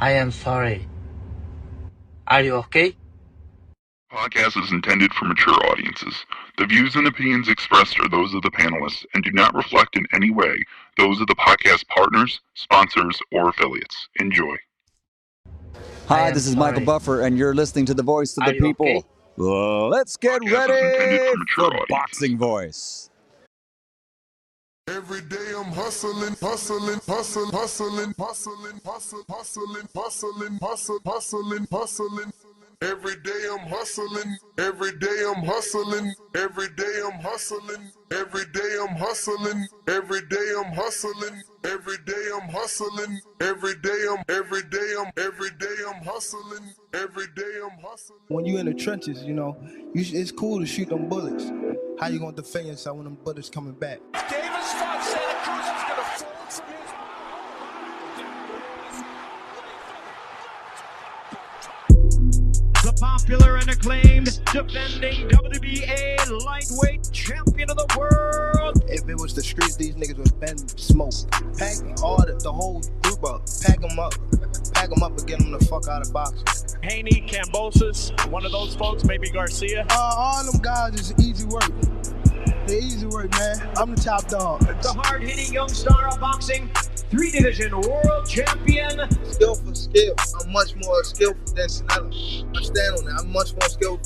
I am sorry. Are you okay? Podcast is intended for mature audiences. The views and opinions expressed are those of the panelists and do not reflect in any way those of the podcast partners, sponsors, or affiliates. Enjoy. Hi, this is Michael sorry. Buffer, and you're listening to the voice of Are the you people. okay? Let's get Podcast is intended ready for mature for audiences. Boxing Voice. Every day I'm hustling, hustling, hustling, hustling, hustling, hustling, hustling, hustling, hustling, hustling, hustling. Every day I'm hustling, every day I'm hustling, every day I'm hustling, every day I'm hustling, every day I'm hustling, every day I'm hustling, every day I'm hustling, every day I'm hustling. When you in the trenches, you know, it's cool to shoot them bullets. How you gonna defend yourself when them bullets coming back? Davis thought Santa Cruz was gonna fold from his... The popular and acclaimed defending WBA lightweight champion of the world. If it was the streets, these niggas would been smoked. Pack all the whole group up. Pack them up and get them the fuck out of boxing. Haney, Cambosis, one of those folks, maybe Garcia. All them guys is easy work. They're easy work, man. I'm the top dog. The hard-hitting young star of boxing, 3-division world champion. Skill for skill. I'm much more skillful than Canelo. I stand on that. I'm much more skillful.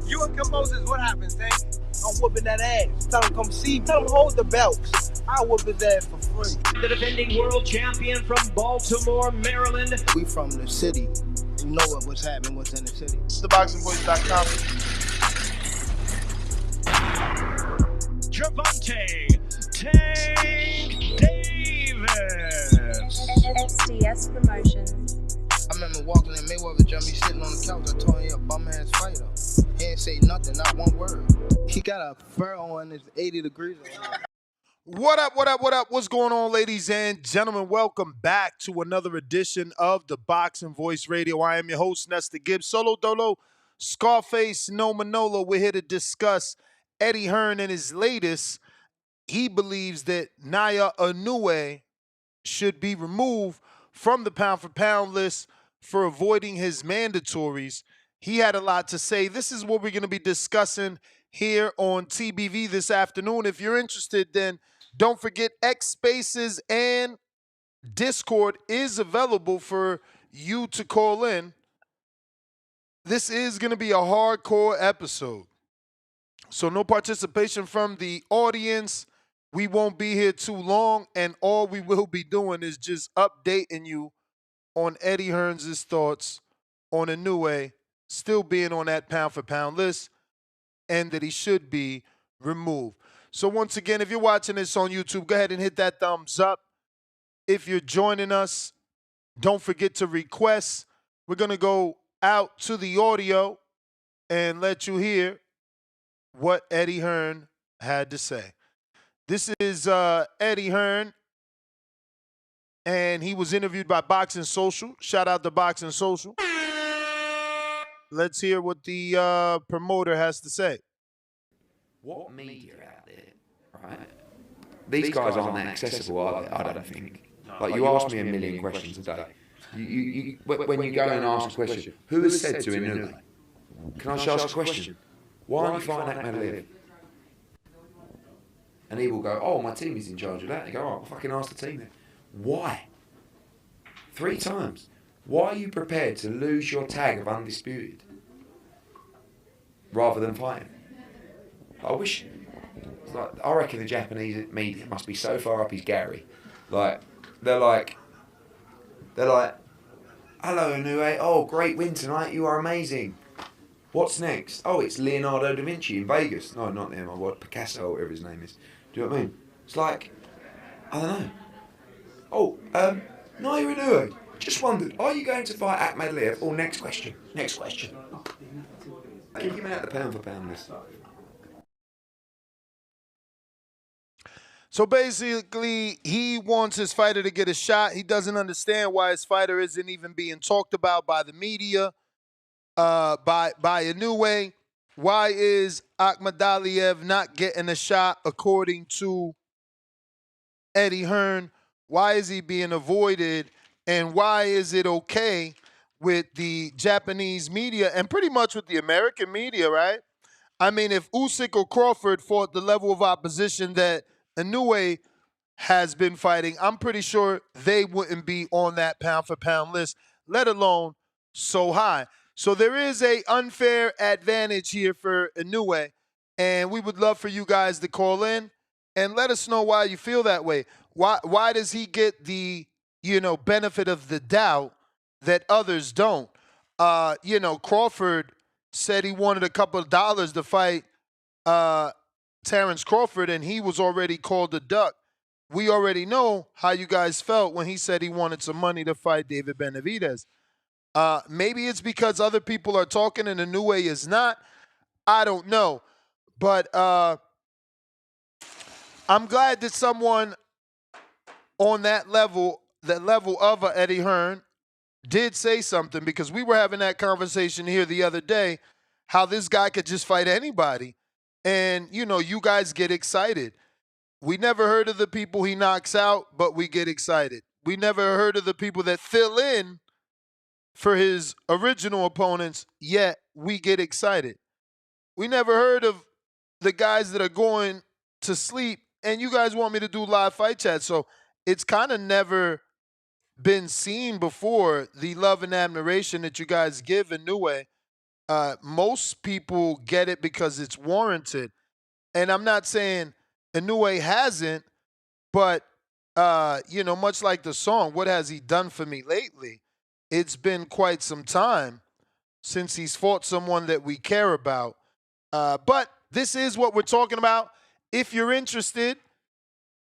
You and Cambosis, what happens, Tank? I'm whooping that ass. Tell him come see me. Tell him hold the belts. I whoop his ass for free. The defending world champion from Baltimore, Maryland. We from the city. We know what's happening, what's in the city. TheBoxingVoice.com. Gervonta Tank Davis. XDS Promotions. I remember walking in Mayweather gym, he sitting on the couch. I told him he a bum ass fighter. He ain't say nothing, not one word. He got a fur on, it's 80 degrees on him. What up, what up, what up? What's going on, ladies and gentlemen? Welcome back to another edition of the Boxing Voice Radio. I am your host, Nestor Gibbs. Solo Dolo, Scarface, No Manolo. We're here to discuss Eddie Hearn and his latest. He believes that Naoya Inoue should be removed from the pound-for-pound list for avoiding his mandatories. He had a lot to say. This is what we're going to be discussing here on TBV this afternoon. If you're interested, then don't forget X Spaces and Discord is available for you to call in. This is going to be a hardcore episode. So no participation from the audience. We won't be here too long, and all we will be doing is just updating you on Eddie Hearn's thoughts on Inoue still being on that pound-for-pound list and that he should be removed. So once again, if you're watching this on YouTube, go ahead and hit that thumbs up. If you're joining us, don't forget to request. We're going to go out to the audio and let you hear what Eddie Hearn had to say. This is Eddie Hearn, and he was interviewed by Boxing Social. Shout out to Boxing Social. Let's hear what the promoter has to say. What media out there, right? These guys aren't that accessible, are they? I don't think. Like, you ask me a million questions a day. When you go and ask a question, who has said to Inoue, can I ask a question? Why aren't you fighting Ahmed? And he will go, oh, my team is in charge of that. They go, oh, I'll fucking ask the team then. Why? 3 times. Why are you prepared to lose your tag of undisputed rather than fighting? I reckon the Japanese media must be so far up his Gary. They're like, hello Inoue, oh, great win tonight, you are amazing. What's next? Oh, it's Leonardo da Vinci in Vegas. No, not him, Picasso, whatever his name is. Do you know what I mean? It's like, I don't know. Oh, Naoya Inoue, just wondered, are you going to fight Ahmed? Oh, next question. Next question. Kick him out the pound-for-pound list. So basically, he wants his fighter to get a shot. He doesn't understand why his fighter isn't even being talked about by the media, by Inoue. Why is Akhmadaliev not getting a shot according to Eddie Hearn? Why is he being avoided? And why is it okay with the Japanese media and pretty much with the American media, right? I mean, if Usyk or Crawford fought the level of opposition that Inoue has been fighting, I'm pretty sure they wouldn't be on that pound for pound list, let alone so high. So there is a unfair advantage here for Inoue, and we would love for you guys to call in and let us know why you feel that way. Why does he get the benefit of the doubt that others don't? Crawford said he wanted a couple of dollars to fight Terrence Crawford, and he was already called a duck. We already know how you guys felt when he said he wanted some money to fight David Benavidez. Maybe it's because other people are talking and Inoue is not. I don't know. But I'm glad that someone on that level of Eddie Hearn, did say something, because we were having that conversation here the other day, how this guy could just fight anybody. And, you guys get excited. We never heard of the people he knocks out, but we get excited. We never heard of the people that fill in for his original opponents, yet we get excited. We never heard of the guys that are going to sleep, and you guys want me to do live fight chat. So it's kind of never been seen before, the love and admiration that you guys give Inoue. Most people get it because it's warranted. And I'm not saying Inoue hasn't, but, much like the song, what has he done for me lately? It's been quite some time since he's fought someone that we care about. But this is what we're talking about. If you're interested,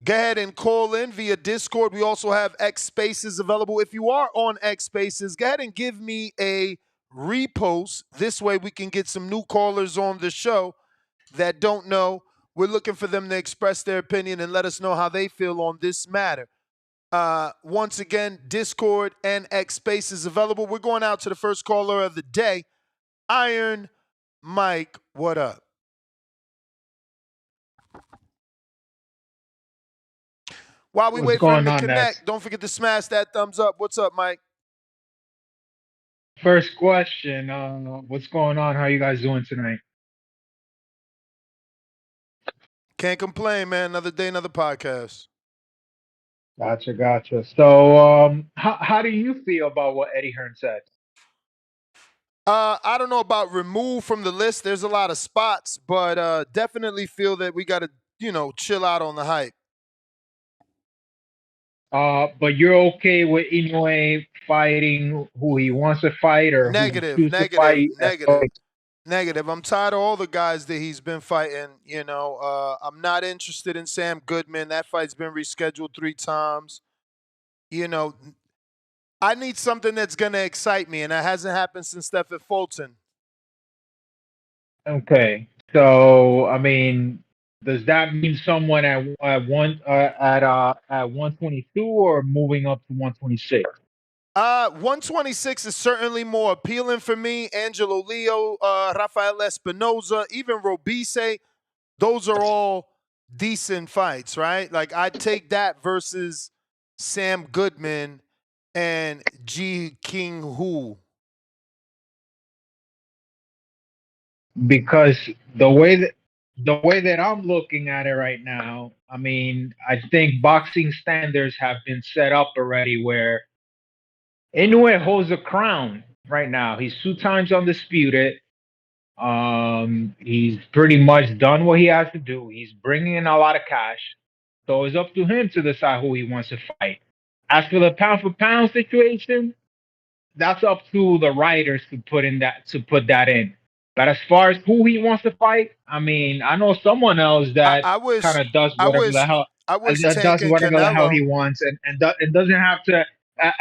go ahead and call in via Discord. We also have X Spaces available. If you are on X Spaces, go ahead and give me a repost. This way we can get some new callers on the show that don't know. We're looking for them to express their opinion and let us know how they feel on this matter. Once again, Discord and X Spaces available. We're going out to the first caller of the day. Iron Mike, what up? While we wait for him to connect, don't forget to smash that thumbs up. What's up, Mike? First question, what's going on? How you guys doing tonight? Can't complain, man. Another day, another podcast. Gotcha. So, how do you feel about what Eddie Hearn said? I don't know about remove from the list. There's a lot of spots, but definitely feel that we got to, chill out on the hype. But you're okay with Inoue fighting who he wants to fight or Negative. who he chooses to fight? Negative. I'm tired of all the guys that he's been fighting. I'm not interested in Sam Goodman. That fight's been rescheduled 3 times. I need something that's going to excite me, and that hasn't happened since Stephen Fulton. Okay. So, I mean, does that mean someone at 122 or moving up to 126? 126 is certainly more appealing for me. Angelo Leo, Rafael Espinoza, even Robice, those are all decent fights, right? Like, I'd take that versus Sam Goodman and Ji King Hu. Because the way that I'm looking at it right now, I mean, I think boxing standards have been set up already where Inoue holds a crown right now. He's 2 times undisputed. He's pretty much done what he has to do. He's bringing in a lot of cash. So it's up to him to decide who he wants to fight. As for the pound for pound situation, that's up to the writers to put that in. But as far as who he wants to fight, I mean, I know someone else that kind of does whatever the hell he wants and doesn't have to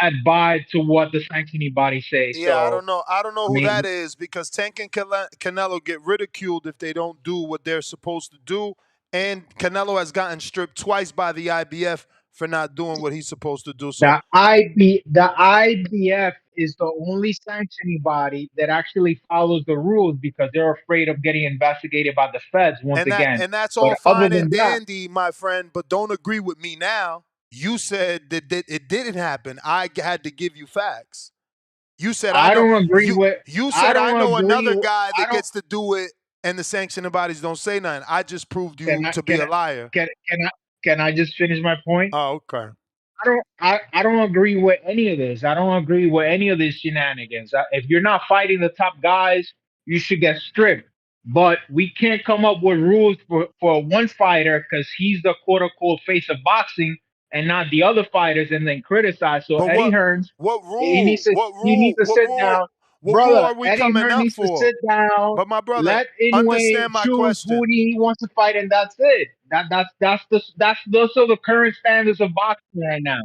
abide to what the sanctioning body says. Yeah, so, I don't know who that is, because Tank and Canelo get ridiculed if they don't do what they're supposed to do. And Canelo has gotten stripped twice by the IBF for not doing what he's supposed to do. So the IBF is the only sanctioning body that actually follows the rules because they're afraid of getting investigated by the feds once again. And that's But all other fine than and that, dandy, my friend, but don't agree with me now. You said that it didn't happen. I had to give you facts. You said I I know don't agree you with. you I said I don't know agree. another guy I that don't. gets to do it and the sanctioning bodies don't say nothing. I just proved Can you I? to be Can a I? liar. Can I just finish my point? Oh, okay. I don't agree with any of this. I don't agree with any of these shenanigans. If you're not fighting the top guys, you should get stripped. But we can't come up with rules for one fighter because he's the quote unquote face of boxing and not the other fighters and then criticize. So But Eddie Hearns, what he needs rule? to What he needs rule? to What sit rule? down. What rule Brother, are we Eddie coming Hearn up needs to for? sit down. But my brother, Let Inoue understand my choose who question. he wants to fight, and that's it. That's those are the current standards of boxing right now.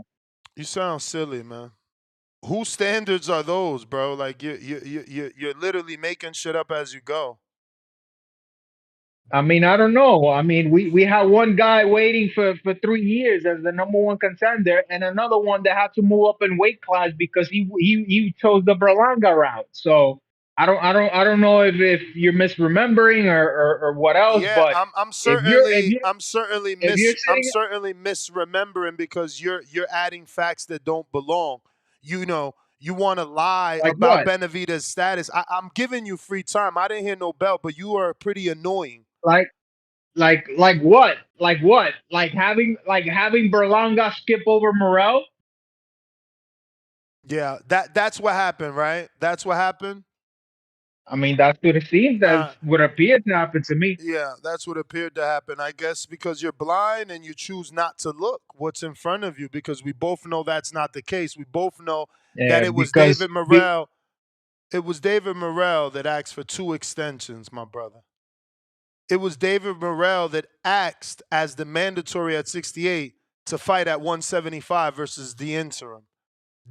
You sound silly, man. Whose standards are those, bro? Like you're literally making shit up as you go. I mean, I don't know. I mean, we had one guy waiting for 3 years as the number one contender, and another one that had to move up in weight class because he chose the Berlanga route. So I don't know if you're misremembering or what else. Yeah, But I'm if you're if certainly you're I'm certainly if you're I'm sitting certainly misremembering because you're adding facts that don't belong. You know, you want to lie like about what Benavidez' status. I'm giving you free time. I didn't hear no bell, but you are pretty annoying. like what like having Berlanga skip over Morel. Yeah, that's what happened, right? That's what happened. I mean, that's what it seems. That's Uh, what appeared to happen to me. yeah, that's what appeared to happen. I guess because you're blind and you choose not to look what's in front of you because we both know that's not the case. We both know that Yeah, it was because David Morrell. It was David Morrell that asked for 2 extensions, my brother. It was David Morrell that asked as the mandatory at 68 to fight at 175 versus the interim.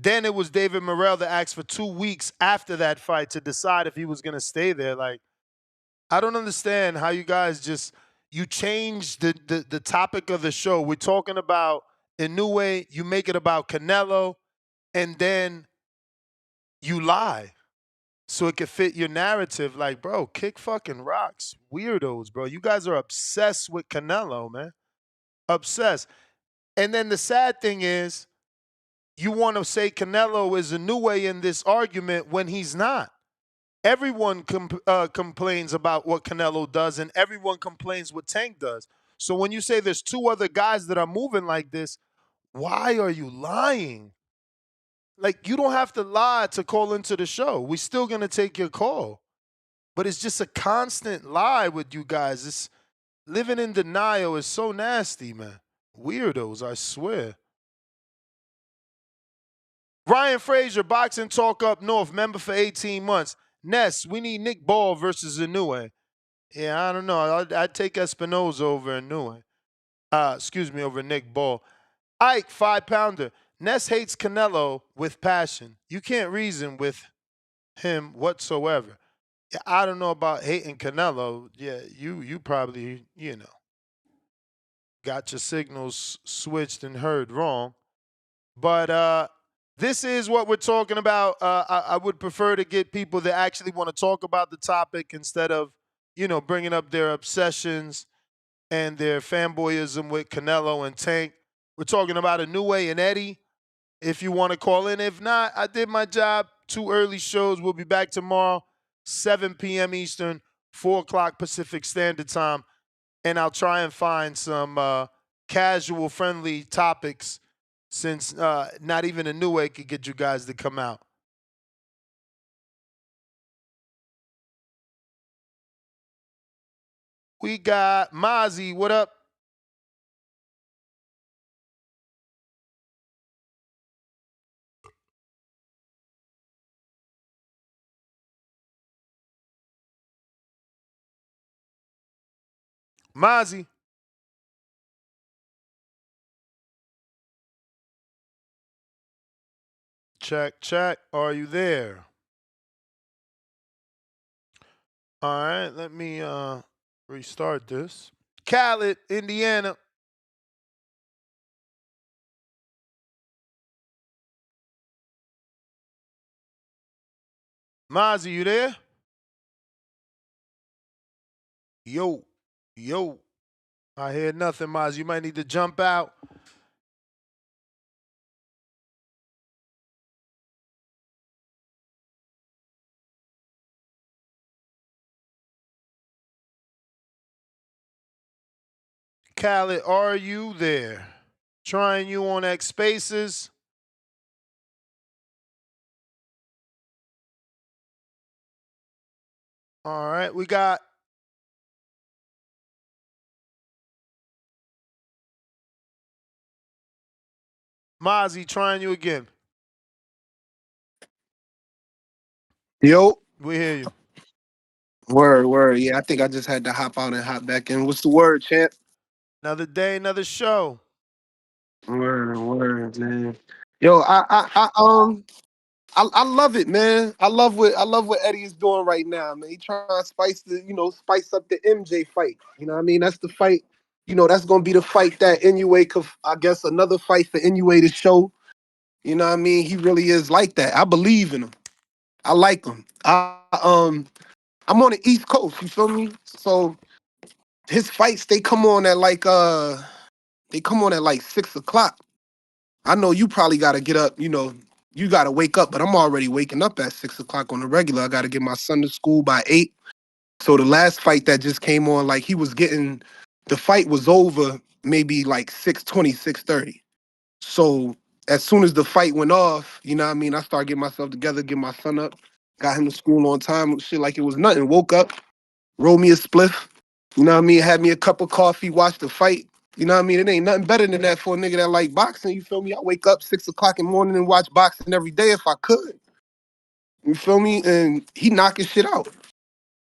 Then it was David Morrell that asked for 2 weeks after that fight to decide if he was going to stay there. Like, I don't understand how you guys just you change the topic of the show. We're talking about Inoue, you make it about Canelo, and then you lie so it could fit your narrative. Like, bro, kick fucking rocks. Weirdos, bro. You guys are obsessed with Canelo, man. Obsessed. And then the sad thing is, you want to say Canelo is Inoue in this argument when he's not. Everyone complains about what Canelo does, and everyone complains what Tank does. So when you say there's 2 other guys that are moving like this, why are you lying? Like, you don't have to lie to call into the show. We're still going to take your call. But it's just a constant lie with you guys. It's living in denial is so nasty, man. Weirdos, I swear. Ryan Frazier, boxing talk up north, member for 18 months. Ness, we need Nick Ball versus Inoue. Yeah, I don't know. I'd take Espinoza over Inoue. Over Nick Ball. Ike, 5-pounder. Ness hates Canelo with passion. You can't reason with him whatsoever. Yeah, I don't know about hating Canelo. Yeah, you probably, got your signals switched and heard wrong. But this is what we're talking about. I would prefer to get people that actually want to talk about the topic instead of, bringing up their obsessions and their fanboyism with Canelo and Tank. We're talking about Inoue and Eddie. If you want to call in. If not, I did my job. 2 early shows. We'll be back tomorrow, 7 p.m. Eastern, 4 o'clock Pacific Standard Time. And I'll try and find some casual, friendly topics since not even Inoue could get you guys to come out. We got Mozzie. What up? Mozzie. Check, check. Are you there? All right, let me restart this. Khaled, Indiana. Mozzie, you there? Yo, yo. I hear nothing, Mozzie. You might need to jump out. Khaled, are you there? Trying you on X Spaces. All right, we got Mozzie trying you again. Yo. We hear you. Word. Yeah, I think I just had to hop out and hop back in. What's the word, champ? Another day, another show. Word, man. Yo, I love it, man. I love what Eddie is doing right now, man. He trying to spice up the MJ fight. You know what I mean? That's the fight. That's gonna be the fight that Inoue could, I guess, another fight for Inoue to show. You know what I mean? He really is like that. I believe in him. I like him. I'm on the East Coast. You feel me? So his fights they come on at like 6 o'clock. I know you probably got to get up. You got to wake up, but I'm already waking up at 6 o'clock on the regular. I got to get my son to school by 8. So the last fight that just came on, like the fight was over maybe like 6:20, 6:30. So as soon as the fight went off, you know what I mean, I started getting myself together, get my son up, got him to school on time, shit like it was nothing. Woke up, rolled me a spliff, you know what I mean, had me a cup of coffee, watched the fight. You know what I mean? It ain't nothing better than that for a nigga that like boxing, you feel me? I wake up 6 o'clock in the morning and watch boxing every day if I could. You feel me? And he knocking shit out.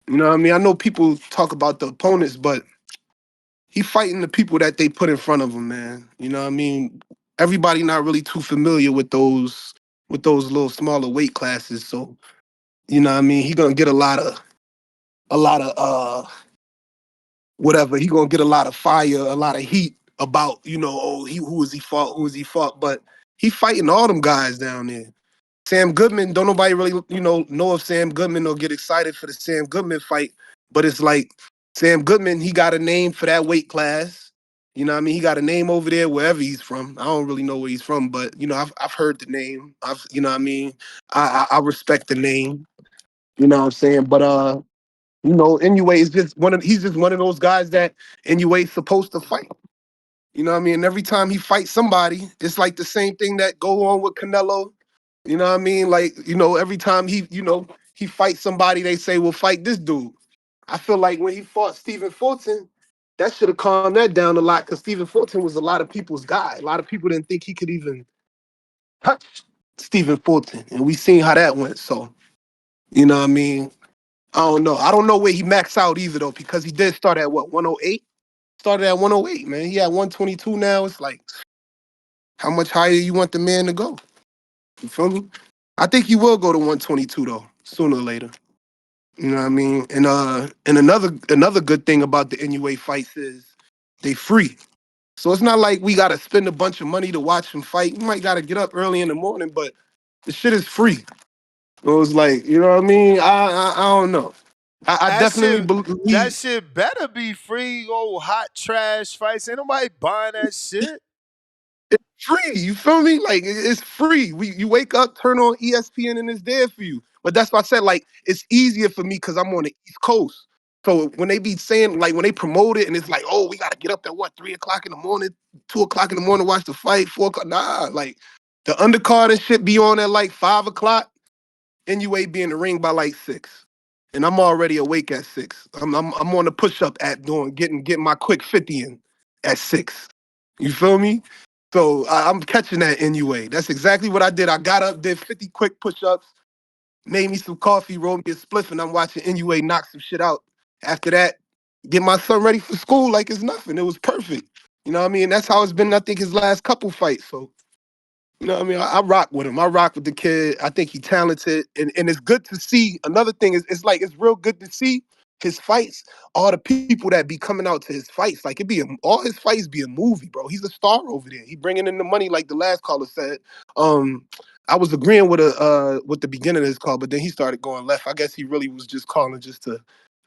You know what I mean? I know people talk about the opponents, but he fighting the people that they put in front of him, man. You know what I mean? Everybody not really too familiar with those little smaller weight classes. So, you know what I mean? He gonna get a lot of whatever. He gonna get a lot of fire, a lot of heat about, oh, who is he fought. But he fighting all them guys down there. Sam Goodman, don't nobody really, know of Sam Goodman or get excited for the Sam Goodman fight. But it's like Sam Goodman, he got a name for that weight class. You know what I mean? He got a name over there wherever he's from. I don't really know where he's from, but I've heard the name. You know what I mean? I respect the name. You know what I'm saying? But Inoue is he's just one of those guys that Inoue's supposed to fight. You know what I mean? And every time he fights somebody, it's like the same thing that go on with Canelo. You know what I mean? Like, every time he fights somebody, they say, well, fight this dude. I feel like when he fought Stephen Fulton, that should have calmed that down a lot because Stephen Fulton was a lot of people's guy. A lot of people didn't think he could even touch Stephen Fulton. And we seen how that went. So, you know what I mean? I don't know. I don't know where he maxed out either, though, because he did start at what, 108? Started at 108, man. He at 122 now. It's like, how much higher you want the man to go? You feel me? I think he will go to 122 though, sooner or later. You know what I mean? And another good thing about the Inoue fights is they free. So it's not like we gotta spend a bunch of money to watch him fight. You might gotta get up early in the morning, but the shit is free. It was like, you know what I mean? I don't know. I That definitely shit, that believe shit better be free. Old hot trash fights. Ain't nobody buying that shit. it's free. You feel me? Like it's free. You wake up, turn on ESPN, and it's there for you. But that's why I said like it's easier for me because I'm on the East Coast. So when they be saying like when they promote it and it's like, oh, we gotta get up at what 3 o'clock in the morning, 2 o'clock in the morning, watch the fight, 4 o'clock. Nah, like the undercard and shit be on at like 5 o'clock. NUA be in the ring by like 6. And I'm already awake at 6. I'm on the push-up at getting my quick 50 in at 6. You feel me? So I'm catching that NUA. That's exactly what I did. I got up, did 50 quick push-ups, made me some coffee, rolled me a spliff, and I'm watching NUA knock some shit out. After that, get my son ready for school like it's nothing. It was perfect. You know what I mean? That's how it's been, I think, his last couple fights. So you know what I mean? I rock with him. I rock with the kid. I think he's talented. And it's good to see. Another thing is it's real good to see his fights, all the people that be coming out to his fights. Like all his fights be a movie, bro. He's a star over there. He bringing in the money like the last caller said. I was agreeing with the beginning of his call, but then he started going left. I guess he really was just calling just to,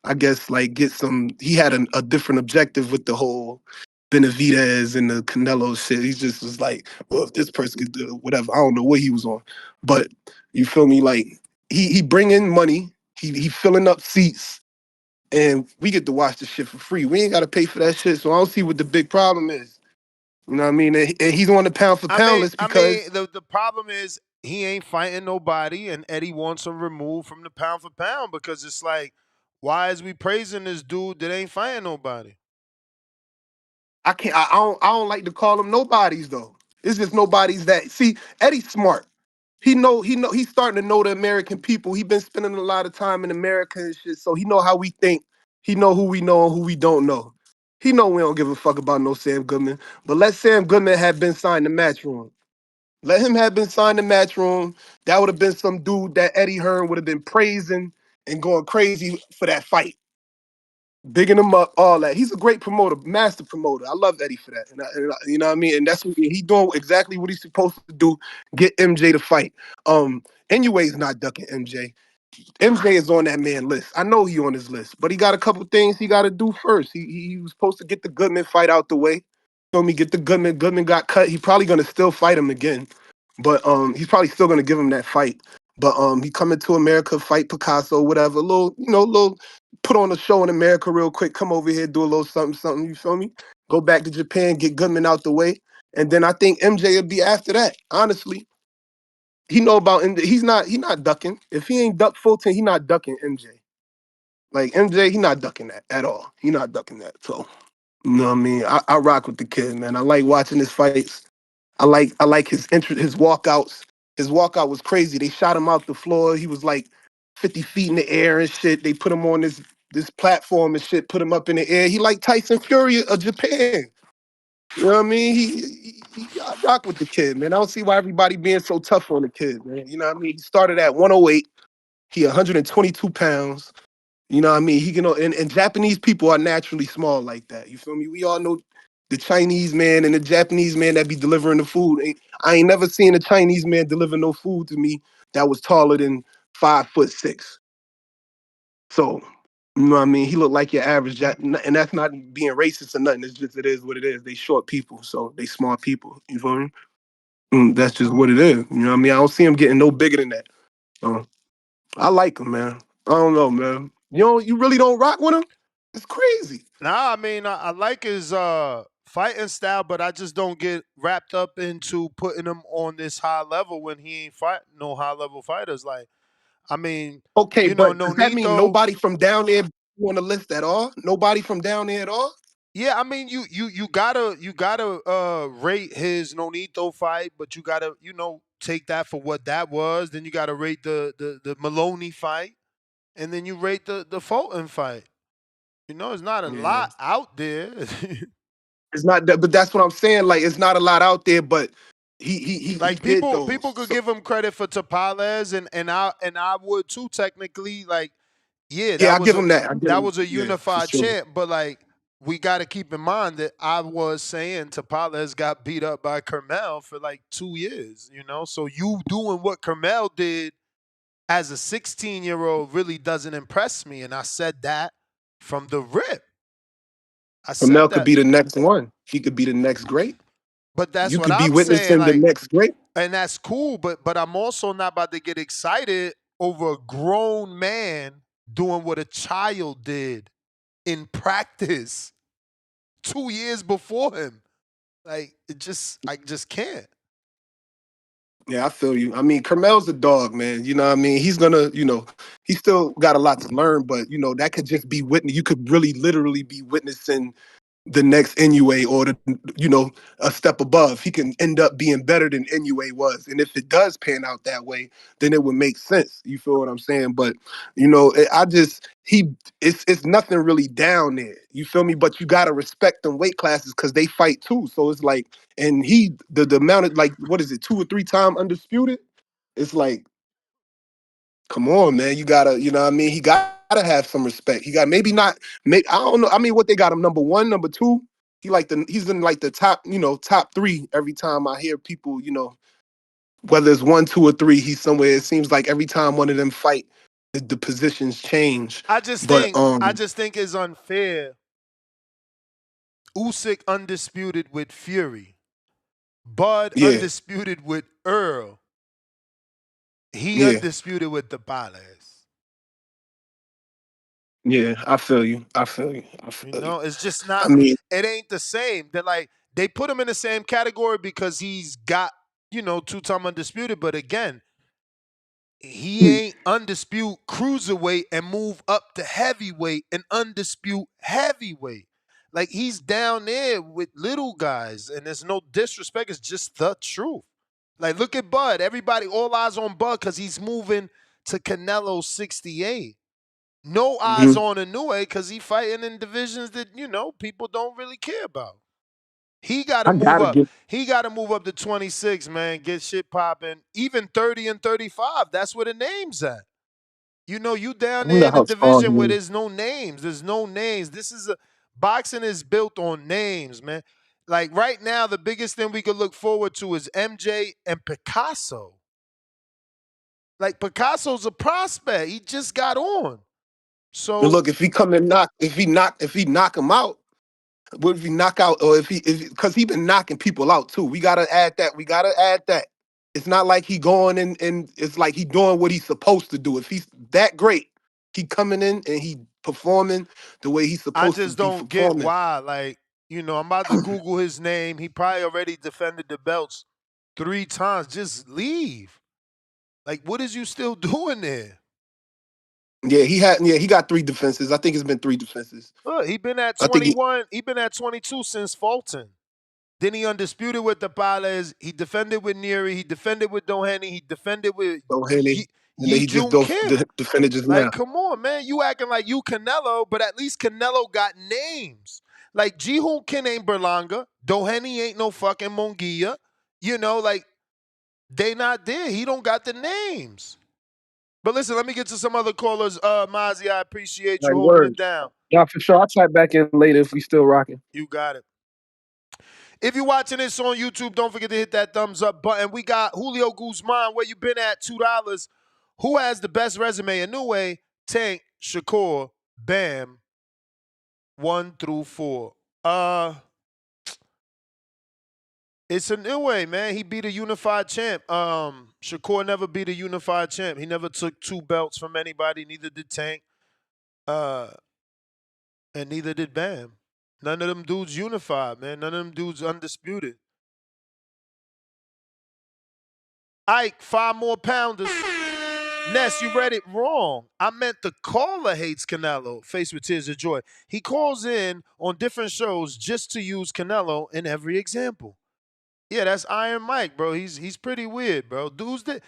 I guess, like get some. He had a different objective with the whole Benavidez and the Canelo shit. He just was like, well, if this person could do whatever, I don't know what he was on, but you feel me? Like he bring in money, he filling up seats, and we get to watch the shit for free. We ain't got to pay for that shit, so I don't see what the big problem is. You know what I mean? And he's on the pound for pound list because the problem is he ain't fighting nobody, and Eddie wants him removed from the pound for pound because it's like, why is we praising this dude that ain't fighting nobody? I can't. I don't like to call them nobodies though. It's just nobodies that see. Eddie's smart. He's starting to know the American people. He been spending a lot of time in America and shit, so he know how we think. He know who we know and who we don't know. He know we don't give a fuck about no Sam Goodman. But let Sam Goodman have been signed to Matchroom. Let him have been signed to Matchroom. That would have been some dude that Eddie Hearn would have been praising and going crazy for that fight, bigging him up, all that. He's a great promoter, master promoter. I love Eddie for that. You know what I mean? And that's what he doing exactly what he's supposed to do, get MJ to fight. Anyway's not ducking MJ. MJ is on that man list. I know he on his list, but he got a couple things he got to do first. He was supposed to get the Goodman fight out the way. Feel me? Get the Goodman. Goodman got cut. He probably gonna still fight him again, but he's probably still gonna give him that fight. But he coming to America, fight Picasso, whatever. Little put on a show in America real quick. Come over here, do a little something, something. You feel me? Go back to Japan, get Goodman out the way, and then I think MJ will be after that. Honestly, he know about MJ. He not ducking. If he ain't duck Fulton, he not ducking MJ. Like MJ, he not ducking that at all. He not ducking that. So you know what I mean? I rock with the kid, man. I like watching his fights. I like his interest, his walkouts. His walkout was crazy. They shot him out the floor. He was like 50 feet in the air and shit. They put him on this platform and shit, put him up in the air. He like Tyson Fury of Japan. You know what I mean? I rock with the kid, man. I don't see why everybody being so tough on the kid, man. You know what I mean? He started at 108. He 122 pounds. You know what I mean? He can, and Japanese people are naturally small like that. You feel me? We all know the Chinese man and the Japanese man that be delivering the food. I ain't never seen a Chinese man deliver no food to me that was taller than 5'6". So, you know what I mean? He looked like your average and that's not being racist or nothing. It's just it is what it is. They short people, so they smart people. You feel me? That's just what it is. You know what I mean? I don't see him getting no bigger than that. I like him, man. I don't know, man. You really don't rock with him? It's crazy. Nah, I mean, I like his fighting style, but I just don't get wrapped up into putting him on this high level when he ain't fighting no high level fighters. Like, I mean, Okay, but does that mean Nonito. nobody from down there on the list at all? Nobody from down there at all? Yeah, I mean, you gotta rate his Nonito fight, but you gotta take that for what that was. Then you gotta rate the Maloney fight, and then you rate the Fulton fight. It's not a Yeah. lot out there. It's not that, but that's what I'm saying. Like, it's not a lot out there, but he Like did people those. could So, give him credit for Tapales, and I would too technically. Like, yeah, yeah, that I was give a him that. I give that him, was a yeah, for unified sure. champ, but like we got to keep in mind that I was saying Tapales got beat up by Kermel for like 2 years. So you doing what Kermel did as a 16-year-old really doesn't impress me, and I said that from the rip. I Kamel said could that, be the next one. He could be the next great. but that's You what could be I'm saying. witnessing the Like, next great. and that's cool, but I'm also not about to get excited over a grown man doing what a child did in practice 2 years before him. Like, I just can't. Yeah, I feel you. I mean, Carmel's a dog, man. You know what I mean? He's gonna, he still got a lot to learn, but that could just be witness. You could really literally be witnessing the next Inoue or a step above. He can end up being better than Inoue was. And if it does pan out that way, then it would make sense. You feel what I'm saying? But I just it's nothing really down there. You feel me? But you gotta respect them weight classes because they fight too. So it's like, and the amount of, like, what is it, 2 or 3 time undisputed? It's like, come on, man. You gotta, you know what I mean? He gotta have some respect. He got maybe not I don't know. I mean, what they got him number one, number two. He's in like the top, top 3 every time I hear people, Whether it's 1, 2, or 3, he's somewhere. It seems like every time one of them fight, the positions change. I just But think it's unfair. Usyk undisputed with Fury. Bud yeah, undisputed with Earl. He yeah, undisputed with the Bales. yeah. I feel you. I feel you. I You feel you. know, it's just I not. mean, It ain't the same. They're like they put him in the same category because he's got 2-time undisputed. But again, he ain't undisputed cruiserweight and move up to heavyweight and undisputed heavyweight. Like he's down there with little guys, and there's no disrespect. It's just the truth. Like look at Bud. Everybody, all eyes on Bud because he's moving to Canelo 68. No eyes mhm. on Inoue because he fighting in divisions that people don't really care about. He got to I move gotta up. give. He got to move up to 26, man. Get shit popping. Even 30 and 35. That's where the name's at. You down I wonder there in the how strong division he where is. there's no names. There's no names. Boxing is built on names, man. Like right now, the biggest thing we could look forward to is MJ and Picasso. Like Picasso's a prospect. He just got on. And So look, if he come and knock, if he knock him out, what if he knock out, or if because he been knocking people out too. We gotta add that. We gotta add that. It's not like he going and it's like he doing what he's supposed to do. If he's that great, he coming in and he performing the way he's I supposed to just be don't get performing. why. Like, I'm about to Google his name. He probably already defended the belts 3 times. Just leave. Like, what is you still doing there? Yeah, he got 3 defenses. I think it's been 3 defenses. Look, he been at I think 21. He been at 22 since Fulton. Then he undisputed with the Pales. He defended with Neary. He defended with Doheny. He defended with Haney, and then Yi he just Jun Kim. defended just Like, now. come on, man. You acting like you Canelo, but at least Canelo got names. Like, Ji Hoon Kim ain't Berlanga. Doheny ain't no fucking Mongia. Like, they not there. He don't got the names. But listen, let me get to some other callers. Mozzie, I appreciate you Like holding it word. down. Yeah, for sure. I'll type back in later if we still rocking. You got it. If you're watching this on YouTube, don't forget to hit that thumbs up button. We got Julio Guzman. Where you been at? $2. Who has the best resume? Inoue, Tank, Shakur, Bam, 1 through 4. It's Inoue, man. He beat a unified champ. Shakur never beat a unified champ. He never took 2 belts from anybody. Neither did Tank. And neither did Bam. None of them dudes unified, man. None of them dudes undisputed. Ike, 5 more pounders. Ness, you read it wrong. I meant the caller hates Canelo, faced with tears of joy. He calls in on different shows just to use Canelo in every example. Yeah, that's Iron Mike, bro. He's pretty weird, bro. Dudes that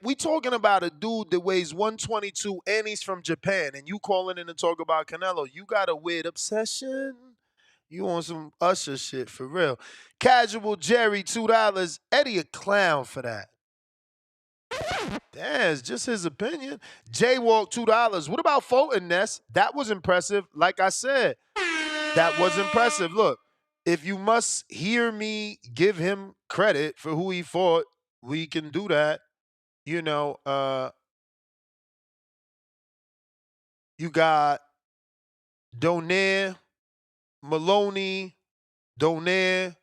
we talking about a dude that weighs 122 and he's from Japan, and you calling in to talk about Canelo. You got a weird obsession. You on some Usher shit for real. Casual Jerry, $2. Eddie a clown for that. Damn, it's just his opinion. Jaywalk, $2. What about Fulton, Ness? That was impressive. Like I said, that was impressive. Look, if you must hear me give him credit for who he fought, we can do that. You got Donaire, Maloney, Donaire,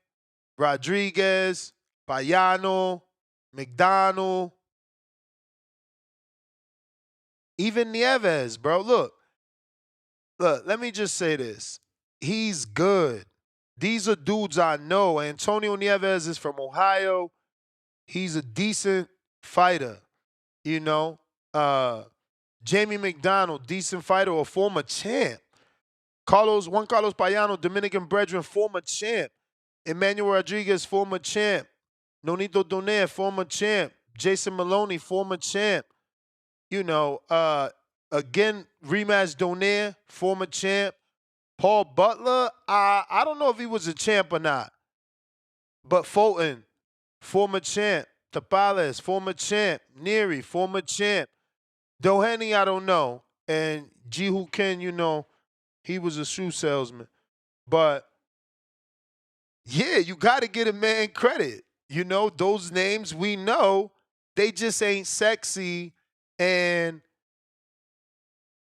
Rodriguez, Payano, McDonald, even Nieves, bro. Look, let me just say this. He's good. These are dudes I know. Antonio Nieves is from Ohio. He's a decent fighter. Jamie McDonald, decent fighter, a former champ. Juan Carlos Payano, Dominican brethren, former champ. Emmanuel Rodriguez, former champ. Nonito Donaire, former champ. Jason Maloney, former champ. Again, rematch Donaire, former champ. Paul Butler, I don't know if he was a champ or not. But Fulton, former champ. Tapales, former champ. Neary, former champ. Doheny, I don't know. And Ji Hoon Kim, he was a shoe salesman. But, yeah, you got to get a man credit. You know, those names we know, they just ain't sexy, and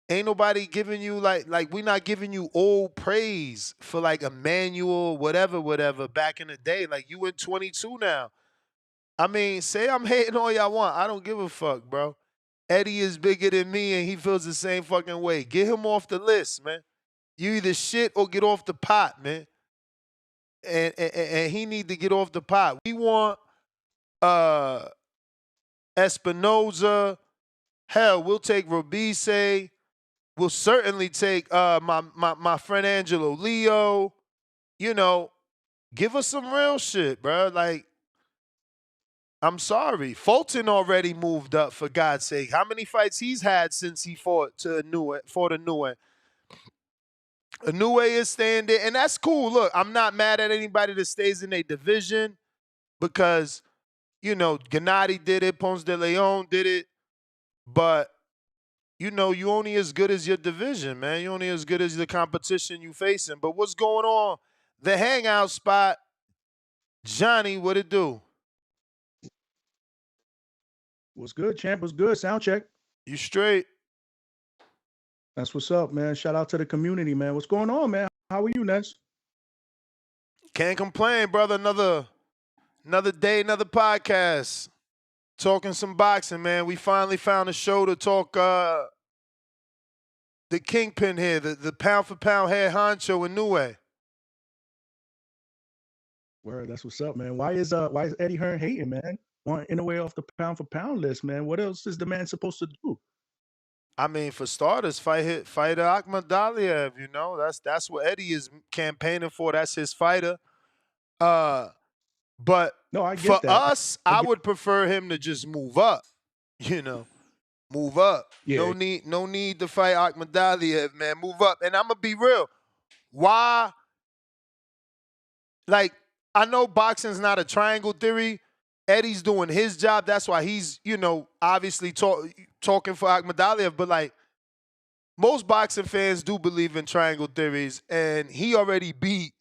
ain't nobody giving you like we not giving you old praise for like Emmanuel, whatever, back in the day. Like you in 22 now. I mean, say I'm hating all y'all want. I don't give a fuck, bro. Eddie is bigger than me and he feels the same fucking way. Get him off the list, man. You either shit or get off the pot, man. And he need to get off the pot. We want Espinoza. Hell, we'll take Robise. We'll certainly take my friend Angelo Leo. You know, give us some real shit, bro. Like, I'm sorry. Fulton already moved up, for God's sake. How many fights he's had since he fought Inoue? Inoue is staying there, and that's cool. Look, I'm not mad at anybody that stays in a division because, you know, Gennady did it, Ponce de Leon did it, but, you know, you only as good as your division, man. You only as good as the competition you facing. But what's going on? The hangout spot, Johnny, what it do? What's good, champ? What's good? Sound check. You straight? That's what's up, man. Shout out to the community, man. What's going on, man? How are you, Ness? Can't complain, brother. Another day, another podcast. Talking some boxing, man. We finally found a show to talk the kingpin here, the pound for pound head honcho Inoue. Word, that's what's up, man. Why is Eddie Hearn hating, man? Wanting Inoue off the pound for pound list, man. What else is the man supposed to do? I mean, for starters, fight Akhmadaliev, you know. That's what Eddie is campaigning for. That's his fighter. But no, I get for that. us, I would prefer him to just move up. You know, move up. Yeah. No need to fight Akhmadaliev, man. Move up. And I'm gonna be real. Why? Like, I know boxing's not a triangle theory. Eddie's doing his job. That's why he's, you know, obviously talking for Akhmadaliev. But like, most boxing fans do believe in triangle theories, and he already beat.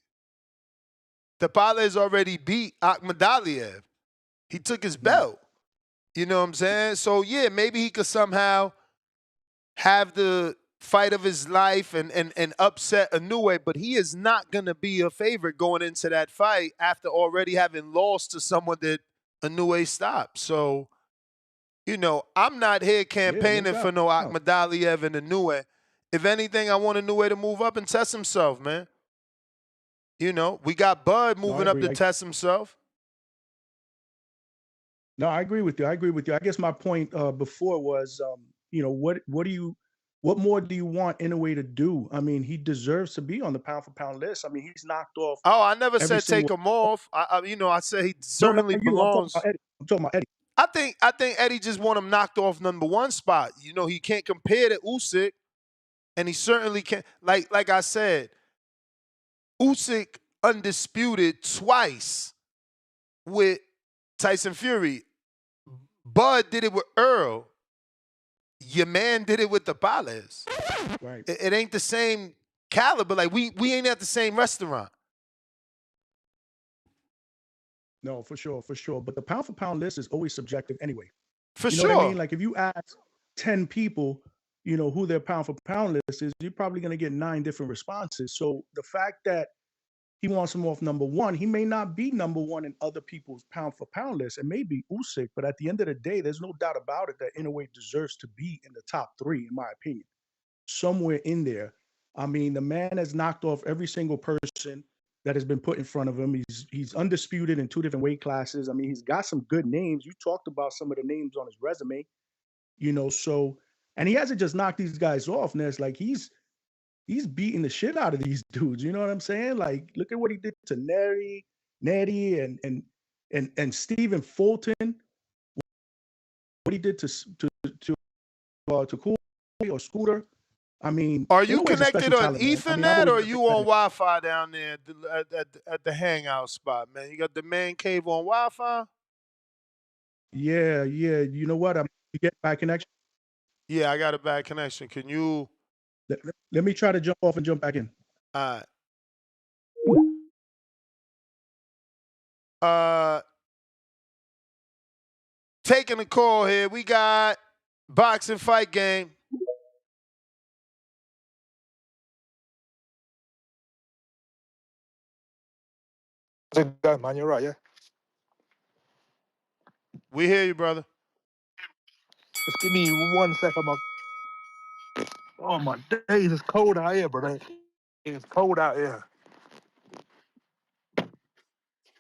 Tapales already beat Akhmadaliev. He took his belt. You know what I'm saying? So, yeah, maybe he could somehow have the fight of his life and upset Inoue, but he is not going to be a favorite going into that fight after already having lost to someone that Inoue stopped. So, you know, I'm not here campaigning for no Akhmadaliev and Inoue. If anything, I want Inoue to move up and test himself, man. You know, we got Bud moving up to test himself. No, I agree with you. I guess my point before was, you know, what more do you want Inoue to do? I mean, he deserves to be on the pound for pound list. I mean, he's knocked off. Oh, I never said take him off. I said he certainly belongs. I'm talking about Eddie. I think Eddie just want him knocked off #1 spot. You know, he can't compare to Usyk, and he certainly can't. Like I said, Usyk undisputed twice with Tyson Fury. Bud did it with Earl. Your man did it with the Tapales. Right. It ain't the same caliber. Like we ain't at the same restaurant. No, for sure. But the pound for pound list is always subjective anyway. For you sure. know what I mean? Like if you ask 10 people, you know, who their pound for pound list is, you're probably going to get 9 different responses. So the fact that he wants him off #1, he may not be #1 in other people's pound for pound list. It may be Usyk, but at the end of the day, there's no doubt about it that Inoue deserves to be in the top 3, in my opinion. Somewhere in there. I mean, the man has knocked off every single person that has been put in front of him. He's undisputed in 2 different weight classes. I mean, he's got some good names. You talked about some of the names on his resume, you know, so, and he hasn't just knocked these guys off, Ness. Like he's beating the shit out of these dudes. You know what I'm saying? Like, look at what he did to Nettie and Stephen Fulton. What he did to Cool or Scooter. I mean, are you connected on Ethernet or are you on Wi-Fi down there at the hangout spot, man? You got the man cave on Wi-Fi? Yeah. You know what? You get bad connection? Yeah, I got a bad connection. Can you? Let me try to jump off and jump back in. All right. taking the call here. We got boxing fight game. How's it going, man? You're right, yeah? We hear you, brother. Just give me 1 second. Oh, my days. It's cold out here, brother. It's cold out here.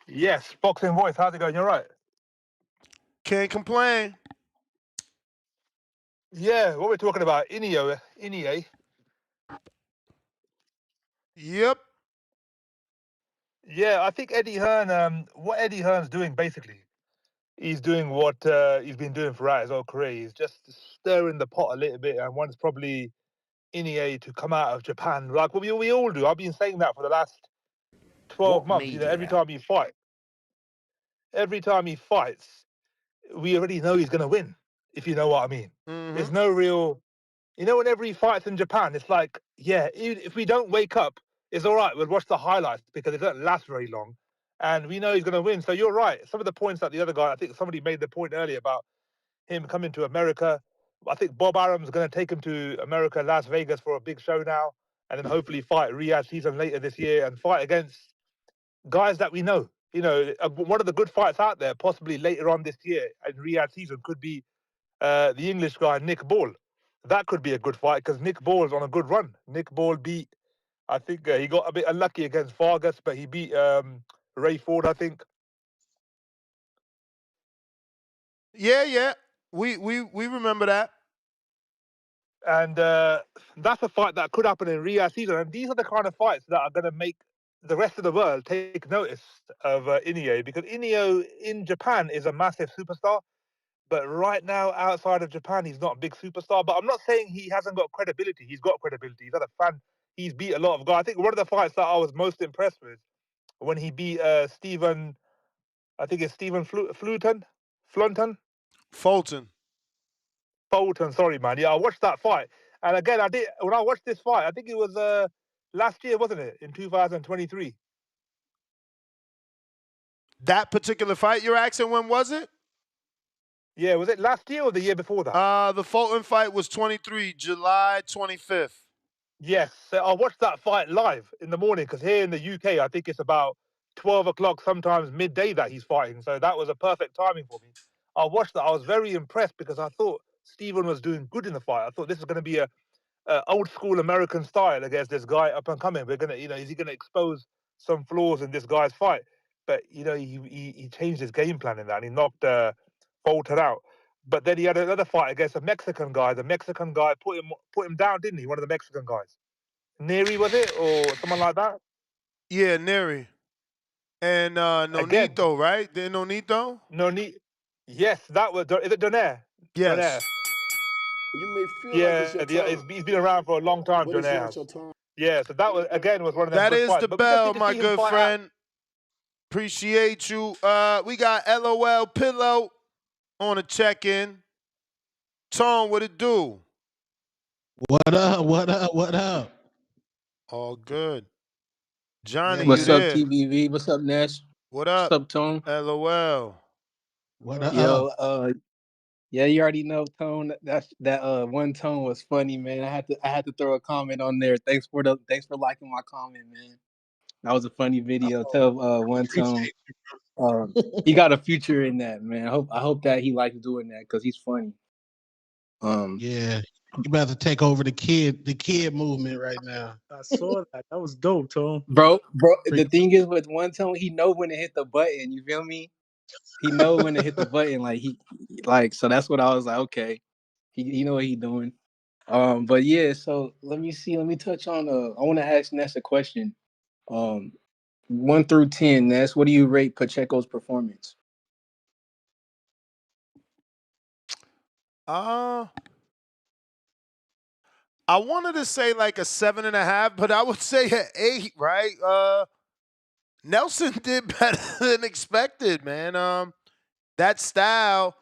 Yes, boxing voice. How's it going? You're right. Can't complain. Yeah, what we're talking about, Inoue. Yep. Yeah, I think Eddie Hearn, what Eddie Hearn's doing, basically, he's doing what he's been doing throughout his whole career. He's just stirring the pot a little bit and wants probably Inoue to come out of Japan. Like we all do. I've been saying that for the last 12 What months. You know, every media? time he fights, we already know he's going to win, if you know what I mean. Mm-hmm. There's no real, whenever he fights in Japan, it's like, yeah, if we don't wake up, it's all right. We'll watch the highlights because it doesn't last very long. And we know he's going to win. So you're right. Some of the points that the other guy, I think somebody made the point earlier about him coming to America. I think Bob Arum's going to take him to America, Las Vegas for a big show now. And then hopefully fight Riyadh season later this year and fight against guys that we know. One of the good fights out there, possibly later on this year in Riyadh season, could be the English guy, Nick Ball. That could be a good fight because Nick Ball's on a good run. Nick Ball beat, I think he got a bit unlucky against Vargas, but he beat Ray Ford, I think. Yeah. We remember that. And that's a fight that could happen in Riyadh season. And these are the kind of fights that are going to make the rest of the world take notice of Inoue, because Inoue in Japan is a massive superstar. But right now, outside of Japan, he's not a big superstar. But I'm not saying he hasn't got credibility. He's got credibility. He's had a fan. He's beat a lot of guys. I think one of the fights that I was most impressed with when he beat Stephen, I think it's Stephen Fulton. Fulton, sorry, man. Yeah, I watched that fight. And again, when I watched this fight, I think it was last year, wasn't it? In 2023. That particular fight you're asking, when was it? Yeah, was it last year or the year before that? The Fulton fight was 23, July 25th. Yes, so I watched that fight live in the morning because here in the UK, I think it's about 12 o'clock, sometimes midday that he's fighting. So that was a perfect timing for me. I watched that. I was very impressed because I thought Stephen was doing good in the fight. I thought this is going to be a old school American style against this guy up and coming. We're gonna, is he gonna expose some flaws in this guy's fight? But he changed his game plan in that, and he knocked Fulton out. But then he had another fight against a Mexican guy. The Mexican guy put him down, didn't he? One of the Mexican guys, Neri, was it, or someone like that? Yeah, Neri. And Nonito, Again, right? Did Nonito? Nonito. Yes, that was. Is it Donaire? Yes. Donaire. You may feel Yeah, like it's your turn, he's been around for a long time, but it's Donaire not has. your turn. Yeah, so that was one of them That good is fights. the But we just bell, need to my see him good fight friend. Appreciate you. We got LOL Pillow on a check-in. Tone, what it do? What up? What up? What up? All good. Johnny, What's you up, there? TBV? What's up, Nash? What up? What's up, Tone? LOL. What up? Yo, yeah, you already know, Tone. That one Tone was funny, man. I had to throw a comment on there. Thanks for liking my comment, man. That was a funny video. Tell one Tone. He got a future in that, man. I hope that he likes doing that because he's funny. Yeah, you about to take over the kid movement right now. I saw that. That was dope, Tone. Bro. The thing is with one Tone, he know when to hit the button. You feel me? He know when to hit the button. So that's what I was like. Okay, he know what he doing. But yeah. So let me see. Let me touch on. I want to ask Ness a question. 1 through 10, Ness, what do you rate Pacheco's performance? I wanted to say like a 7.5, but I would say an 8, right? Nelson did better than expected, man. That style,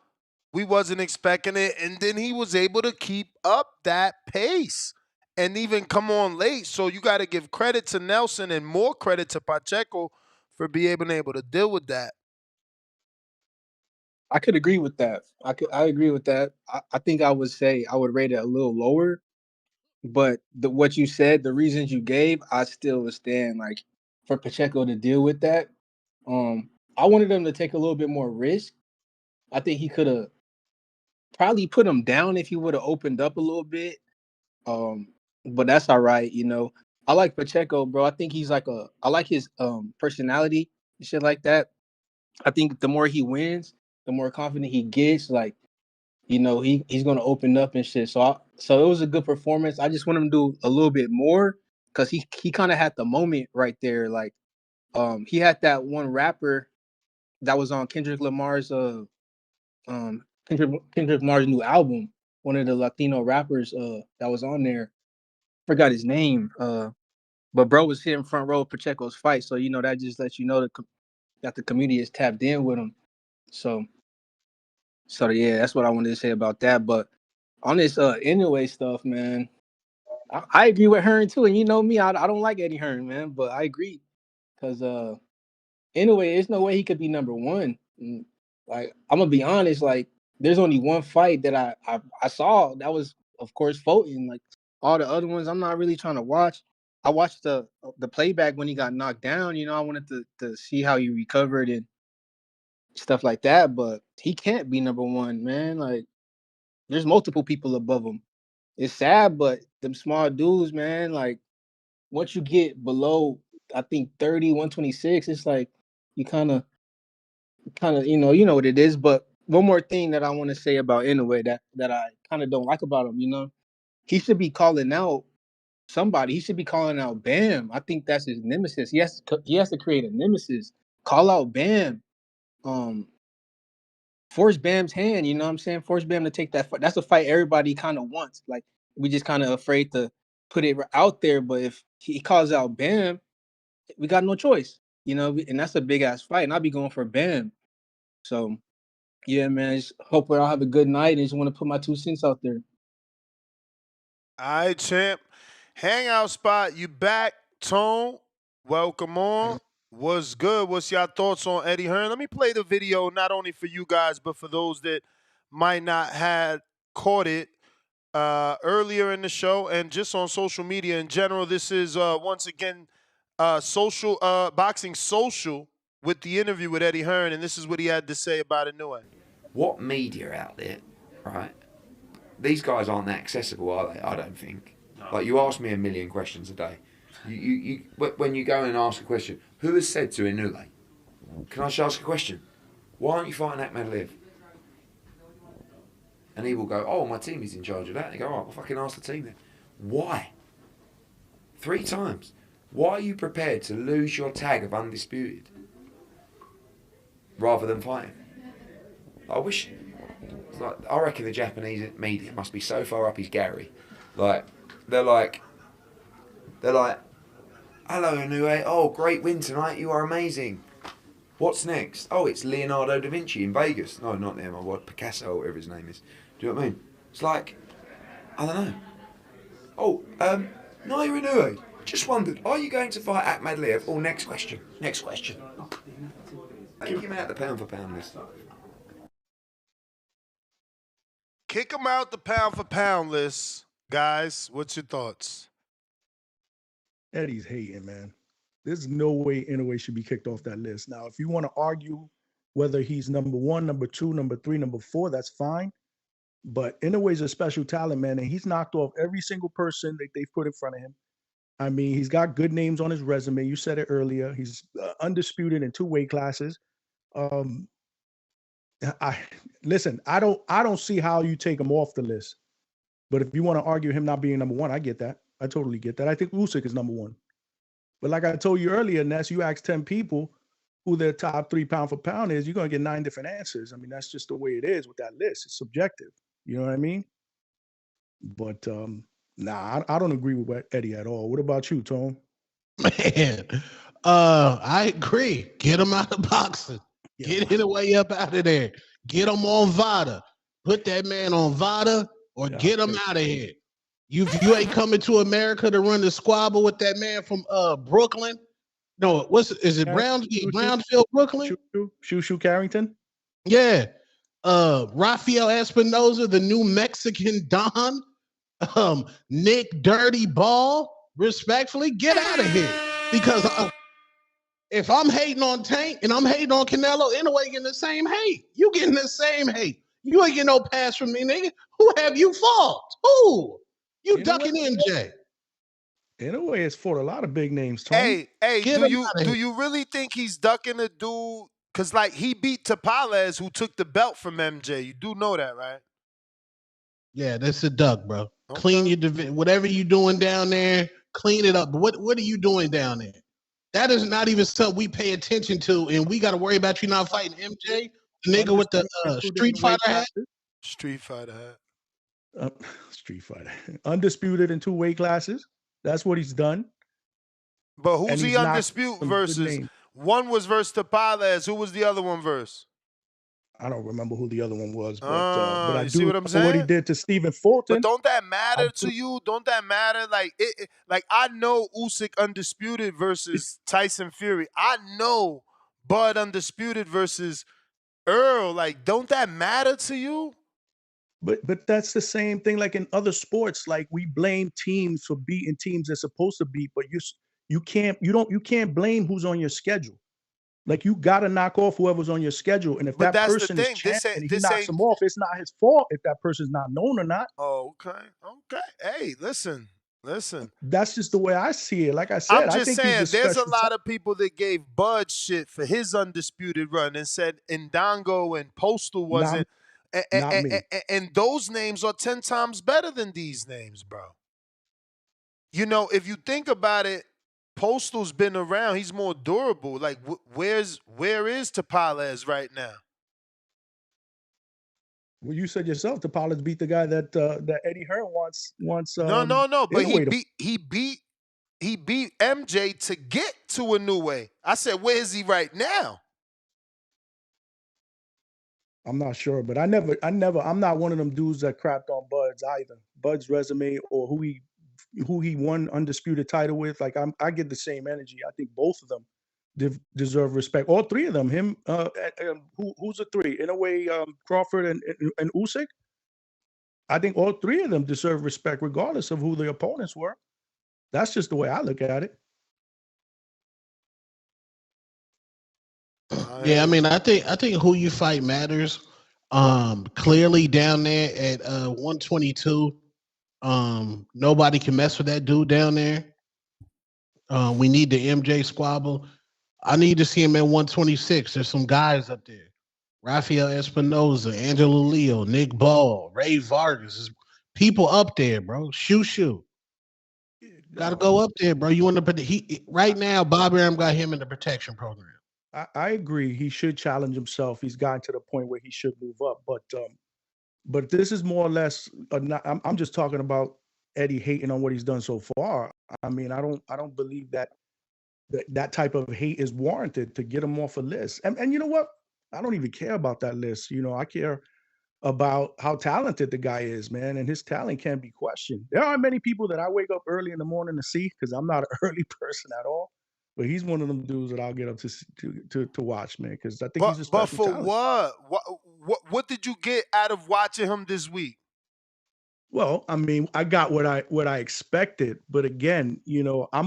we wasn't expecting it, and then he was able to keep up that pace and even come on late. So you got to give credit to Nelson and more credit to Pacheco for being able to deal with that. I could agree with that. I agree with that. I think I would say I would rate it a little lower, but what you said, the reasons you gave, I still would stand like for Pacheco to deal with that. I wanted him to take a little bit more risk. I think he could have probably put him down if he would have opened up a little bit. But that's all right, you know. I like Pacheco, bro. I think he's like I like his personality and shit like that. I think the more he wins, the more confident he gets. Like, you know, he's gonna open up and shit. So it was a good performance. I just want him to do a little bit more because he kind of had the moment right there. Like, he had that one rapper that was on Kendrick Lamar's new album. One of the Latino rappers that was on there. Forgot his name. But bro was sitting front row of Pacheco's fight, so you know that just lets you know that the community is tapped in with him. So yeah, that's what I wanted to say about that. But on this Inoue stuff, man, I agree with Hearn too. And you know me, I don't like Eddie Hearn, man, but I agree because Inoue, there's no way he could be number one. Like I'm gonna be honest, like there's only one fight that I saw that was, of course, Fulton. Like all the other ones, I'm not really trying to watch. I watched the playback when he got knocked down. You know, I wanted to see how he recovered and stuff like that. But he can't be number one, man. Like there's multiple people above him. It's sad, but them small dudes, man. Like once you get below, I think 30, 126, it's like you kind of you know what it is. But one more thing that I want to say about Inoue that I kind of don't like about him, you know, he should be calling out somebody. He should be calling out Bam. I think that's his nemesis. He has to create a nemesis. Call out Bam. Um, force Bam's hand. You know what I'm saying? Force Bam to take that fight. That's a fight everybody kind of wants. Like we just kind of afraid to put it out there. But if he calls out Bam, we got no choice. You know, and that's a big ass fight. And I'll be going for Bam. So yeah, man. Just hope I'll have a good night and just want to put my 2 cents out there. All right, champ. Hangout spot, you back. Tone, welcome on. What's good? What's your thoughts on Eddie Hearn? Let me play the video not only for you guys, but for those that might not have caught it earlier in the show and just on social media in general. This is once again social boxing social with the interview with Eddie Hearn, and this is what he had to say about Inoue. What media outlet, right? These guys aren't that accessible, are they? I don't think. Like you ask me a million questions a day. When you go and ask a question, who has said to Inoue, "Can I just ask a question? Why aren't you fighting Akhmadaliev?" And he will go, "Oh, my team is in charge of that." And they go, "Oh, well, fucking ask the team then." Why? 3 times. Why are you prepared to lose your tag of undisputed rather than fighting? I wish. Like, I reckon the Japanese media must be so far up his Gary. Like, they're like, "Hello, Inoue. Oh, great win tonight. You are amazing. What's next? Oh, it's Leonardo da Vinci in Vegas. No, not there, my word. Picasso, whatever his name is. Do you know what I mean? It's like, I don't know. Oh, Naoya Inoue. Just wondered, are you going to fight Akhmadaliev? Oh, next question. Next question. Kick him out the pound for pound list. Kick him out the pound for pound list, guys. What's your thoughts? Eddie's hating, man. There's no way Inoue should be kicked off that list. Now, if you want to argue whether he's number 1, number 2, number 3, number 4, that's fine. But Inoue's a special talent, man, and he's knocked off every single person that they've put in front of him. I mean, he's got good names on his resume. You said it earlier. He's undisputed in 2 weight classes. Um, listen. I don't see how you take him off the list. But if you want to argue him not being number 1, I get that. I totally get that. I think Usyk is number 1. But like I told you earlier, Ness, you ask 10 people who their top 3 pound for pound is, you're going to get 9 different answers. I mean, that's just the way it is with that list. It's subjective. You know what I mean? But nah, I don't agree with Eddie at all. What about you, Tone? Man, I agree. Get him out of boxing. Get Inoue up out of there. Get him on VADA. Put that man on VADA or get him out of here. You ain't coming to America to run the squabble with that man from Brooklyn. No, is it Brownsville, Brooklyn? Shoo Carrington? Yeah. Rafael Espinoza, the new Mexican Don, Nick Dirty Ball, respectfully, get out of here. Because if I'm hating on Tank and I'm hating on Canelo, Inoue getting the same hate. You getting the same hate. You ain't getting no pass from me, nigga. Who have you fought? Who? You ducking MJ. Inoue has fought a lot of big names, Tony. Hey, do you really think he's ducking a dude? Because, like, he beat Tapales, who took the belt from MJ. You do know that, right? Yeah, that's a duck, bro. Okay. Clean your division. Whatever you doing down there, clean it up. But what are you doing down there? That is not even something we pay attention to, and we got to worry about you not fighting MJ, the nigga with the Street Fighter hat. Street Fighter hat. Street Fighter. Undisputed in 2 weight classes. That's what he's done. But who's he undisputed versus? One was versus Tapales. Who was the other one versus? I don't remember who the other one was, but I you do see what I'm saying? What he did to Stephen Fulton. But don't that matter to you? Don't that matter? Like like I know Usyk undisputed versus Tyson Fury. I know Bud undisputed versus Earl. Like, don't that matter to you? But that's the same thing like in other sports. Like, we blame teams for beating teams they're supposed to beat, but you can't blame who's on your schedule. Like, you got to knock off whoever's on your schedule. And if that person is champ and he knocks him off, it's not his fault if that person's not known or not. Oh, okay. Hey, listen. That's just the way I see it. Like I said, I'm just saying there's a lot talent. of people that gave Bud shit for his undisputed run and said Ndango and Postal wasn't. And those names are 10 times better than these names, bro. You know, if you think about it, Postal's been around. He's more durable. Like, where is Tapales right now? Well, you said yourself, Tapales beat the guy that Eddie Hearn wants. No. But he beat MJ to get to Inoue. I said, where is he right now? I'm not sure, but I'm not one of them dudes that crapped on Bud's either. Bud's resume or who he won undisputed title with. Like, I get the same energy. I think both of them deserve respect. All 3 of them. Him, who's the 3? Inoue, Crawford, and Usyk. I think all 3 of them deserve respect, regardless of who the opponents were. That's just the way I look at it. Yeah, I mean, I think who you fight matters. Clearly down there at 122, nobody can mess with that dude down there. We need the MJ squabble. I need to see him at 126. There's some guys up there. Rafael Espinoza, Angelo Leo, Nick Ball, Ray Vargas. There's people up there, bro. Shoo. Got to go up there, bro. You want to right now, Bob Arum got him in the protection program. I agree. He should challenge himself. He's gotten to the point where he should move up. But this is more or less. I'm just talking about Eddie hating on what he's done so far. I mean, I don't believe that type of hate is warranted to get him off a list. And you know what? I don't even care about that list. You know, I care about how talented the guy is, man, and his talent can't be questioned. There are many people that I wake up early in the morning to see because I'm not an early person at all. But he's one of them dudes that I'll get up to watch, man, because I think he's a special But for talent. what did you get out of watching him this week? Well, I mean, I got what I expected, but again, you know, I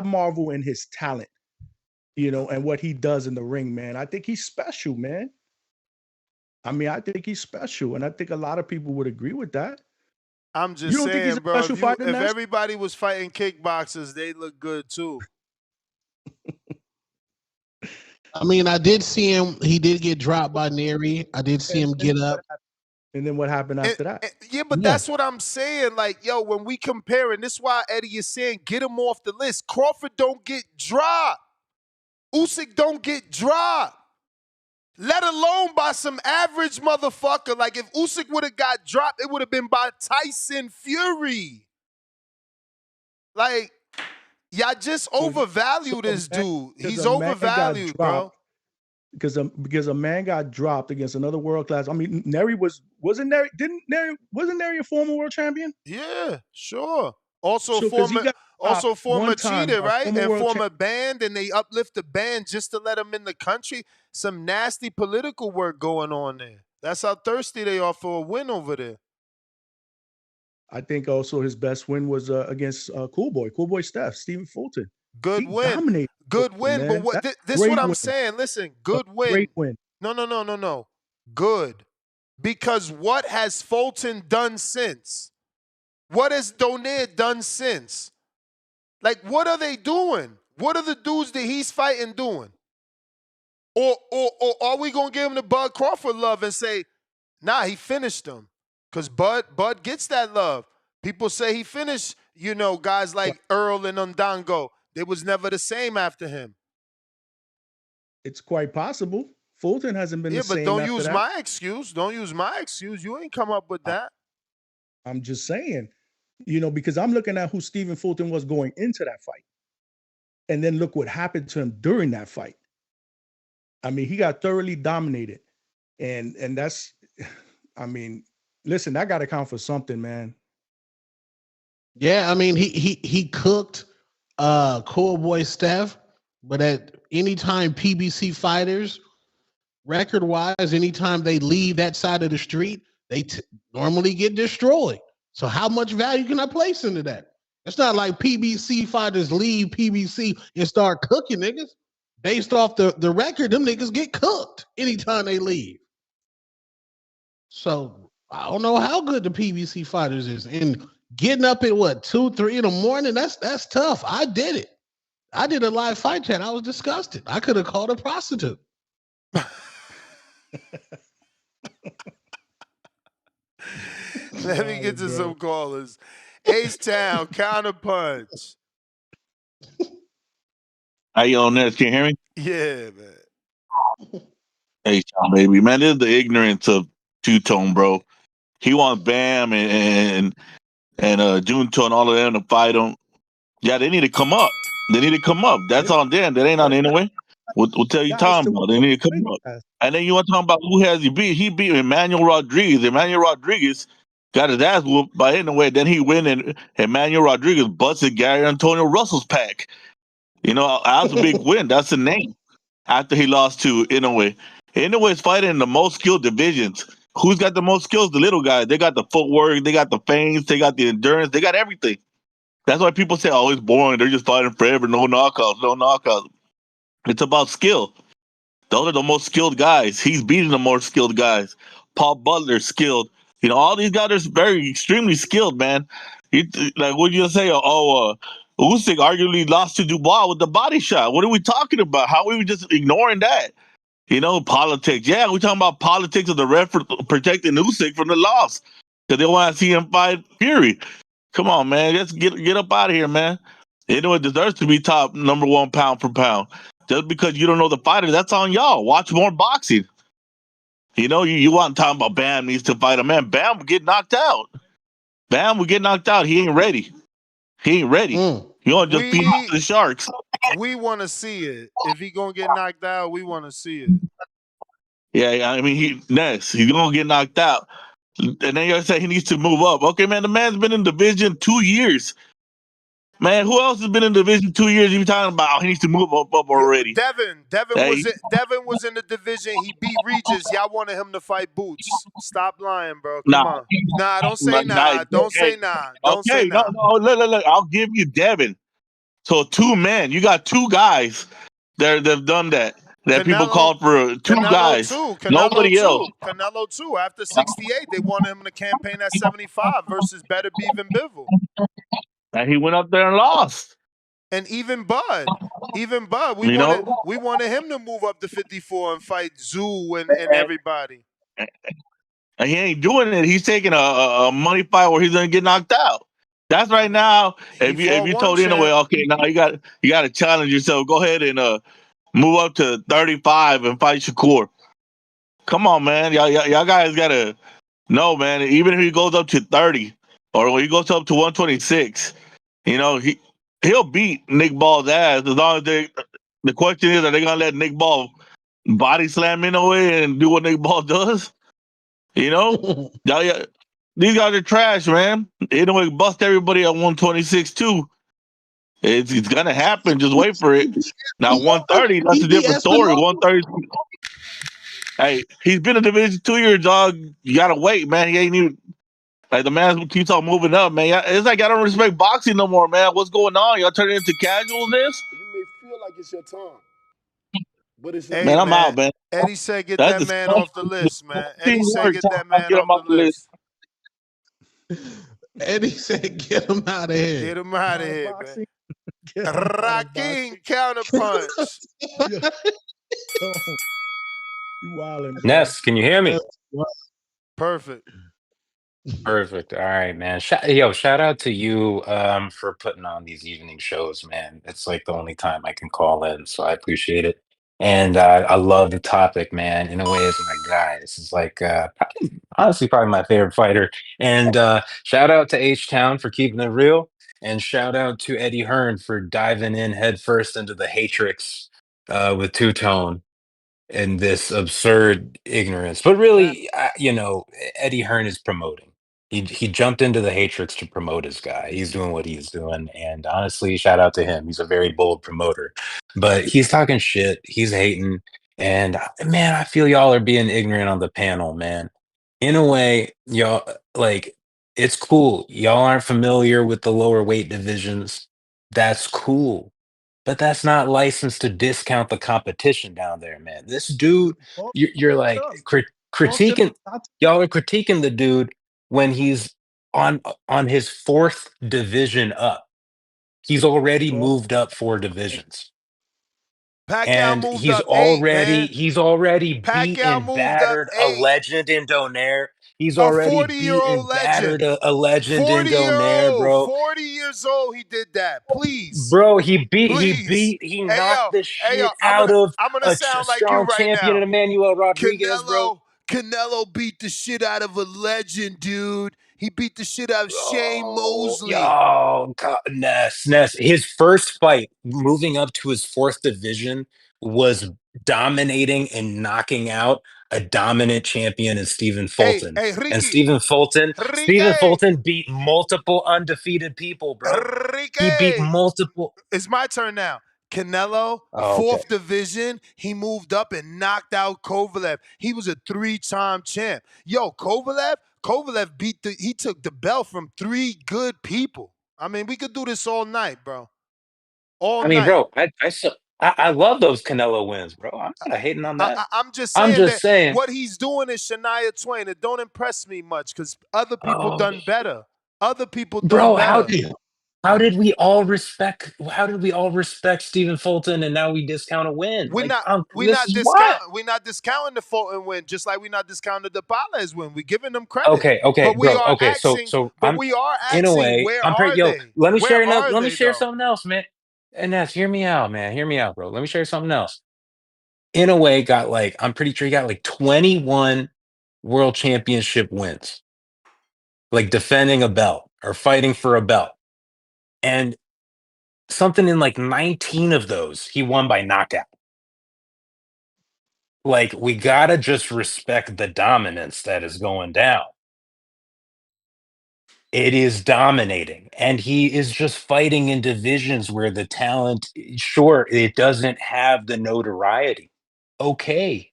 marvel in his talent, you know, and what he does in the ring, man. I think he's special, man. I mean, I think he's special, and I think a lot of people would agree with that. I'm just saying, bro, if everybody was fighting kickboxers, they look good too. I mean, I did see him. He did get dropped by Neri. I did see him get up. And then what happened after that? That's what I'm saying. Like, yo, when we compare, and this is why Eddie is saying, get him off the list. Crawford don't get dropped. Usyk don't get dropped. Let alone by some average motherfucker. Like, if Usyk would have got dropped, it would have been by Tyson Fury. Like, y'all just overvalue this dude. He's overvalued, bro. Because a man got dropped against another world class. I mean, Neri wasn't Neri a former world champion? Yeah, sure. Also So because he got former one time, cheater, right? former And world former banned, and they uplift the ban just to let him in the country. Some nasty political work going on there. That's how thirsty they are for a win over there. I think also his best win was against Cool Boy Steph, Stephen Fulton. Good He win. dominated Good Fulton, win. But man. what That's this great what I'm win. saying. Listen, good win. Great win. No. Good. Because what has Fulton done since? What has Donaire done since? Like, what are they doing? What are the dudes that he's fighting doing? Or are we gonna give him the Bud Crawford love and say, nah, he finished them? Because Bud gets that love. People say he finished, guys like Earl and Undango. They was never the same after him. It's quite possible. Fulton hasn't been the but same don't after use that. my excuse. Don't use my excuse. You ain't come up with that. I'm just saying, because I'm looking at who Stephen Fulton was going into that fight. And then look what happened to him during that fight. I mean, he got thoroughly dominated. And that's, I mean, listen, that got to count for something, man. Yeah, I mean, he cooked Cool Boy Steph, but at any time PBC fighters, record wise, anytime they leave that side of the street, they normally get destroyed. So how much value can I place into that? It's not like PBC fighters leave PBC and start cooking niggas. Based off the record, them niggas get cooked anytime they leave. So I don't know how good the PBC fighters is. And getting up at what, 2, 3 in the morning, that's tough. I did it. I did a live fight chat. I was disgusted. I could have called a prostitute. Let me get to some callers. H-Town, Counterpunch. How you on this? Can you hear me? Yeah, man. H-Town, baby. Man, this is the ignorance of Two-Tone, bro. He wants Bam and Junto and all of them to fight him. Yeah, they need to come up. They need to come up. That's on them. That ain't on Inoue. We'll tell you time about. They need to come up. And then you want to talk about who has he beat? He beat Emmanuel Rodriguez. Emmanuel Rodriguez got his ass whooped by Inoue. Then he win, and Emmanuel Rodriguez busted Gary Antonio Russell's pack. That was a big win. That's the name. After he lost to Inoue. Inoue is fighting in the most skilled divisions. Who's got the most skills? The little guys. They got the footwork. They got the feints. They got the endurance. They got everything. That's why people say, oh, it's boring. They're just fighting forever. No knockouts. It's about skill. Those are the most skilled guys. He's beating the more skilled guys. Paul Butler's skilled. All these guys are very extremely skilled, man. Like, what you say? Usyk arguably lost to Dubois with the body shot. What are we talking about? How are we just ignoring that? Politics. Yeah, we're talking about politics of the ref protecting Usyk from the loss because they want to see him fight Fury. Come on, man. Let's get up out of here, man. It deserves to be top number 1 pound for pound. Just because you don't know the fighter, that's on y'all. Watch more boxing. You want to talk about Bam needs to fight a man. Bam will get knocked out. Bam will get knocked out. He ain't ready. You want to just feed off the sharks. We want to see it. If he going to get knocked out, we want to see it. Yeah, I mean, he's going to get knocked out. And then you say he needs to move up. Okay, man, the man's been in division 2 years. Man, who else has been in division 2 years? You talking about he needs to move up already? Devin was in the division. He beat Regis. Y'all wanted him to fight Boots. Stop lying, bro. Come on. Nah, don't say nah. Don't say nah. Don't say nah. No. Look. I'll give you Devin. So 2 men. You got 2 guys that've done that. That people called for 2 guys. Nobody else. Canelo too. After 68, they wanted him to campaign at 75 versus Better Beav and Bivol. And he went up there and lost. And even Bud, we wanted him to move up to 54 and fight Zoo and everybody. And he ain't doing it. He's taking a money fight where he's gonna get knocked out. That's right now. If you told Inoue, okay, now you got to challenge yourself. Go ahead and move up to 35 and fight Shakur. Come on, man. Y'all guys gotta know, man. Even if he goes up to 30 or when he goes up to 126, he'll beat Nick Ball's ass as long as the question is, are they gonna let Nick Ball body slam Inoue and do what Nick Ball does? Yeah. These guys are trash, man. Inoue bust everybody at 126 too. It's gonna happen. Just wait for it. Now 130, that's He a beat different story. Espinosa. 130. Hey, he's been in Division 2 years, dog. You gotta wait, man. He ain't even like the man keeps on moving up, man. It's like I don't respect boxing no more, man. What's going on? Y'all turning into casualness? You may feel like it's your time, but it's Hey, Man, not. I'm out, man. man. Eddie said get That's that man off the disgusting. list, man. Eddie said Teamwork. get that man Get him off the off the list. list. Eddie said, "Get him out of here." Get him out of Out of here, man. boxing. Get him out of Rocking boxing. counterpunch. Yeah. Yo, you wildin', bro. Ness, can you hear me? Perfect. Perfect. All right, man. Shout out to you for putting on these evening shows, man. It's like the only time I can call in, so I appreciate it. And I love the topic, man. In a way, it's my guy. This is like honestly probably my favorite fighter. And shout out to H Town for keeping it real, and shout out to Eddie Hearn for diving in headfirst into the Hatrix with Two Tone and this absurd ignorance. But really, Eddie Hearn is promoting. He jumped into the Hatrix to promote his guy. He's doing what he's doing, and honestly, shout out to him. He's a very bold promoter. But he's talking shit. He's hating, and man, I feel y'all are being ignorant on the panel, man. In a way, y'all like it's cool. Y'all aren't familiar with the lower weight divisions. That's cool, but that's not licensed to discount the competition down there, man. This dude, Talk, you're talk to like us. Talk to critiquing. us. Y'all are critiquing the dude when he's on his fourth division up. He's already Talk. moved up four divisions, Pacquiao and moved up 8, man. he's already beat Pacquiao and moved up battered a 8. legend in Donaire. He's A already 40-year beat old and legend. battered a legend in 40 year Donaire, old. bro. 40 years old. He did that. Please. Bro, Please. he Hey knocked yo. the Hey yo. shit out of I'm gonna a sound like you strong right champion now. in Emmanuel Rodriguez, bro. Canelo beat the shit out of a legend, dude. He beat the shit out of Shane Oh, Mosley. yo, God, Ness. His first fight, moving up to his fourth division, was dominating and knocking out a dominant champion in Stephen Fulton. Hey, And Ricky. Stephen Ricky. Fulton beat multiple undefeated people, bro. He beat Ricky. multiple. It's my turn now. Canelo, Oh, okay. fourth division. He moved up and knocked out Kovalev. He was a 3-time champ. Yo, Kovalev he took the belt from 3 good people. I mean, we could do this all night, bro. All I mean, night. bro, I love those Canelo wins, bro. I'm not hating on that. I'm just I'm saying just that saying, what he's doing is Shania Twain. It don't impress me much because other people oh, done better. Other people done bro, better. how did we all respect Stephen Fulton and now we discount a win? We're Like, not we this not is what? discounting the Fulton win, just like we're not discounting the Palas win. We're giving them credit. Okay, But we bro. are Okay, asking, I'm in a way, where I'm pretty are yo, they? Where are let me they share though? something else, man. And that's hear me out, man. Hear me out, bro. Let me share something else. In a way, I'm pretty sure he got like 21 world championship wins, like defending a belt or fighting for a belt. And something in like 19 of those he won by knockout. Like, we gotta just respect the dominance that is going down. It is dominating, and he is just fighting in divisions where the talent, sure, it doesn't have the notoriety. Okay,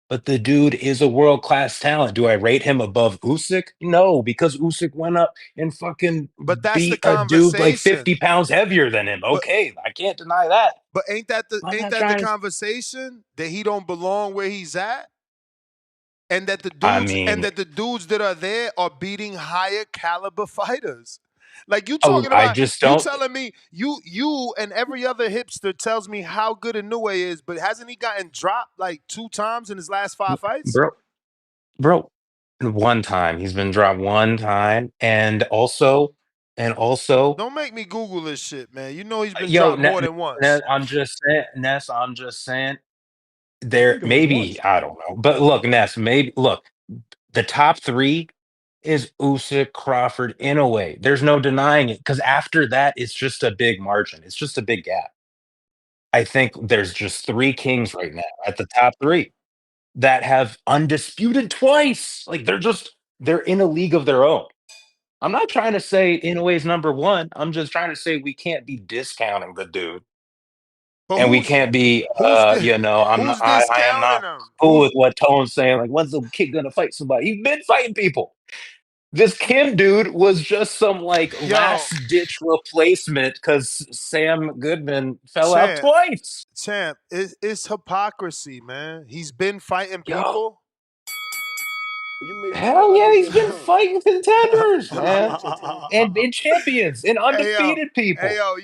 but the dude is a world-class talent. Do I rate him above Usyk? No, because Usyk went up and fucking But that's the beat a dude like conversation. 50 pounds heavier than him. But Okay, I can't deny that. but I'm ain't not that the trying to. conversation that he don't belong where he's at? And that I mean, the dudes that are there are beating higher caliber fighters. Like I just you don't, telling me you and every other hipster tells me how good Inoue is, but hasn't he gotten dropped like 2 times in his last 5 fights? bro. Bro, one time. He's been dropped one time, and also, Don't make me Google this shit, man. You know he's been yo, dropped more than once. Ness, I'm just saying, Ness, I'm just saying, I there think it was once. maybe I don't know, but look, Ness, maybe look, the top three is Usyk, Crawford, Inoue. There's no denying it because after that, it's just a big margin. It's just a big gap. I think there's just three kings right now at the top three that have undisputed twice. Like they're just they're in a league of their own. I'm not trying to say Inoue's number one. I'm just trying to say we can't be discounting the dude. But And we can't be, who's I am discounting not him? cool with what Tone's saying. Like, when's the kid gonna fight somebody? He's been fighting people. This Kim dude was just some like last ditch replacement because Sam Goodman fell out twice. Champ, it's hypocrisy, man. He's been fighting people. Hell yeah, he's been fighting contenders, man, and champions and undefeated people. Hey yo,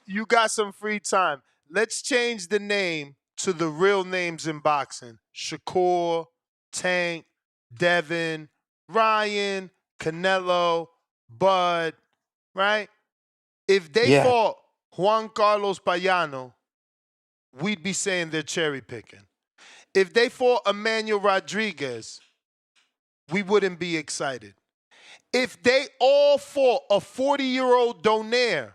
you got some free time. Let's change the name to the real names in boxing: Shakur, Tank, Devin, Ryan, Canelo, Bud. Right? If they fought Juan Carlos Payano, we'd be saying they're cherry picking. If they fought Emmanuel Rodriguez, we wouldn't be excited. If they all fought a 40-year-old Donaire,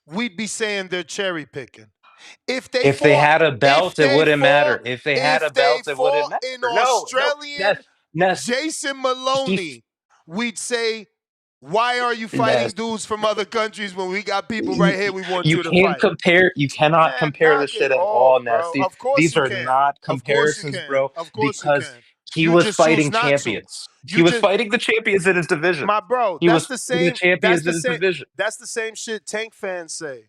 we'd be saying they're cherry picking. If they had a belt, it wouldn't matter. If they had a belt, it wouldn't matter. In Australian Ness, Jason Maloney, we'd say, why are you fighting dudes from other countries when we got people right here we want you to fight? You cannot compare this shit at all, Ness. These are not comparisons, bro. Of course because you he was fighting champions. He was fighting the champions in his division. My bro, he that's was the same. The champions in his division. That's the same shit Tank fans say.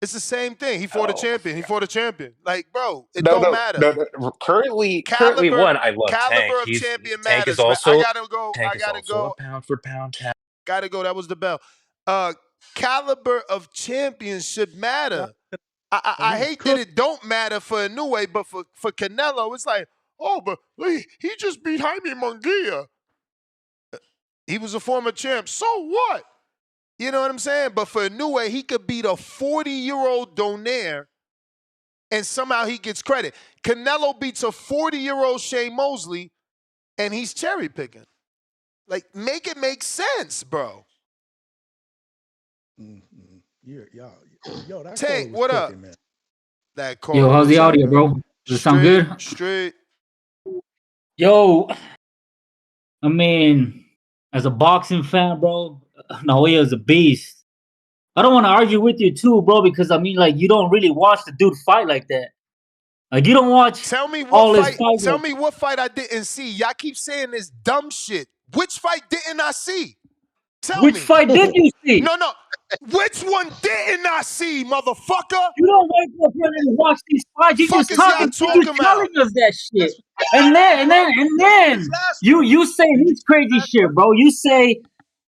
It's the same thing. He fought a champion. He fought a champion. Like, bro, it don't matter. No. Currently one, I love caliber Tank. of champion Tank matters. is also. I gotta go. Tank is also a pound for pound champ. Gotta go. That was the bell. Caliber of champions should matter. I hate that it don't matter for Inoue, but for Canelo, it's like, oh, but he just beat Jaime Munguia. He was a former champ. So what? You know what I'm saying? But for Inoue, he could beat a 40-year-old Donaire, and somehow he gets credit. Canelo beats a 40-year-old Shane Mosley, and he's cherry picking. Like, make it make sense, bro. Yo, that Tank, what up? Man. That call. Yo, how's the audio, bro? Does it sound good? Straight. Yo, I mean, as a boxing fan, bro, Naoya is a beast. I don't want to argue with you too, bro, because I mean, like, you don't really watch the dude fight like that. Like, you don't watch. Tell me what fight I didn't see. Y'all keep saying this dumb shit. Which fight didn't I see? Tell me. Which fight did you see? No. Which one didn't I see, motherfucker? You don't wake up and watch these fights. You just telling us that shit. And then you say this crazy shit, bro. You say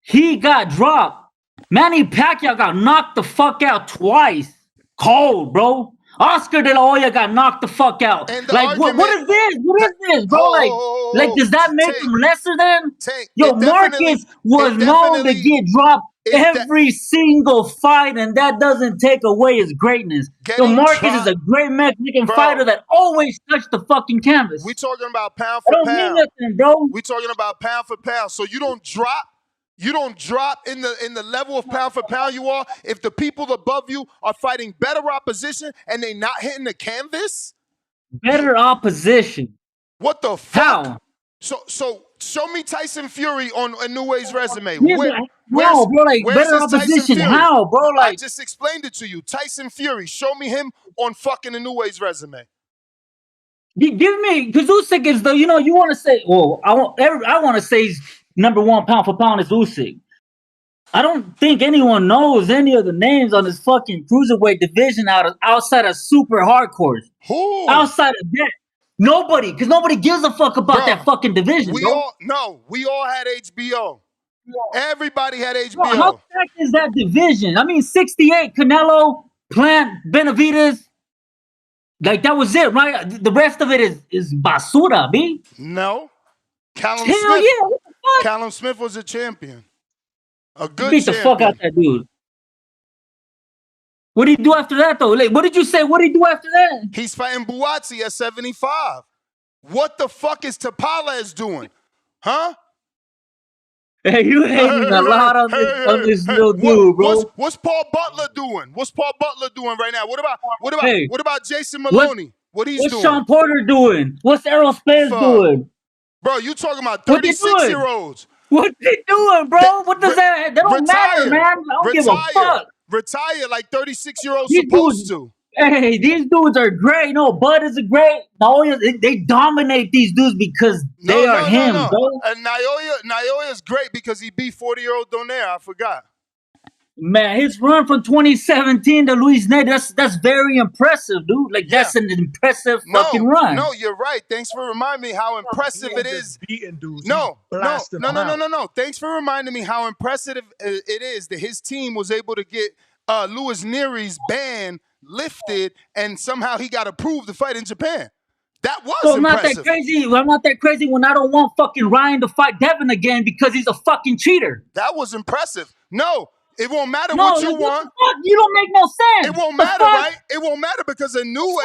he got dropped. Manny Pacquiao got knocked the fuck out twice. Cold, bro. Oscar De La Hoya got knocked the fuck out. Like, what is this? What is this, bro? Like, does that make him lesser than? Yo, Marcus was known to get dropped every single fight, and that doesn't take away his greatness. Yo, Marcus is a great Mexican fighter that always touched the fucking canvas. We talking about pound for pound. Don't mean nothing, bro. We talking about pound for pound. So you don't drop. You don't drop in the level of pound for pound you are if the people above you are fighting better opposition and they not hitting the canvas? Better opposition. What the fuck? How? So show me Tyson Fury on Inoue's resume. Better opposition. How, bro? Like, I just explained it to you. Tyson Fury. Show me him on fucking Inoue's resume. Give me, because Usyk is the, you want to say, well, I want to say he's number one pound for pound is Usyk. I don't think anyone knows any of the names on this fucking cruiserweight division outside of super hardcores. Who? Outside of that, nobody, because nobody gives a fuck about that fucking division. We all had HBO. Everybody had HBO. Bro, how stacked is that division? I mean, 68, Canelo, Plant, Benavidez. Like, that was it, right? The rest of it is basura, B. No. Callum Hell Smith. Yeah. What the fuck? Callum Smith was a champion. A good Beat champion. the fuck out that dude. What did he do after that, though? Like, what did you say? What did he do after that? He's fighting Buatsi at 75. What the fuck is Tapales doing? Huh? Hey, you hating a lot on this little dude, bro. What's Paul Butler doing? What's Paul Butler doing right now? What about Jason Maloney? What he's doing? What's Sean Porter doing? What's Errol Spence doing? Bro, you talking about What they doing? 36-year-olds. What they doing, bro? What does that? That don't matter, man. I don't give a fuck. Retire like 36-year-olds These supposed dudes, to. hey, these dudes are great. No, Bud is a great. Naoya, they dominate these dudes because they are him, bro. And Naoya's great because he beat 40-year-old Donaire. I forgot. Man, his run from 2017 to Luis Nate, that's very impressive, dude. Like, that's an impressive fucking run. No, you're right. Thanks for reminding me how impressive it is. Beating dudes. No. No. Thanks for reminding me how impressive it is that his team was able to get Luis Neri's ban lifted and somehow he got approved to fight in Japan. That was so I'm impressive. not that crazy. I'm not that crazy when I don't want fucking Ryan to fight Devin again because he's a fucking cheater. That was impressive. No. It won't matter what you want. Fuck? You don't make no sense. It won't matter, right? It won't matter because Inoue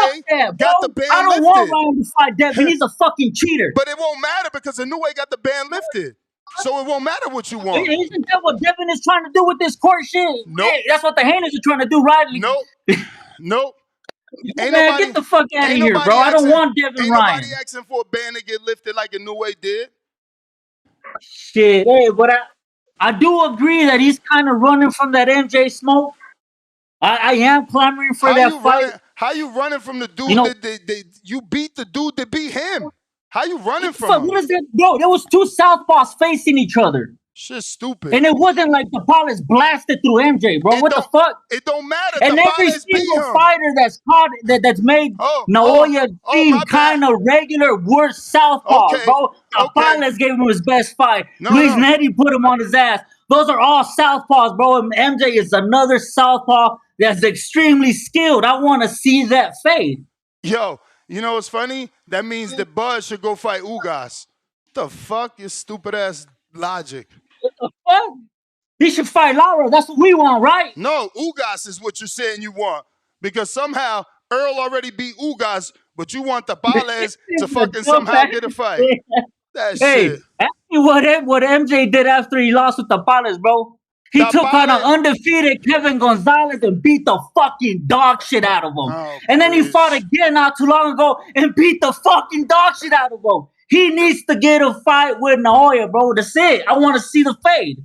got the ban lifted. I don't want Ryan to fight Devin. He's a fucking cheater. But it won't matter because Inoue got the ban lifted. So it won't matter what you want. Isn't that what Devin is trying to do with this court shit? Nope. Hey, that's what the Hannahs are trying to do, right? Nope. Ain't man, get the fuck out of here, bro. I don't want Devin Ryan. Ain't nobody asking for a ban to get lifted like Inoue did. Shit. Hey, but I do agree that he's kind of running from that MJ smoke. I am clamoring for that fight. How you running from the dude that you beat the dude that beat him? How you running from him? What is that? Bro, there was two southpaws facing each other. Shit's stupid. And it wasn't like the ball is blasted through MJ, bro. What the fuck? It don't matter. And every single fighter that's caught that's made Naoya seem kind of regular worst southpaw, bro. Apales gave him his best fight. Luis Neri put him on his ass. Those are all southpaws, bro. And MJ is another southpaw that's extremely skilled. I want to see that fade. Yo, you know what's funny? That means that Bud should go fight Ugas. The fuck? Your stupid ass logic. What the fuck? He should fight Lara. That's what we want, right? No, Ugas is what you're saying you want. Because somehow Earl already beat Ugas, but you want the Bales to fucking somehow get a fight. That shit. Ask me what MJ did after he lost with the Bales, bro. He took on an undefeated Kevin Gonzalez and beat the fucking dog shit out of him. And then he fought again not too long ago and beat the fucking dog shit out of him. He needs to get a fight with Naoya, bro. That's it. I want to see the fade.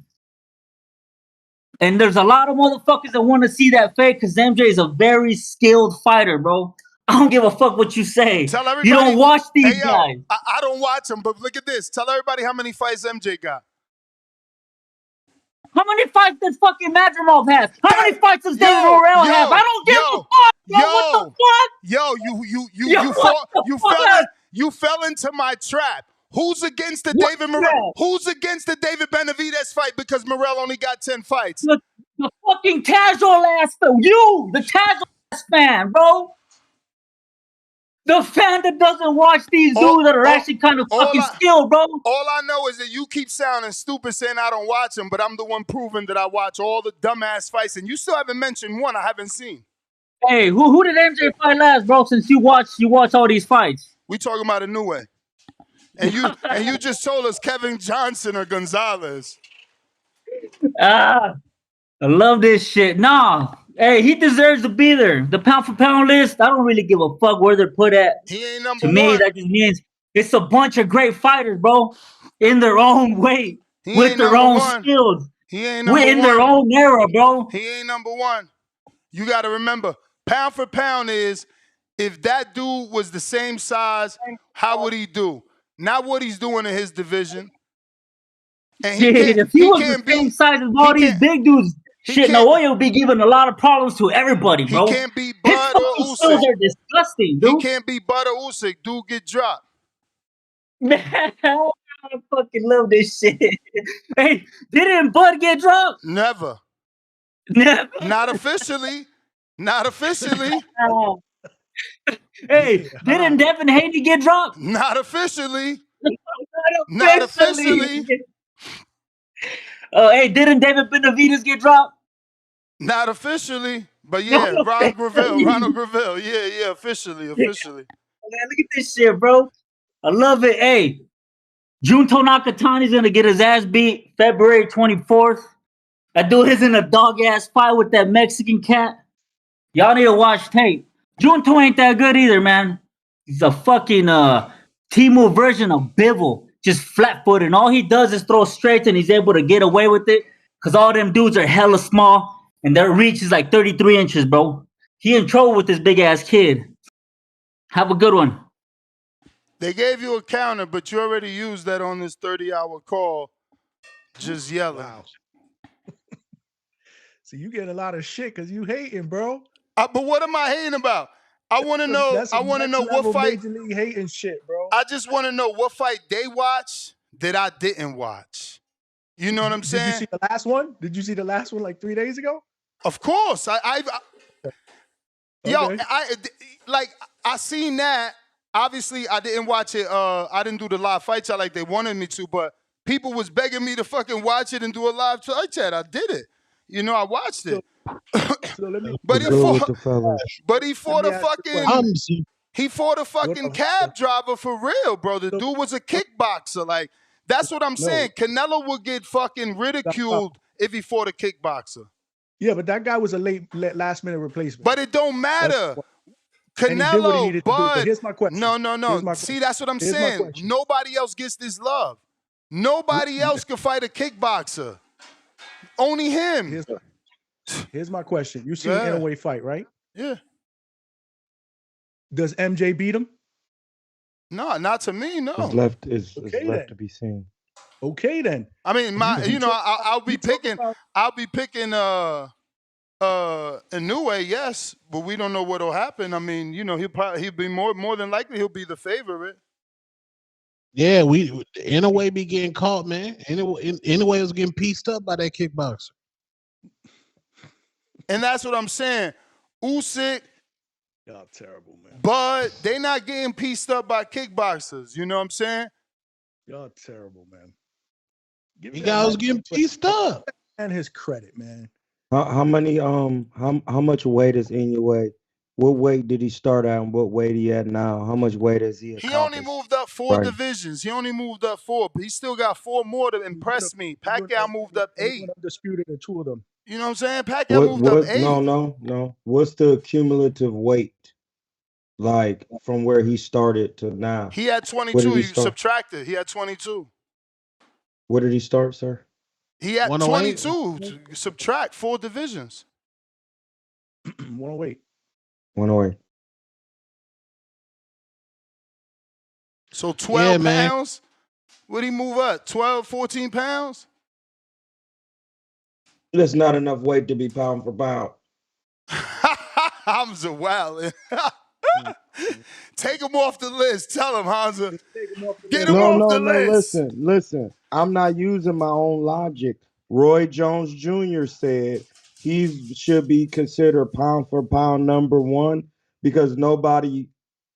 And there's a lot of motherfuckers that want to see that fade because MJ is a very skilled fighter, bro. I don't give a fuck what you say. Tell everybody, you don't watch these guys. I don't watch them, but look at this. Tell everybody how many fights MJ got. How many fights does fucking Madrimov have? How many fights does David Morrell have? I don't give a fuck, bro. What the fuck? You fell into my trap. Who's against the David Morrell? Who's against the David Benavidez fight because Morrell only got 10 fights? The fucking casual ass, the casual ass fan, bro. The fan that doesn't watch these dudes that are actually kind of fucking skilled, bro. All I know is that you keep sounding stupid saying I don't watch them, but I'm the one proving that I watch all the dumbass fights, and you still haven't mentioned one I haven't seen. Hey, who did MJ fight last, bro? Since you watch all these fights. We talking about Inoue. And you just told us Kevin Johnson or Gonzalez. I love this shit. Nah. Hey, he deserves to be there. The pound for pound list, I don't really give a fuck where they're put at. He ain't number one. To me, one. that just means it's a bunch of great fighters, bro, in their own way, with their own skills. He ain't number one. In their own era, bro. He ain't number one. You got to remember, pound for pound is, if that dude was the same size, how would he do? Not what he's doing in his division. And if he was the same size as all these big dudes, shit, Naoya would be giving a lot of problems to everybody, bro. He can't beat Bud or Usyk. They're disgusting, dude. He can't beat Bud or Usyk. Dude get dropped. Man, I fucking love this shit. Hey, didn't Bud get dropped? Never. Not officially. Not officially. Hey, didn't Devin Haney get dropped? Not officially. Not officially. Hey, didn't David Benavidez get dropped? Not officially, but yeah, Ronald Graville. Yeah, officially. Man, look at this shit, bro. I love it. Hey, Junto Nakatani's gonna get his ass beat February 24th. That dude is in a dog-ass fight with that Mexican cat. Y'all need to watch tape. Junto ain't that good either, man. He's a fucking Timu version of Bivol. just flat-footed. And all he does is throw straight, and he's able to get away with it because all them dudes are hella small, and their reach is like 33 inches, bro. He in trouble with this big-ass kid. Have a good one. They gave you a counter, but you already used that on this 30-hour call, just yelling. Wow. So you getting a lot of shit because you hating, bro. But what am I hating about? I want to know. That's I want to next know what level fight. Major League hating shit, bro. I just want to know what fight they watch that I didn't watch. You know what I'm saying? Did you see the last one? Did you see the last one like 3 days ago? Of course. Yo, Okay. I seen that. Obviously, I didn't watch it. I didn't do the live fight chat like they wanted me to, but people was begging me to fucking watch it and do a live fight chat. I did it. You know, I watched it. So let me. But he Good with fought. the fellas. But he fought a ask you a fucking. question. He fought a fucking cab driver for real, bro. The dude was a kickboxer. Like, that's what I'm saying. Canelo would get fucking ridiculed if he fought a kickboxer. Yeah, but that guy was a last minute replacement. But it don't matter. And he did what he Canelo, needed to do. But Bud. here's my question. No. See, that's what I'm saying. Nobody else gets this love. Nobody else can fight a kickboxer. Only him. Here's my question. You seen Inoue fight, right? Yeah. Does MJ beat him? No, not to me. No. It's left then. to be seen. Okay then. I mean, I'll be picking Inoue, yes, but we don't know what'll happen. I mean, he'll be more than likely he'll be the favorite. Yeah, in a way be getting caught, man. In a way, was getting pieced up by that kickboxer. And that's what I'm saying. Usyk, y'all terrible, man. Bud, they not getting pieced up by kickboxers. You know what I'm saying? Y'all terrible, man. You guys was getting pieced up. And his credit, man. How much weight is Inoue? What weight did he start at and what weight he at now? How much weight is he? He only moved up 4 divisions. He only moved up 4, but he still got 4 more to impress me. Pacquiao moved up 8. Undisputed in 2 of them. You know what I'm saying? Pacquiao moved up 8. No. What's the cumulative weight? Like from where he started to now? He had 22. You subtracted. He had 22. Where did he start, sir? He had 22. Subtract 4 divisions. 108. 108. So 12 pounds? What'd he move up? 12, 14 pounds? That's not enough weight to be pound for pound. Hamza wildin'. Take him off the list. Tell him, Hamza. Get him off the list. Listen. I'm not using my own logic. Roy Jones Jr. said he should be considered pound for pound number 1 because nobody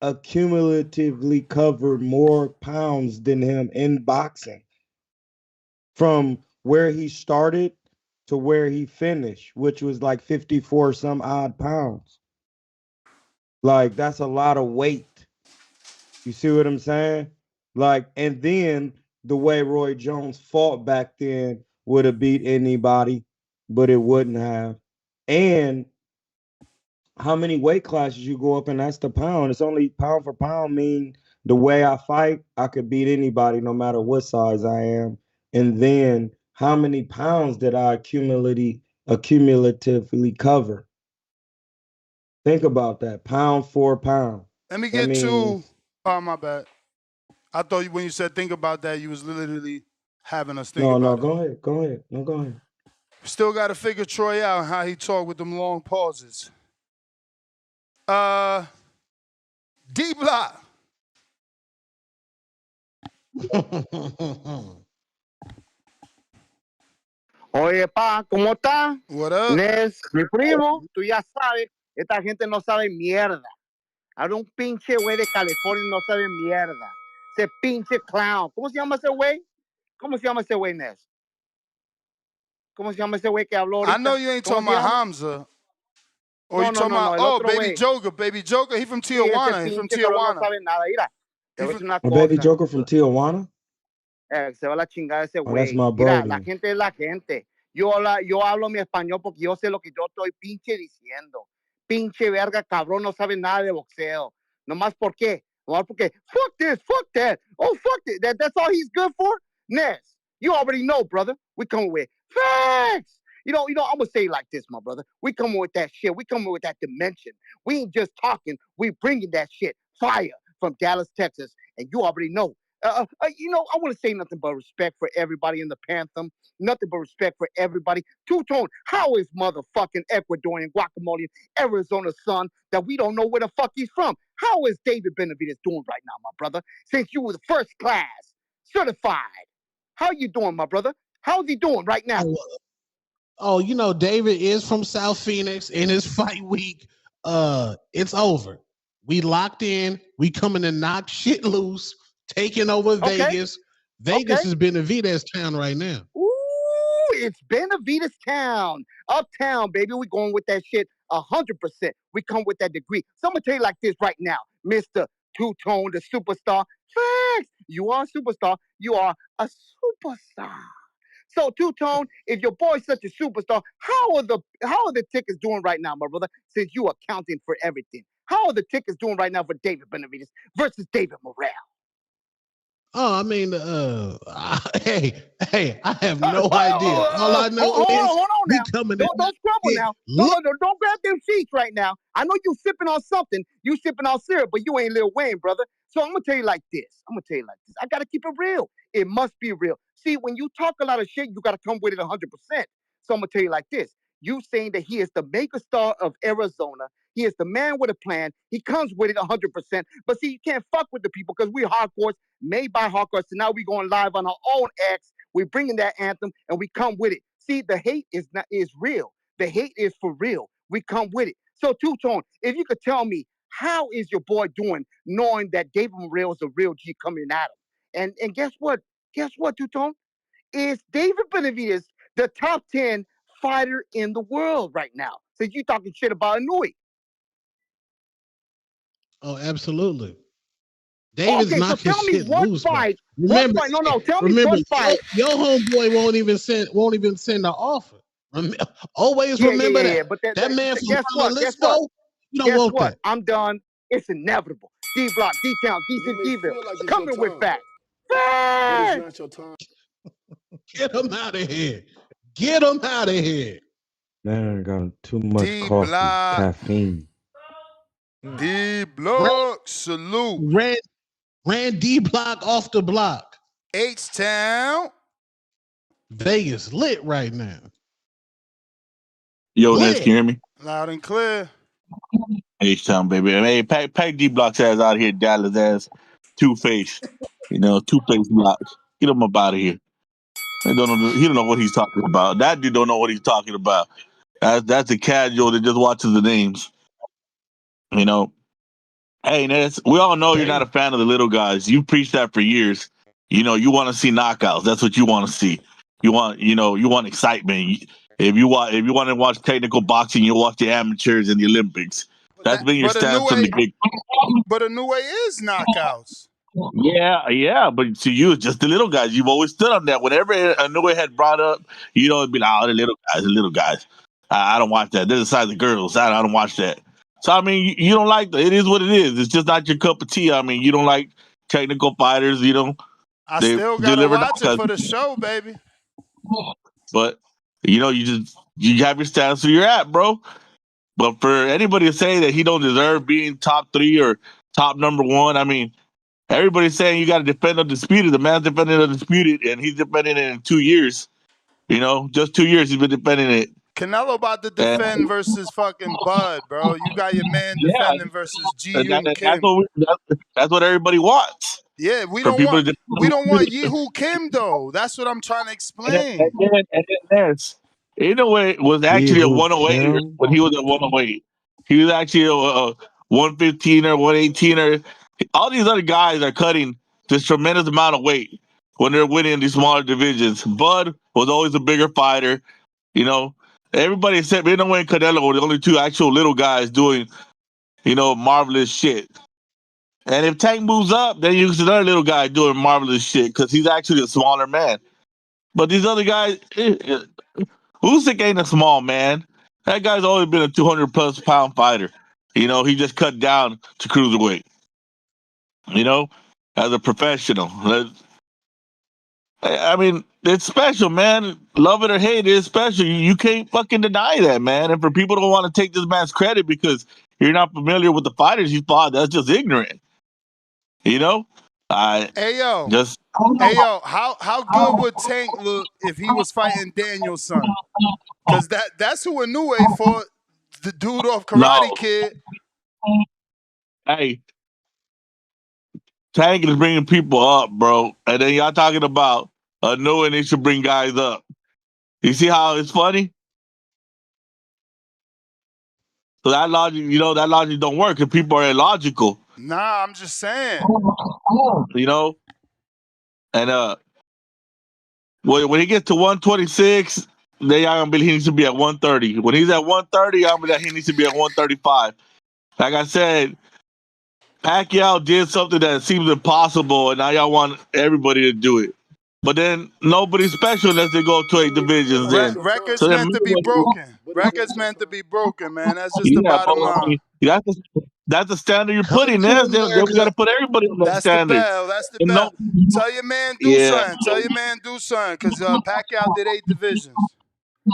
accumulatively covered more pounds than him in boxing. From where he started to where he finished, which was like 54 some odd pounds. Like, that's a lot of weight. You see what I'm saying? Like, and then the way Roy Jones fought back then would have beat anybody, but it wouldn't have. And how many weight classes you go up and that's the pound. It's only pound for pound mean the way I fight, I could beat anybody no matter what size I am. And then how many pounds did I accumulatively cover? Think about that. Pound for pound. Let me get to. Oh, my bad. I thought when you said think about that, you was literally having us think about it. Go ahead. No, go ahead. Still got to figure Troy out how he talked with them long pauses. D-Block. Oye, pa, ¿cómo está? What up? Nes, mi primo, tú ya sabes, esta gente no sabe mierda. Ahora un pinche güey de California no sabe mierda. Ese pinche clown. ¿Cómo se llama ese güey? ¿Cómo se llama ese güey, Nes? ¿Cómo se llama ese güey que habló ahorita? I know you ain't talking about Hamza. Or you talking about, Baby Joker. He from Tijuana. He from Tijuana. No sabe nada. Mira, te voy a decir una cosa. Baby Joker from Tijuana? Se va a la chingada ese güey. That's my Mira, brother. la gente es la gente. Yo hablo mi español porque yo sé lo que yo estoy pinche diciendo. Pinche verga, cabrón, no sabe nada de boxeo. Nomás, ¿por qué? Okay, fuck this, fuck that. Oh, fuck it. That's all he's good for? Ness, you already know, brother. We coming with facts. I'm gonna say it like this, my brother. We coming with that shit. We coming with that dimension. We ain't just talking. We bringing that shit. Fire from Dallas, Texas, and you already know. I want to say nothing but respect for everybody in the Panther. Nothing but respect for everybody. Two-Tone, how is motherfucking Ecuadorian guacamole Arizona son that we don't know where the fuck he's from? How is David Benavidez doing right now, my brother? Since you were the first class, certified. How you doing, my brother? How's he doing right now? David is from South Phoenix. In his fight week, it's over. We locked in. We coming to knock shit loose, taking over Vegas. Vegas is Benavidez town right now. Ooh, it's Benavidez town. Uptown, baby. We going with that shit 100%. We come with that degree. So I'm going to tell you like this right now, Mr. Two-Tone, the superstar. Facts. You are a superstar. You are a superstar. So Two-Tone, if your boy's such a superstar, how are the tickets doing right now, my brother? Since you are counting for everything, how are the tickets doing right now for David Benavidez versus David Morrell? Oh, I mean, hey, I have no idea. All I know hold on we now. coming Don't scramble now. Don't grab them sheets right now. I know you sipping on something. You sipping on syrup, but you ain't Lil Wayne, brother. So I'm gonna tell you like this. I gotta keep it real. It must be real. See, when you talk a lot of shit, you gotta come with it 100%. So I'm gonna tell you like this. You saying that he is the mega star of Arizona. He is the man with a plan. He comes with it 100%. But see, you can't fuck with the people because we're hardcore, made by hardcore. So now we're going live on our own X. We're bringing that anthem and we come with it. See, the hate is real. The hate is for real. We come with it. So Two-Tone, if you could tell me, how is your boy doing knowing that David Morrell is a real G coming at him? And guess what? Guess what, Two-Tone? Is David Benavidez the top 10 fighter in the world right now? So you talking shit about Inoue. Oh, absolutely. David's Okay, so knocking tell me shit what loose, fight. remember, What fight? No, tell me remember, what fight. your homeboy won't even send an offer. Always remember that. But That man from guess what? Guess Jalisco, what? you don't Guess want what? that. I'm done. It's inevitable. D Block, D Town, You Decent may Evil, feel like it's your coming with time, facts. but it's Facts! not your time. Get him out of here. Get him out of here. Man, I got too much coffee, D-Block. caffeine. D-Block, salute. Ran D Block off the block. H-Town. Vegas lit right now. Yo, Ness, can you hear me? Loud and clear. H-Town, baby. Hey, pack D-Block's ass out of here, Dallas ass. Two-Face. Two-Face Blocks. Get him up out of here. He don't know what he's talking about. That dude don't know what he's talking about. That's a casual that just watches the names. Hey, Ness, we all know you're not a fan of the little guys. You've preached that for years. You want to see knockouts. That's what you want to see. You want excitement. If you want to watch technical boxing, you watch the amateurs and the Olympics. That's been your stance from the big. But Inoue is knockouts. Yeah, but to you, it's just the little guys. You've always stood on that. Whenever Inoue had brought up, it'd be like, oh, the little guys. I don't watch that. They're the size of girls. I don't watch that. So, I mean, you don't like that. It is what it is. It's just not your cup of tea. I mean, you don't like technical fighters, I they still gotta deliver watch it knockouts. for the show, baby. But, you have your stance where you're at, bro. But for anybody to say that he don't deserve being top 3 or top number 1, I mean, everybody's saying you got to defend undisputed. The man's defending undisputed, and he's defending it in 2 years. Just 2 years he's been defending it. Canelo about to defend versus fucking Bud, bro. You got your man defending versus Ji-Hoon Kim. That's what everybody wants. Yeah, we For don't people want to Ji-Hoon Kim though. That's what I'm trying to explain. And then Inoue was actually a 108er when he was at 108. He was actually a 115er, 118er. All these other guys are cutting this tremendous amount of weight when they're winning these smaller divisions. Bud was always a bigger fighter. Everybody except Inoue and Canelo were the only 2 actual little guys doing, marvelous shit. And if Tank moves up, then you see another little guy doing marvelous shit because he's actually a smaller man. But these other guys, Usyk ain't a small man. That guy's always been a 200+ pound fighter. He just cut down to cruiserweight. You know, as a professional. I mean, it's special, man. Love it or hate it, it's special. You can't fucking deny that, man. And for people don't want to take this man's credit because you're not familiar with the fighters he fought, that's just ignorant. You know, I Hey yo, just how good would Tank look if he was fighting Daniel's son? Because that's who Inoue fought, the dude off Karate no. Kid. Hey, Tank is bringing people up, bro, and then y'all talking about knowing they should bring guys up. You see how it's funny? So that logic, that logic don't work because people are illogical. Nah, I'm just saying. You know, and when he gets to 126, then y'all gonna believe he needs to be at 130. When he's at 130, I'm believe he needs to be at 135. Like I said, Pacquiao did something that seems impossible, and now y'all want everybody to do it. But then nobody's special unless they go to 8 divisions. Then Records so then meant to be broken. Records meant to be broken, man. That's just the yeah, but bottom line. that's the standard you're Come putting. to Then we got America. to put everybody on that That's the standard. bell. That's the And bell. no, Tell your man do yeah, something. Tell your man do something. Because Pacquiao did 8 divisions.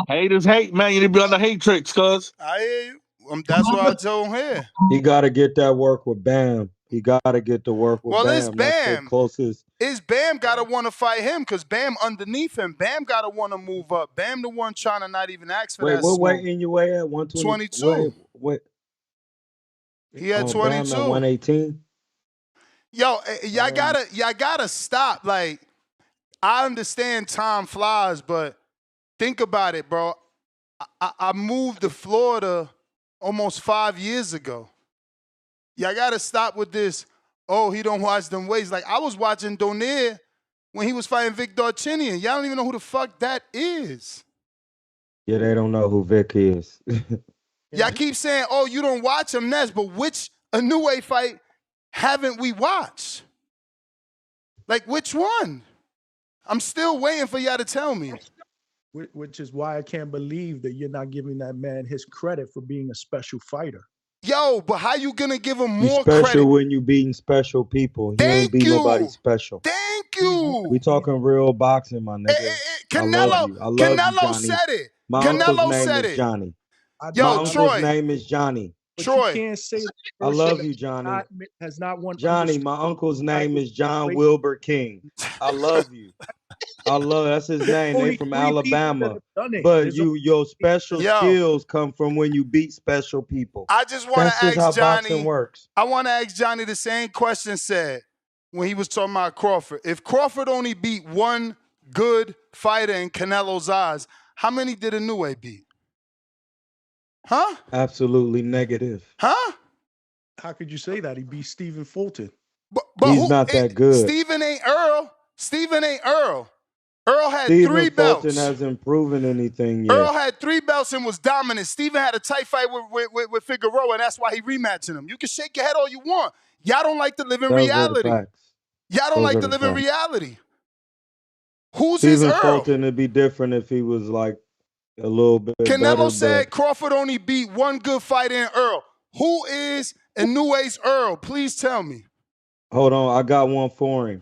haters hate, man. You need to be on the hate tricks, cuz. I hear you. That's what I told him here. He got to get that work with Bam. He got to get to work with Well, it's Bam. That's the Bam. closest. Is Bam gotta want to fight him? Because Bam underneath him. Bam gotta want to move up. Bam the one trying to not even ask for Wait, that what weight smoke. Inoue at? 120. 22. Wait. He had Bam 22. at 118. Yo, y'all gotta stop. Like, I understand time flies, but think about it, bro. I moved to Florida almost 5 years ago. Y'all gotta stop with this. Oh, he don't watch them weights. Like, I was watching Donaire when he was fighting Vic Darcinian. Y'all don't even know who the fuck that is. Yeah, they don't know who Vic is. Y'all keep saying, oh, you don't watch him, Ness, but which Inoue fight haven't we watched? Like, which one? I'm still waiting for y'all to tell me. Which is why I can't believe that you're not giving that man his credit for being a special fighter. Yo, but how you gonna give him You more special credit? when you beating special people. He ain't beat nobody special. Thank you. We talking real boxing, my nigga. I love you. I love you, Canelo Johnny. said it. My uncle's Canelo name said is it. Johnny. Yo, My uncle's Troy. name is Johnny. But Troy. you can't say that I love you, Johnny. has not won. Johnny, my uncle's name is John Wilbur King. I love you. That's his name. They from Alabama. But your special skills come from when you beat special people. I just want That's to just how ask boxing Johnny. works. I want to ask Johnny the same question said when he was talking about Crawford. If Crawford only beat one good fighter in Canelo's eyes, how many did Inoue beat? Huh? Absolutely negative. Huh? How could you say that? He beat Stephen Fulton. But he's not that good. Stephen ain't Earl. Stephen ain't Earl. Earl had Stephen 3 Fulton belts. hasn't proven anything yet. Earl had 3 belts and was dominant. Stephen had a tight fight with Figueroa, and that's why he rematching him. You can shake your head all you want. Y'all don't like to live in Those are the reality. facts. Y'all don't Those like are to the live in facts. reality. Who's Stephen his Earl? Fulton would be different if he was like a little bit Canelo better. said Crawford only beat one good fighter in Earl. Who is Inoue's Earl? Please tell me. Hold on, I got one for him.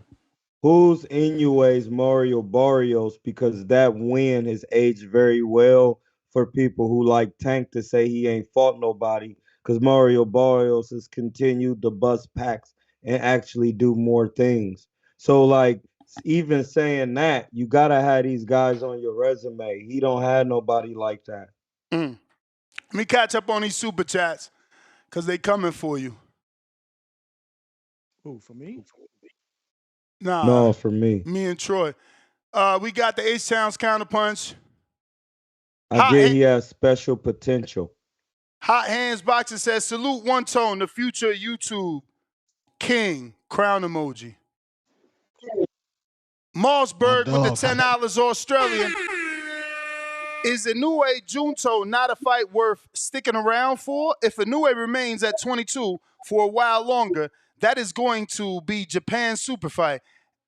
Who's Inoue's Mario Barrios? Because that win has aged very well for people who like Tank to say he ain't fought nobody. Because Mario Barrios has continued to bust packs and actually do more things. So like even saying that, you gotta have these guys on your resume. He don't have nobody like that. Let me catch up on these super chats because they coming for you. Who, for me? Nah, No, for me. me and Troy. We got the H-Towns counterpunch. I get he has special potential. Hot Hands Boxing says, salute One Tone, the future YouTube king, crown emoji. Malsberg with the $10 Australian. Is Inoue Junto not a fight worth sticking around for? If Inoue remains at 22 for a while longer, that is going to be Japan's super fight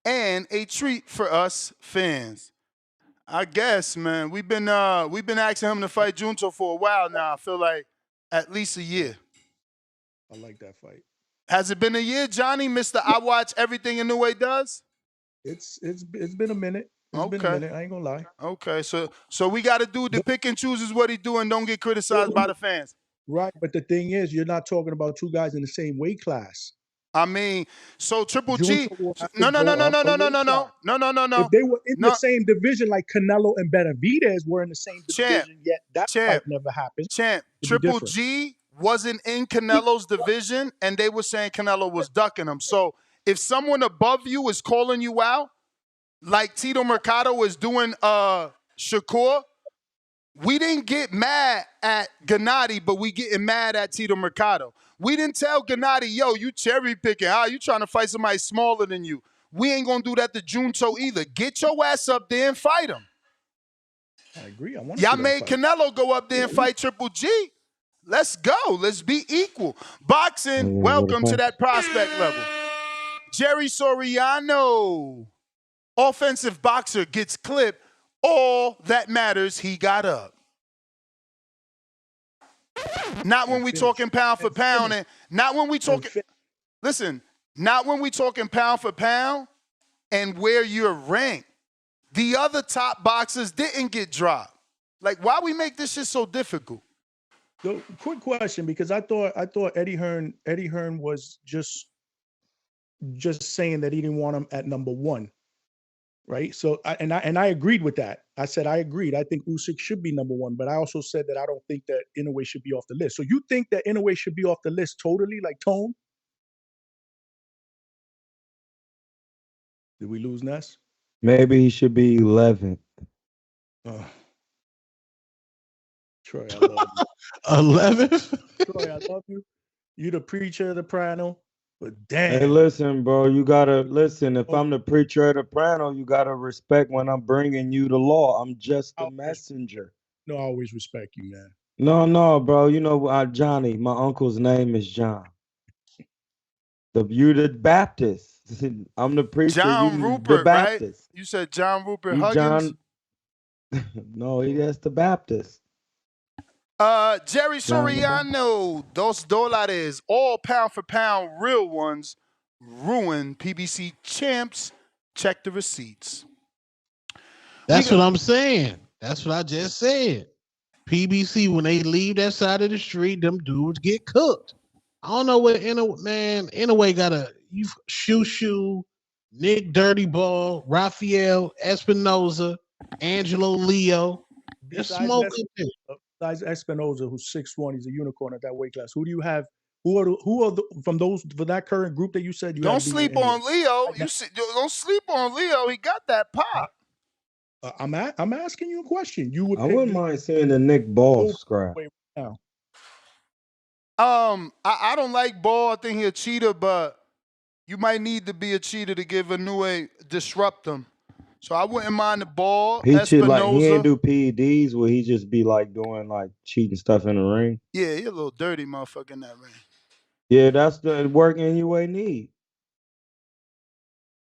and a treat for us fans. I guess, man. We've been asking him to fight Junto for a while now. I feel like at least a year. I like that fight. Has it been a year, Johnny, Mr. I watch everything Inoue does? It's been a minute. It's been a minute. I ain't gonna lie. Okay, so we got to do the pick and choose is what he do and don't get criticized by the fans. Right, but the thing is, you're not talking about two guys in the same weight class. I mean, so Triple G. Junta will have to No. go up a weight class. If they were in the same division, like Canelo and Benavidez were in the same division, yet that fight never happened. Triple G wasn't in Canelo's division, and they were saying Canelo was ducking him. So if someone above you is calling you out, like Tito Mercado is doing Shakur, we didn't get mad at Gennady, but we getting mad at Tito Mercado. We didn't tell Gennady, yo, you cherry picking. How you trying to fight somebody smaller than you? We ain't gonna do that to Junto either. Get your ass up there and fight him. I agree. I want Y'all made Canelo go up there and fight Triple G. Let's go. Let's be equal. Boxing, welcome to that prospect level. Jerry Soriano, offensive boxer, gets clipped. All that matters, he got up. Not when we talking pound for pound, and not when we talking. Listen, not when we talking pound for pound and where you're ranked. The other top boxers didn't get dropped. Like, why we make this shit so difficult? So, quick question, because I thought Eddie Hearn was just saying that he didn't want him at number one, right? So I agreed with that. I said I agreed. I think Usyk should be number one, but I also said that I don't think that Inoue should be off the list. So you think that Inoue should be off the list totally, like Tone? Did we lose Ness? Maybe he should be 11th. Troy, I love you. 11th? Troy, I love you. You the preacher of the Prano, but damn. Hey, listen, bro. You gotta listen. If I'm the preacher of the Prano, you gotta respect when I'm bringing you the law. I'm just a messenger. No, I always respect you, man. No, bro. You know, Johnny. My uncle's name is John. You the Baptist. I'm the preacher. John you Rupert, the Baptist. right? You said John Rupert You Huggins? John. No, that's the Baptist. Jerry Soriano, $2. All pound for pound, real ones. Ruin PBC champs. Check the receipts. That's what I'm saying. That's what I just said. PBC, when they leave that side of the street, them dudes get cooked. I don't know what Inoue got Shoo, Nick Dirty Ball, Rafael Espinoza, Angelo Leo. There's smoke in there. Besides Espinoza, who's 6'1", he's a unicorn at that weight class. Who do you have? Who are from that current group that you said you don't sleep on Leo? Don't sleep on Leo. He got that pop. I'm asking you a question. I wouldn't mind seeing the Nick Ball scrap. I don't like Ball. I think he's a cheater, but you might need to be a cheater to give Inoue disrupt him. So I wouldn't mind the Ball. He ain't do PEDs where he just be like doing like cheating stuff in the ring. Yeah, he a little dirty motherfucker in that ring. Yeah, that's the work Inoue need.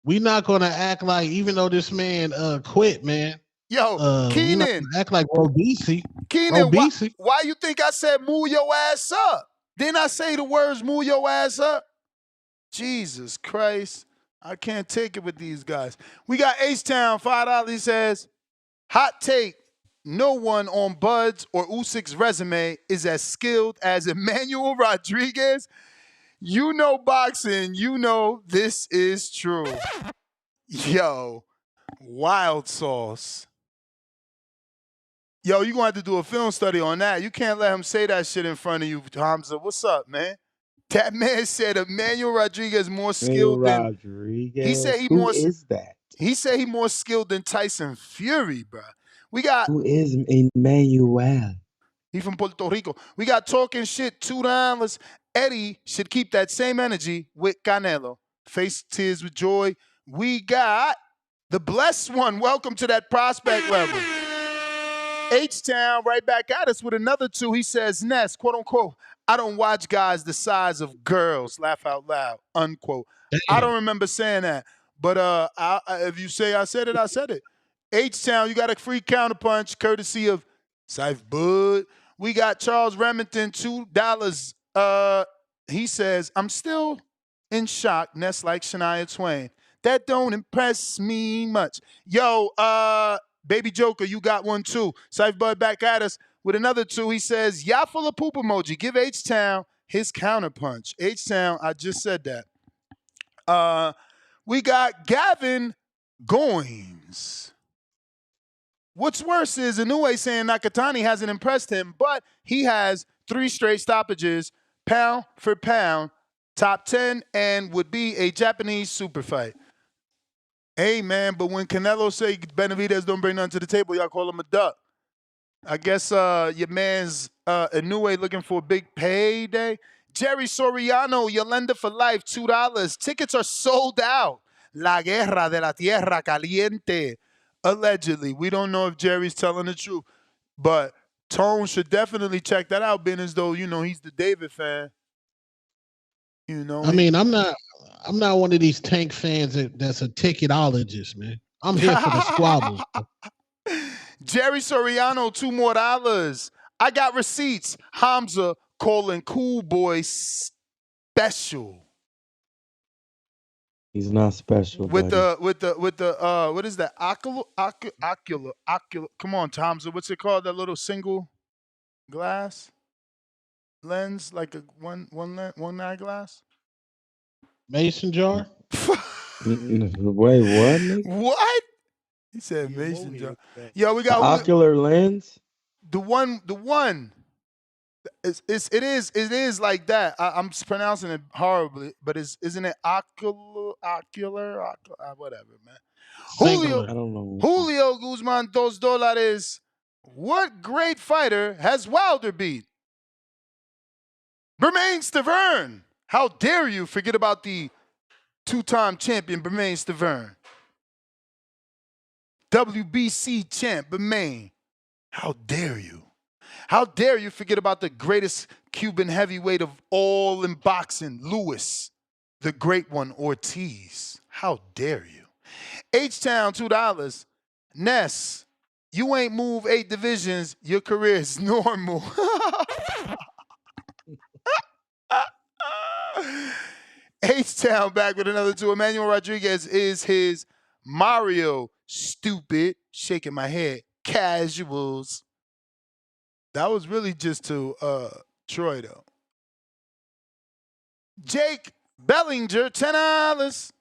We not gonna act like, even though this man quit, man. Yo, Keenan, act like Robisi. Keenan, why you think I said move your ass up? Didn't I say the words move your ass up? Jesus Christ. I can't take it with these guys. We got H-Town, $5. He says, hot take, no one on Bud's or Usyk's resume is as skilled as Emmanuel Rodriguez. You know boxing, you know this is true. Yo, wild sauce. Yo, you're going to have to do a film study on that. You can't let him say that shit in front of you, Hamza. What's up, man? That man said Emmanuel Rodriguez more skilled than Rodriguez. He said Who is that? He said he more skilled than Tyson Fury, bro. Who is Emmanuel? He from Puerto Rico. We got talking shit, $2. Eddie should keep that same energy with Canelo. Face tears with joy. We got the blessed one. Welcome to that prospect level. H-Town right back at us with another 2. He says, Ness, quote unquote, I don't watch guys the size of girls. Laugh out loud, unquote. Damn. I don't remember saying that. But if you say I said it, I said it. H-Town, you got a free counterpunch courtesy of Saif Bud. We got Charles Remington, $2. He says, I'm still in shock, Ness like Shania Twain. That don't impress me much. Yo, Baby Joker, you got one too. Cypher Bud back at us with another two. He says, "Y'all full of poop emoji. Give H-Town his counterpunch." H-Town, I just said that. We got Gavin Goins. What's worse is Inoue saying Nakatani hasn't impressed him, but he has 3 straight stoppages, pound for pound, top 10, and would be a Japanese super fight. Hey, man, but when Canelo say Benavidez don't bring nothing to the table, y'all call him a duck. I guess your man's Inoue looking for a big payday. Jerry Soriano, Yolanda for life, $2. Tickets are sold out. La Guerra de la Tierra Caliente. Allegedly. We don't know if Jerry's telling the truth. But Tone should definitely check that out, being as though, he's the David fan. I mean, I'm not one of these Tank fans that's a ticketologist, man. I'm here for the squabbles. Jerry Soriano, $2 more. I got receipts. Hamza calling Cool Boy special. He's not special. With buddy. the what is that? Ocular. Come on, Hamza. What's it called? That little single glass lens, like a one eye glass. Mason jar. Wait, what? Nigga? What? He said Mason jar. Yo, we got ocular lens. The one. It is like that. I'm pronouncing it horribly, but isn't it ocular, whatever, man. Singular. I don't know. Julio Guzman, $2. What great fighter has Wilder beat? Bermain Stavern. How dare you forget about the 2-time champion Bermain Stavern? WBC champ Bermain. How dare you? How dare you forget about the greatest Cuban heavyweight of all in boxing, Luis, the great one, Ortiz. How dare you? H-Town, $2. Ness, you ain't moved 8 divisions. Your career is normal. H-Town back with another 2. Emmanuel Rodriguez is his Mario. Stupid. Shaking my head. Casuals. That was really just to Troy, though. Jake Bellinger, $10.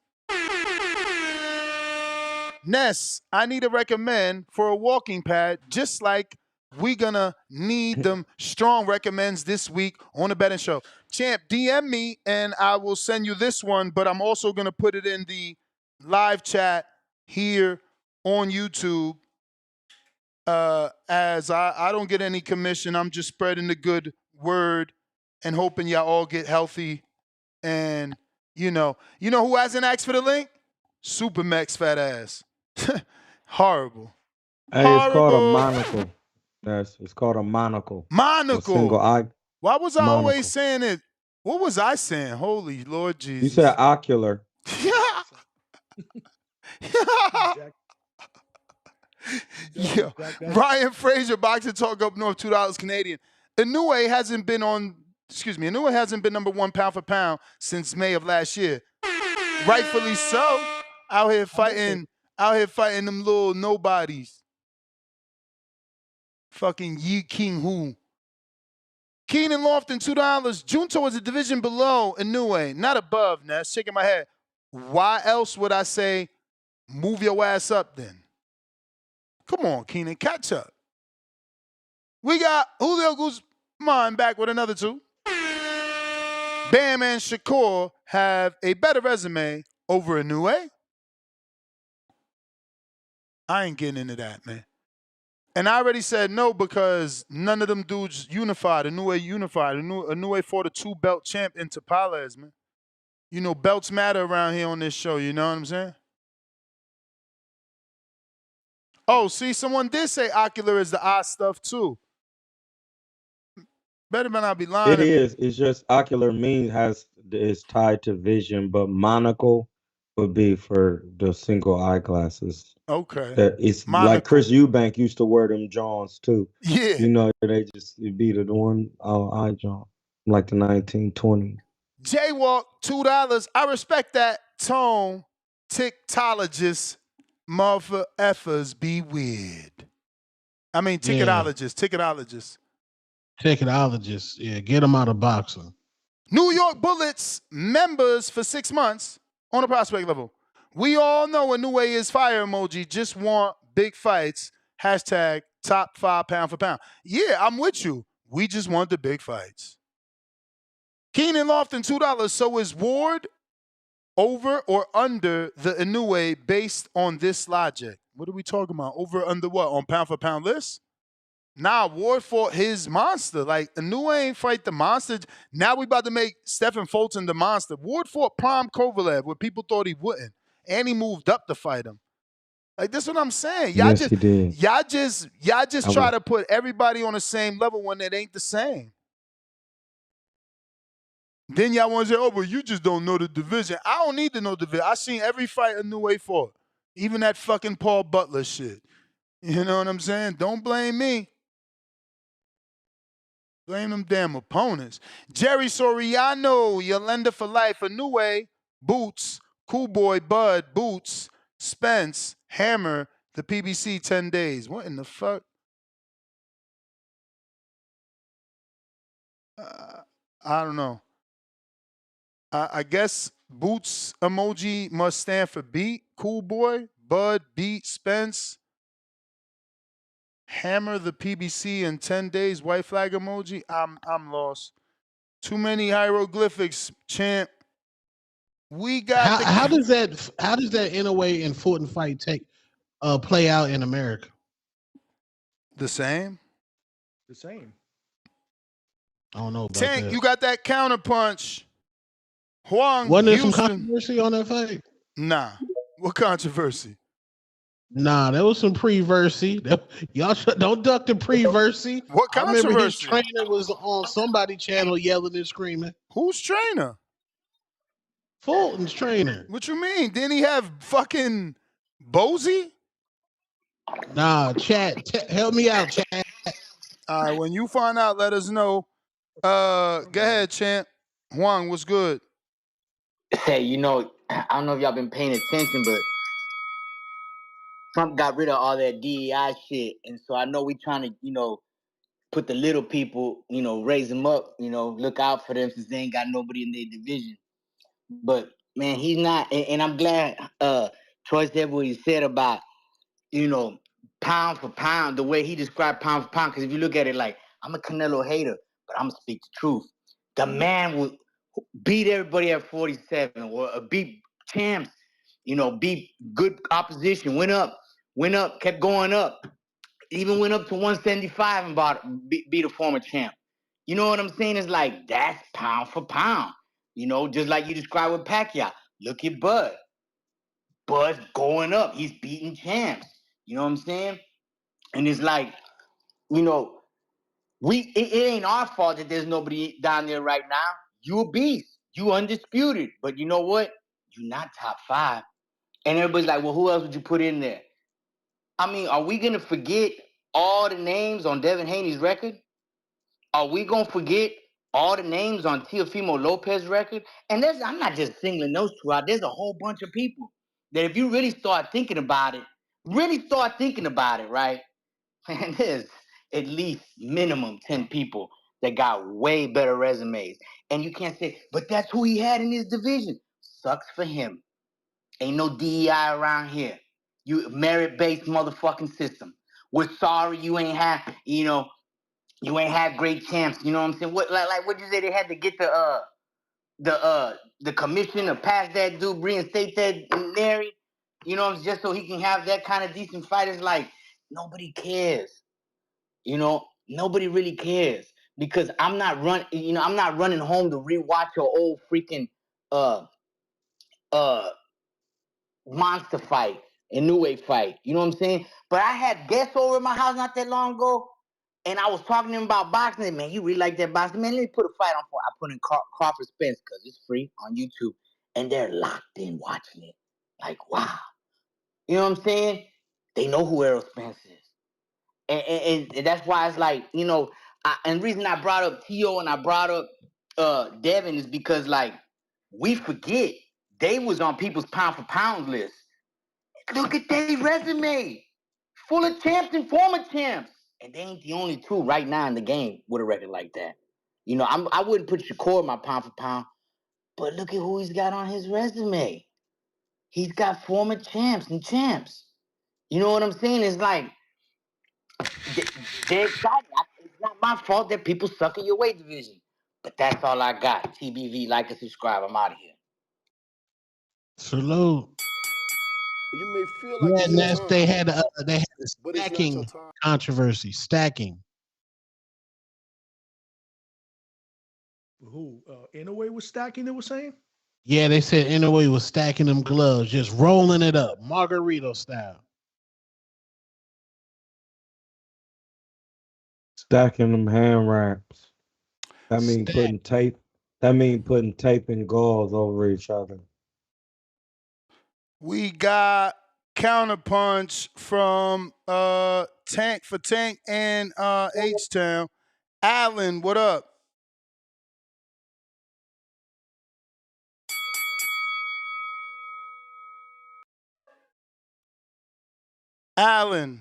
Ness, I need a recommend for a walking pad, just like we gonna need them strong recommends this week on the betting show. Champ, DM me and I will send you this one, but I'm also gonna put it in the live chat here on YouTube. As I don't get any commission, I'm just spreading the good word and hoping y'all all get healthy. And you know who hasn't asked for the link? Supermax fat ass. Horrible. Hey, it's called a monocle. It's called a monocle. Monocle. A single eye. Why was I monocle. always saying it? What was I saying? Holy Lord Jesus. You said ocular. Yeah. Ryan Frazier, Boxing Talk Up North, $2 Canadian. Inoue hasn't been number 1 pound for pound since May of last year. Rightfully so. Out here fighting them little nobodies. Fucking Yi King Hu. Keenan Lofton, $2. Junto is a division below Inoue, not above. Ness, shaking my head. Why else would I say move your ass up then? Come on, Keenan, catch up. We got Julio Guzman back with another 2. Bam and Shakur have a better resume over Inoue. I ain't getting into that, man. And I already said no because none of them dudes unified. Inoue unified. Inoue fought a 2-belt champ in Tapales, man. Belts matter around here on this show. You know what I'm saying? Oh, see, someone did say ocular is the eye stuff too. Better not be lying. It is. It's just ocular is tied to vision, but monocle would be for the single eyeglasses. Okay. It's monocle. Like Chris Eubank used to wear them Johns too. Yeah. They just be the one eye John, like the 1920. Jaywalk, $2. I respect that. Tone, TikTologist, mother effers be weird. I mean, Yeah. ticketologist. Tickenologist. Yeah, get him out of boxing. New York Bullets members for 6 months on a prospect level. We all know Inoue is fire emoji. Just want big fights. Hashtag top 5 pound for pound. Yeah, I'm with you. We just want the big fights. Keenan Lofton, $2. So is Ward over or under the Inoue based on this logic? What are we talking about? Over under what? On pound for pound list? Nah, Ward fought his monster. Like, Inoue ain't fight the monster. Now we about to make Stephen Fulton the monster. Ward fought Prime Kovalev where people thought he wouldn't. And he moved up to fight him. Like, that's what I'm saying. Yes, he did. Y'all just try to put everybody on the same level when it ain't the same. Then y'all want to say, oh, but you just don't know the division. I don't need to know the division. I seen every fight Inoue fought. Even that fucking Paul Butler shit. You know what I'm saying? Don't blame me. Blame them damn opponents. Jerry Soriano, Yolanda for life. Inoue, Boots, Cool Boy, Bud, Boots, Spence, Hammer, the PBC 10 days. What in the fuck? I don't know. I guess Boots emoji must stand for beat. Cool Boy, Bud, beat, Spence, Hammer, the PBC in 10 days. White flag emoji. I'm lost. Too many hieroglyphics, champ. We got how does that Inoue and Fulton fight play out in America? The same. The same. I don't know about Tank, that. you got that counterpunch. Huang, Wasn't there Houston. some controversy on that fight? Nah. What controversy? Nah, there was some pre-versy. Y'all don't duck the pre-versy. What I remember his controversy? trainer was on somebody's channel yelling and screaming. Whose trainer? Fulton's trainer. What you mean? Didn't he have fucking Bozy? Nah, chat. Help me out, chat. All right, when you find out, let us know. Go ahead, champ. Huang, what's good? Hey, you know, I don't know if y'all been paying attention, but Trump got rid of all that DEI shit. And so I know we trying to, put the little people, raise them up, look out for them since they ain't got nobody in their division. But, man, he's not. And I'm glad Troy said what he said about, pound for pound, the way he described pound for pound. Because if you look at it like, I'm a Canelo hater, but I'm going to speak the truth. The man will beat everybody at 47 or beat champs, beat good opposition, went up, kept going up, even went up to 175 and beat a former champ. You know what I'm saying? It's like, that's pound for pound. Just like you described with Pacquiao. Look at Bud. Bud's going up. He's beating champs. You know what I'm saying? And it's like, it ain't our fault that there's nobody down there right now. You a beast. You undisputed. But you know what? You're not top 5. And everybody's like, well, who else would you put in there? I mean, are we going to forget all the names on Devin Haney's record? Are we going to forget all the names on Teofimo Lopez's record? And I'm not just singling those two out. There's a whole bunch of people that if you really start thinking about it, right? Man, there's at least minimum 10 people that got way better resumes. And you can't say, but that's who he had in his division. Sucks for him. Ain't no DEI around here. You merit-based motherfucking system. We're sorry you ain't have, you ain't have great champs. You know what I'm saying? What what you say they had to get the commission to pass that dude, reinstate that Neri? Just so he can have that kind of decent fighters. Like, nobody cares. Nobody really cares because I'm not running home to rewatch your old freaking monster fight, Inoue fight. You know what I'm saying? But I had guests over at my house not that long ago, and I was talking to him about boxing. Man, you really like that boxing? Man, let me put a fight on for. I put in Crawford Spence because it's free on YouTube, and they're locked in watching it. Like, wow. You know what I'm saying? They know who Errol Spence is. And that's why it's like, and the reason I brought up T.O. and I brought up Devin, is because like we forget they was on people's pound for pound list. Look at their resume, full of champs and former champs, and they ain't the only two right now in the game with a record like that. You know, I wouldn't put Shakur in my pound for pound, but look at who he's got on his resume. He's got former champs and champs. You know what I'm saying? It's like they're excited. It's not my fault that people suck in your weight division. But that's all I got. TBV, like and subscribe. I'm out of here. Salute. You may feel like Yeah, it's your Ness, time, they had a but it's not your stacking time. controversy. Stacking. Who? Inoue was stacking, they were saying? Yeah, they said Inoue was stacking them gloves, just rolling it up, Margarito style. Stacking them hand wraps. That mean putting tape. That mean putting tape and gauze over each other. We got counterpunch from Tank for Tank and H-Town. Allen, what up? Allen.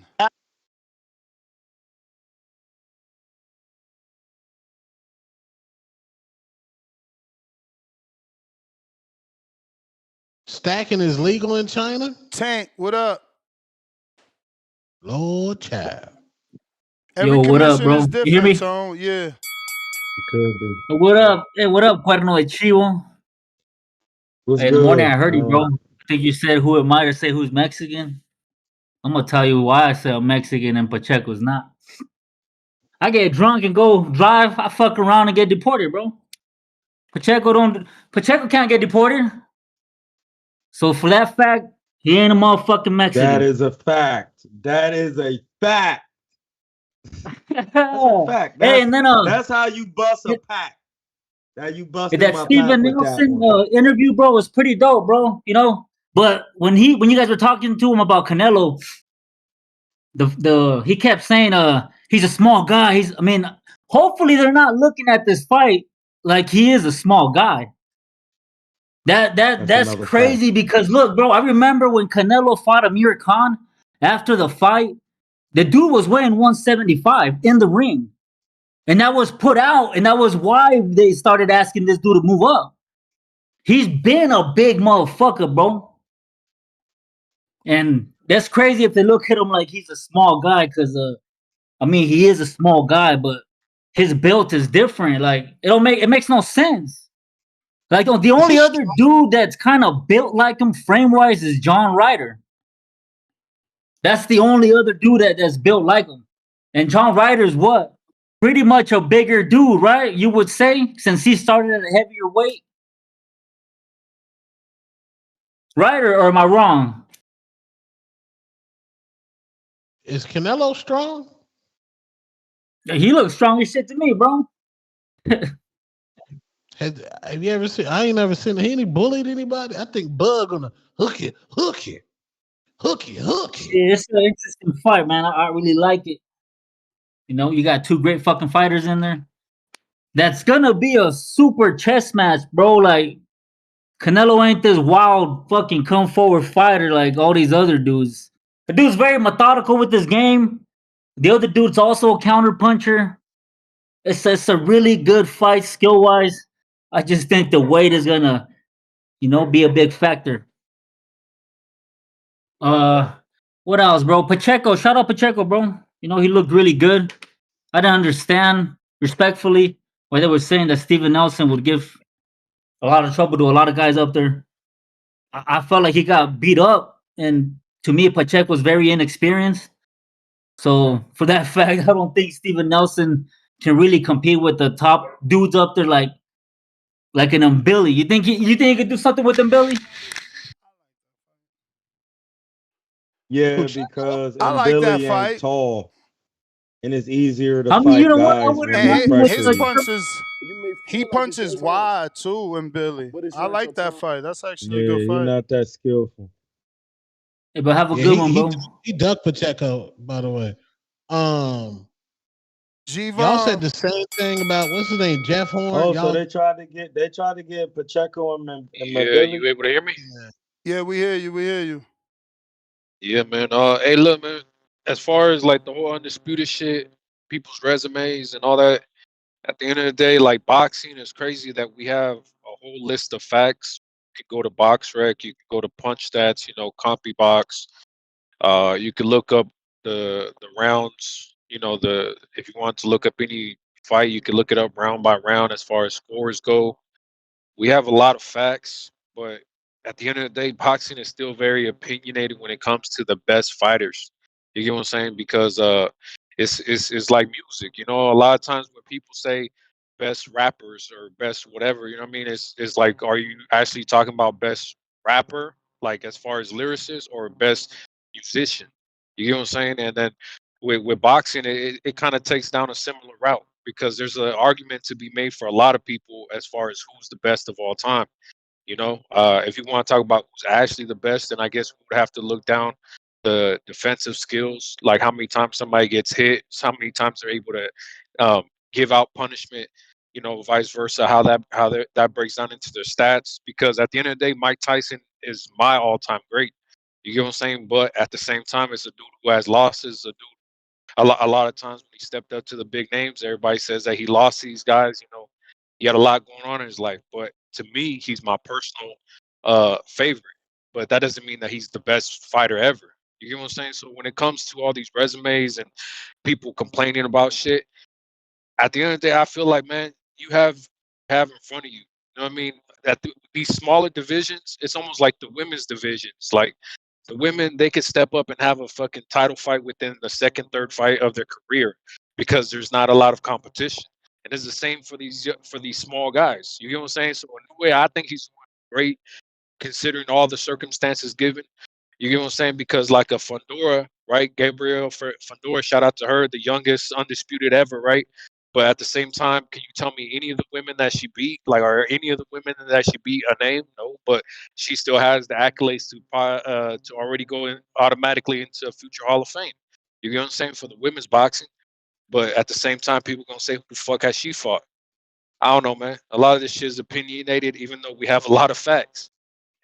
Stacking is legal in China? Tank, what up? Lord child. Every Yo, what up, commission bro? is You hear different, me? Tone. Yeah. It could be. What up? Hey, what up, Cuerno de Chivo? What's Hey, in the morning I good? heard you, bro. I think you said who am I to say who's Mexican? I'm gonna tell you why I said I'm Mexican and Pacheco's not. I get drunk and go drive. I fuck around and get deported, bro. Pacheco can't get deported. So for that fact, he ain't a motherfucking That Mexican. is a fact. That is a fact. That's a fact. Hey, and then That's how you bust a pack. Now you busted that my pack Steven with that Nelson one. interview, bro, was pretty dope, bro. You know, but when you guys were talking to him about Canelo, he kept saying he's a small guy. Hopefully they're not looking at this fight like he is a small guy. That's That's another fact. crazy because look, bro, I remember when Canelo fought Amir Khan after the fight, the dude was weighing 175 in the ring. And that was put out, and that was why they started asking this dude to move up. He's been a big motherfucker, bro. And that's crazy if they look at him like he's a small guy, because he is a small guy, but his build is different. Like it makes no sense. Like the only other dude that's kind of built like him frame wise is John Ryder. That's the only other dude that's built like him. And John Ryder's what? Pretty much a bigger dude, right? You would say, since he started at a heavier weight. Right, or am I wrong? Is Canelo strong? He looks strong as shit to me, bro. Have you ever seen? I ain't never seen. He any bullied anybody. I think Bug gonna hook it. Yeah, it's an interesting fight, man. I really like it. You know, you got two great fucking fighters in there. That's gonna be a super chess match, bro. Like Canelo ain't this wild fucking come forward fighter like all these other dudes. The dude's very methodical with this game. The other dude's also a counter puncher. It's a really good fight skill wise. I just think the weight is gonna, be a big factor. What else, bro? Pacheco, shout out Pacheco, bro. You know, he looked really good. I didn't understand, respectfully, why they were saying that Steven Nelson would give a lot of trouble to a lot of guys up there. I felt like he got beat up, and to me, Pacheco was very inexperienced. So for that fact, I don't think Steven Nelson can really compete with the top dudes up there like an Billy. You think he could do something with Billy? Yeah, because I like that Billy ain't fight. tall. And it's easier to I mean, you fight know what? I guys wouldn't when they mind And him with pressure his you. punches, You may he feel like it's your punches time, wide too, and Billy. but it's I not your like that time. fight. That's actually a good Yeah, he fight. not that skillful. Hey, but have a Yeah, good one, bro. he ducked Pacheco, by the way. Y'all said G-Von. the same thing about what's his name, Jeff Horn. Oh, so Y'all, they tried to get Pacheco and Yeah, McGilly. you able to hear me? Yeah, we hear you. We hear you. Yeah, man. Hey, look, man. As far as like the whole undisputed shit, people's resumes and all that, at the end of the day, like boxing is crazy that we have a whole list of facts. You could go to BoxRec, you could go to Punch Stats, CompuBox. You could look up the rounds. The if you want to look up any fight, you could look it up round by round as far as scores go. We have a lot of facts, but at the end of the day, boxing is still very opinionated when it comes to the best fighters. You get what I'm saying? Because it's like music. A lot of times when people say best rappers or best whatever, you know what I mean? It's like, are you actually talking about best rapper, like as far as lyricist, or best musician? You get what I'm saying? And then with boxing, it kind of takes down a similar route because there's an argument to be made for a lot of people as far as who's the best of all time. If you want to talk about who's actually the best, then I guess we would have to look down the defensive skills, like how many times somebody gets hit, how many times they're able to give out punishment, vice versa, how that breaks down into their stats. Because at the end of the day, Mike Tyson is my all-time great. You get what I'm saying? But at the same time, it's a dude who has losses, a dude a lot of times when he stepped up to the big names, everybody says that he lost these guys. He had a lot going on in his life, but to me, he's my personal favorite. But that doesn't mean that he's the best fighter ever. You get what I'm saying? So when it comes to all these resumes and people complaining about shit, at the end of the day, I feel like, man, you have in front of you. You know what I mean? These smaller divisions, it's almost like the women's divisions. Like the women, they could step up and have a fucking title fight within the second, third fight of their career because there's not a lot of competition. And it's the same for these small guys. You get what I'm saying? So in a way, I think he's great considering all the circumstances given. You get what I'm saying? Because like a Fundora, right? Gabriel for Fundora, shout out to her, the youngest undisputed ever, right? But at the same time, can you tell me any of the women that she beat? Like, are any of the women that she beat a name? No, but she still has the accolades to already go in automatically into future Hall of Fame. You get what I'm saying for the women's boxing? But at the same time, people gonna say, "Who the fuck has she fought?" I don't know, man. A lot of this shit is opinionated, even though we have a lot of facts.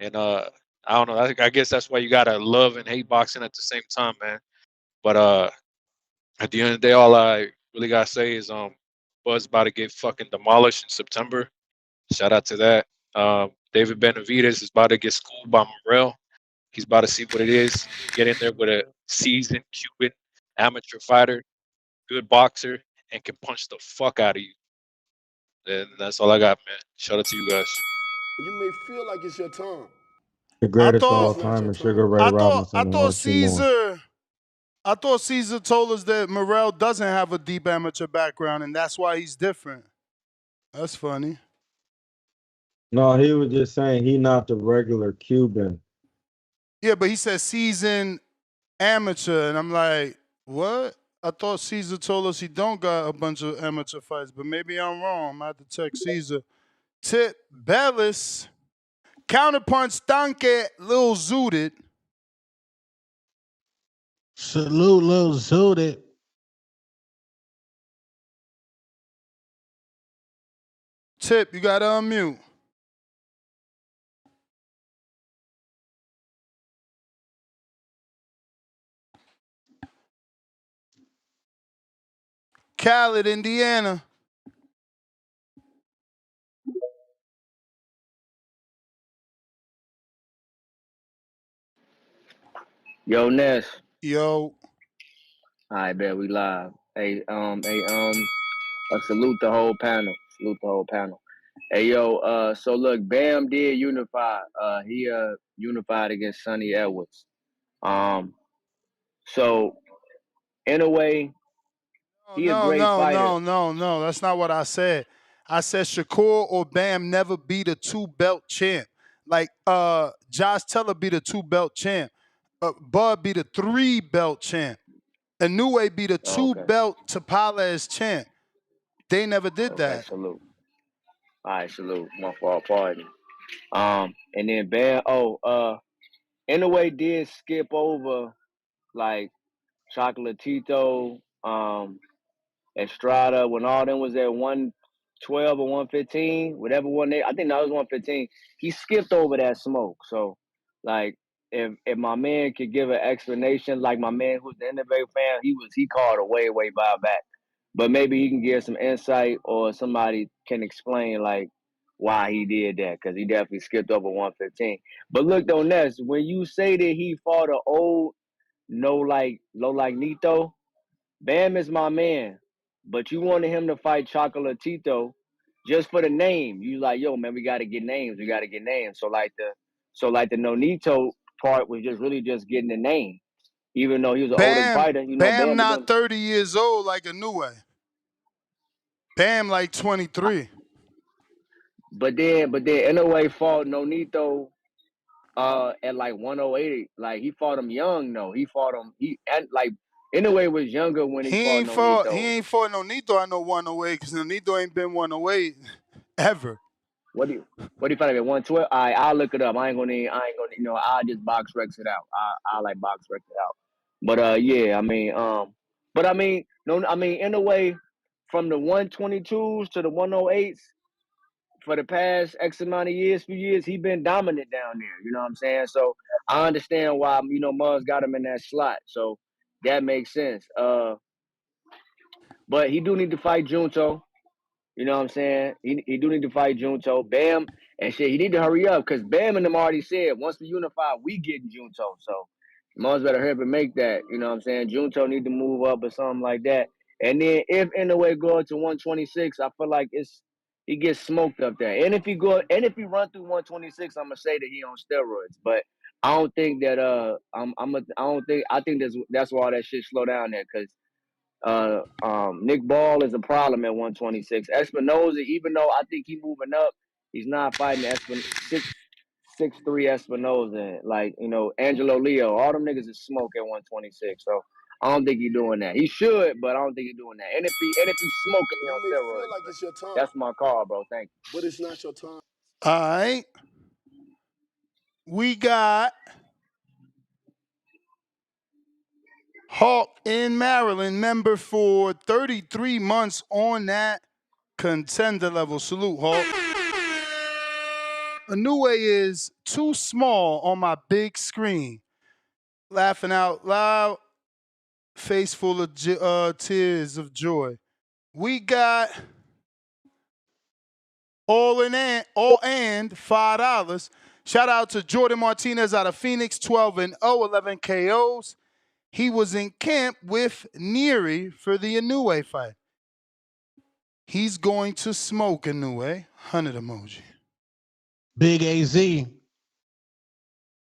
And I don't know. I guess that's why you gotta love and hate boxing at the same time, man. But at the end of the day, all I really gotta say is Buzz about to get fucking demolished in September. Shout out to that. David Benavidez is about to get schooled by Morrell. He's about to see what it is. Get in there with a seasoned Cuban amateur fighter, good boxer, and can punch the fuck out of you. And that's all I got, man. Shout out to you guys. You may feel like it's your time. The I greatest thought, all time is Sugar Ray Robinson I and thought Archie Moore. Caesar told us that Morrell doesn't have a deep amateur background, and that's why he's different. That's funny. No, he was just saying he not the regular Cuban. Yeah, but he said seasoned amateur, and I'm like, what? I thought Caesar told us he don't got a bunch of amateur fights, but maybe I'm wrong. I'm gonna have to check Caesar. Tip Bellis, counterpunch Stanke, Lil Zooted. salute, Lil Zooted. Tip, you gotta unmute. Khaled, Indiana. Yo, Ness. Yo. All right, bet we live. Salute the whole panel. Salute the whole panel. Hey, yo. So look, Bam did unify. He unified against Sonny Edwards. So in a way, he a No, great no, fighter. no, no, no. That's not what I said. I said Shakur or Bam never beat a two-belt champ. Like Josh Teller beat a two-belt champ. Bud beat a three-belt champ. Inoue beat a Okay. two-belt Tapala as champ. They never did Okay. that. Salute. All right. Salute. My fault. Pardon. And then Bam. In a way, did skip over like Chocolatito. Estrada, when all them was at 112 or 115, whatever one they, I think that was 115. He skipped over that smoke. So, like, if my man could give an explanation, like my man who's the Innovative fan, he called a way back. But maybe he can give some insight or somebody can explain like why he did that, because he definitely skipped over 115. But look though, Ness, when you say that he fought an old low like Nito, Bam is my man, but you wanted him to fight Chocolatito just for the name. You like, yo, man, we got to get names. We got to get names. So like the Nonito part was just really just getting the name, even though he was an older fighter. You know, Bam Bam was not going. 30 years old like Inoue. Bam like 23. But then Inoue fought Nonito at like 108. Like he fought him young. No, he fought him. Inoue was younger when he fought He Nonito. ain't fought Nonito. I know 108 because Nonito ain't been 108 ever. What do you find at 112? I'll look it up. I ain't gonna I'll just box Rex it out. I like box Rex it out. But yeah, in a way, from the 122s to the 108s for the past X amount of few years, he been dominant down there. You know what I'm saying? So I understand why Muzz got him in that slot. So that makes sense. But he do need to fight Junto. You know what I'm saying? He do need to fight Junto. Bam and shit. He need to hurry up because Bam and them already said once we unify, we getting Junto. So Mons better hurry up and make that. You know what I'm saying? Junto need to move up or something like that. And then if Inoue go to 126, I feel like he gets smoked up there. And if he run through 126, I'm gonna say that he on steroids. But I don't think that I think that's why all that shit slow down there because Nick Ball is a problem at 126. Espinoza, even though I think he's moving up, he's not fighting 6'3" Espinoza. Like, Angelo Leo, all them niggas is smoke at 126. So I don't think he's doing that. He should, but I don't think he's doing that. And if he's smoking me You on may feel steroids, like but it's your time, that's my call, bro. Thank you. but it's not your time. All right. We got Hawk in Maryland, member for 33 months on that contender level. Salute, Hawk. Inoue is too small on my big screen. Laughing out loud, face full of tears of joy. We got all and $5. Shout out to Jordan Martinez out of Phoenix, 12-0, 11 KOs. He was in camp with Neary for the Inoue fight. He's going to smoke Inoue. 100 emoji. Big AZ.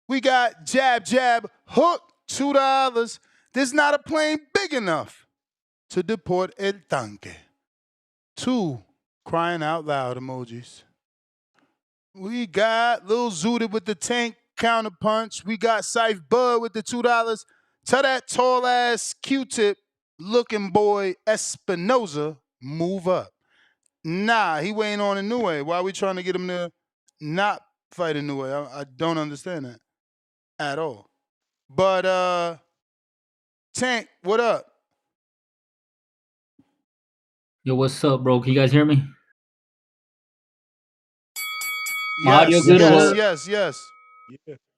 We got jab, hook, $2. There's not a plane big enough to deport El Tanque. 2 crying out loud emojis. We got Lil Zooted with the tank counterpunch. We got Syfe Bud with the $2. Tell that tall ass Q-tip looking boy Espinoza move up. Nah, he weighing on Inoue. Why are we trying to get him to not fight Inoue? I don't understand that at all. But Tank, what up? Yo, what's up, bro? Can you guys hear me? My audio Yes, good or what? yes. Yeah.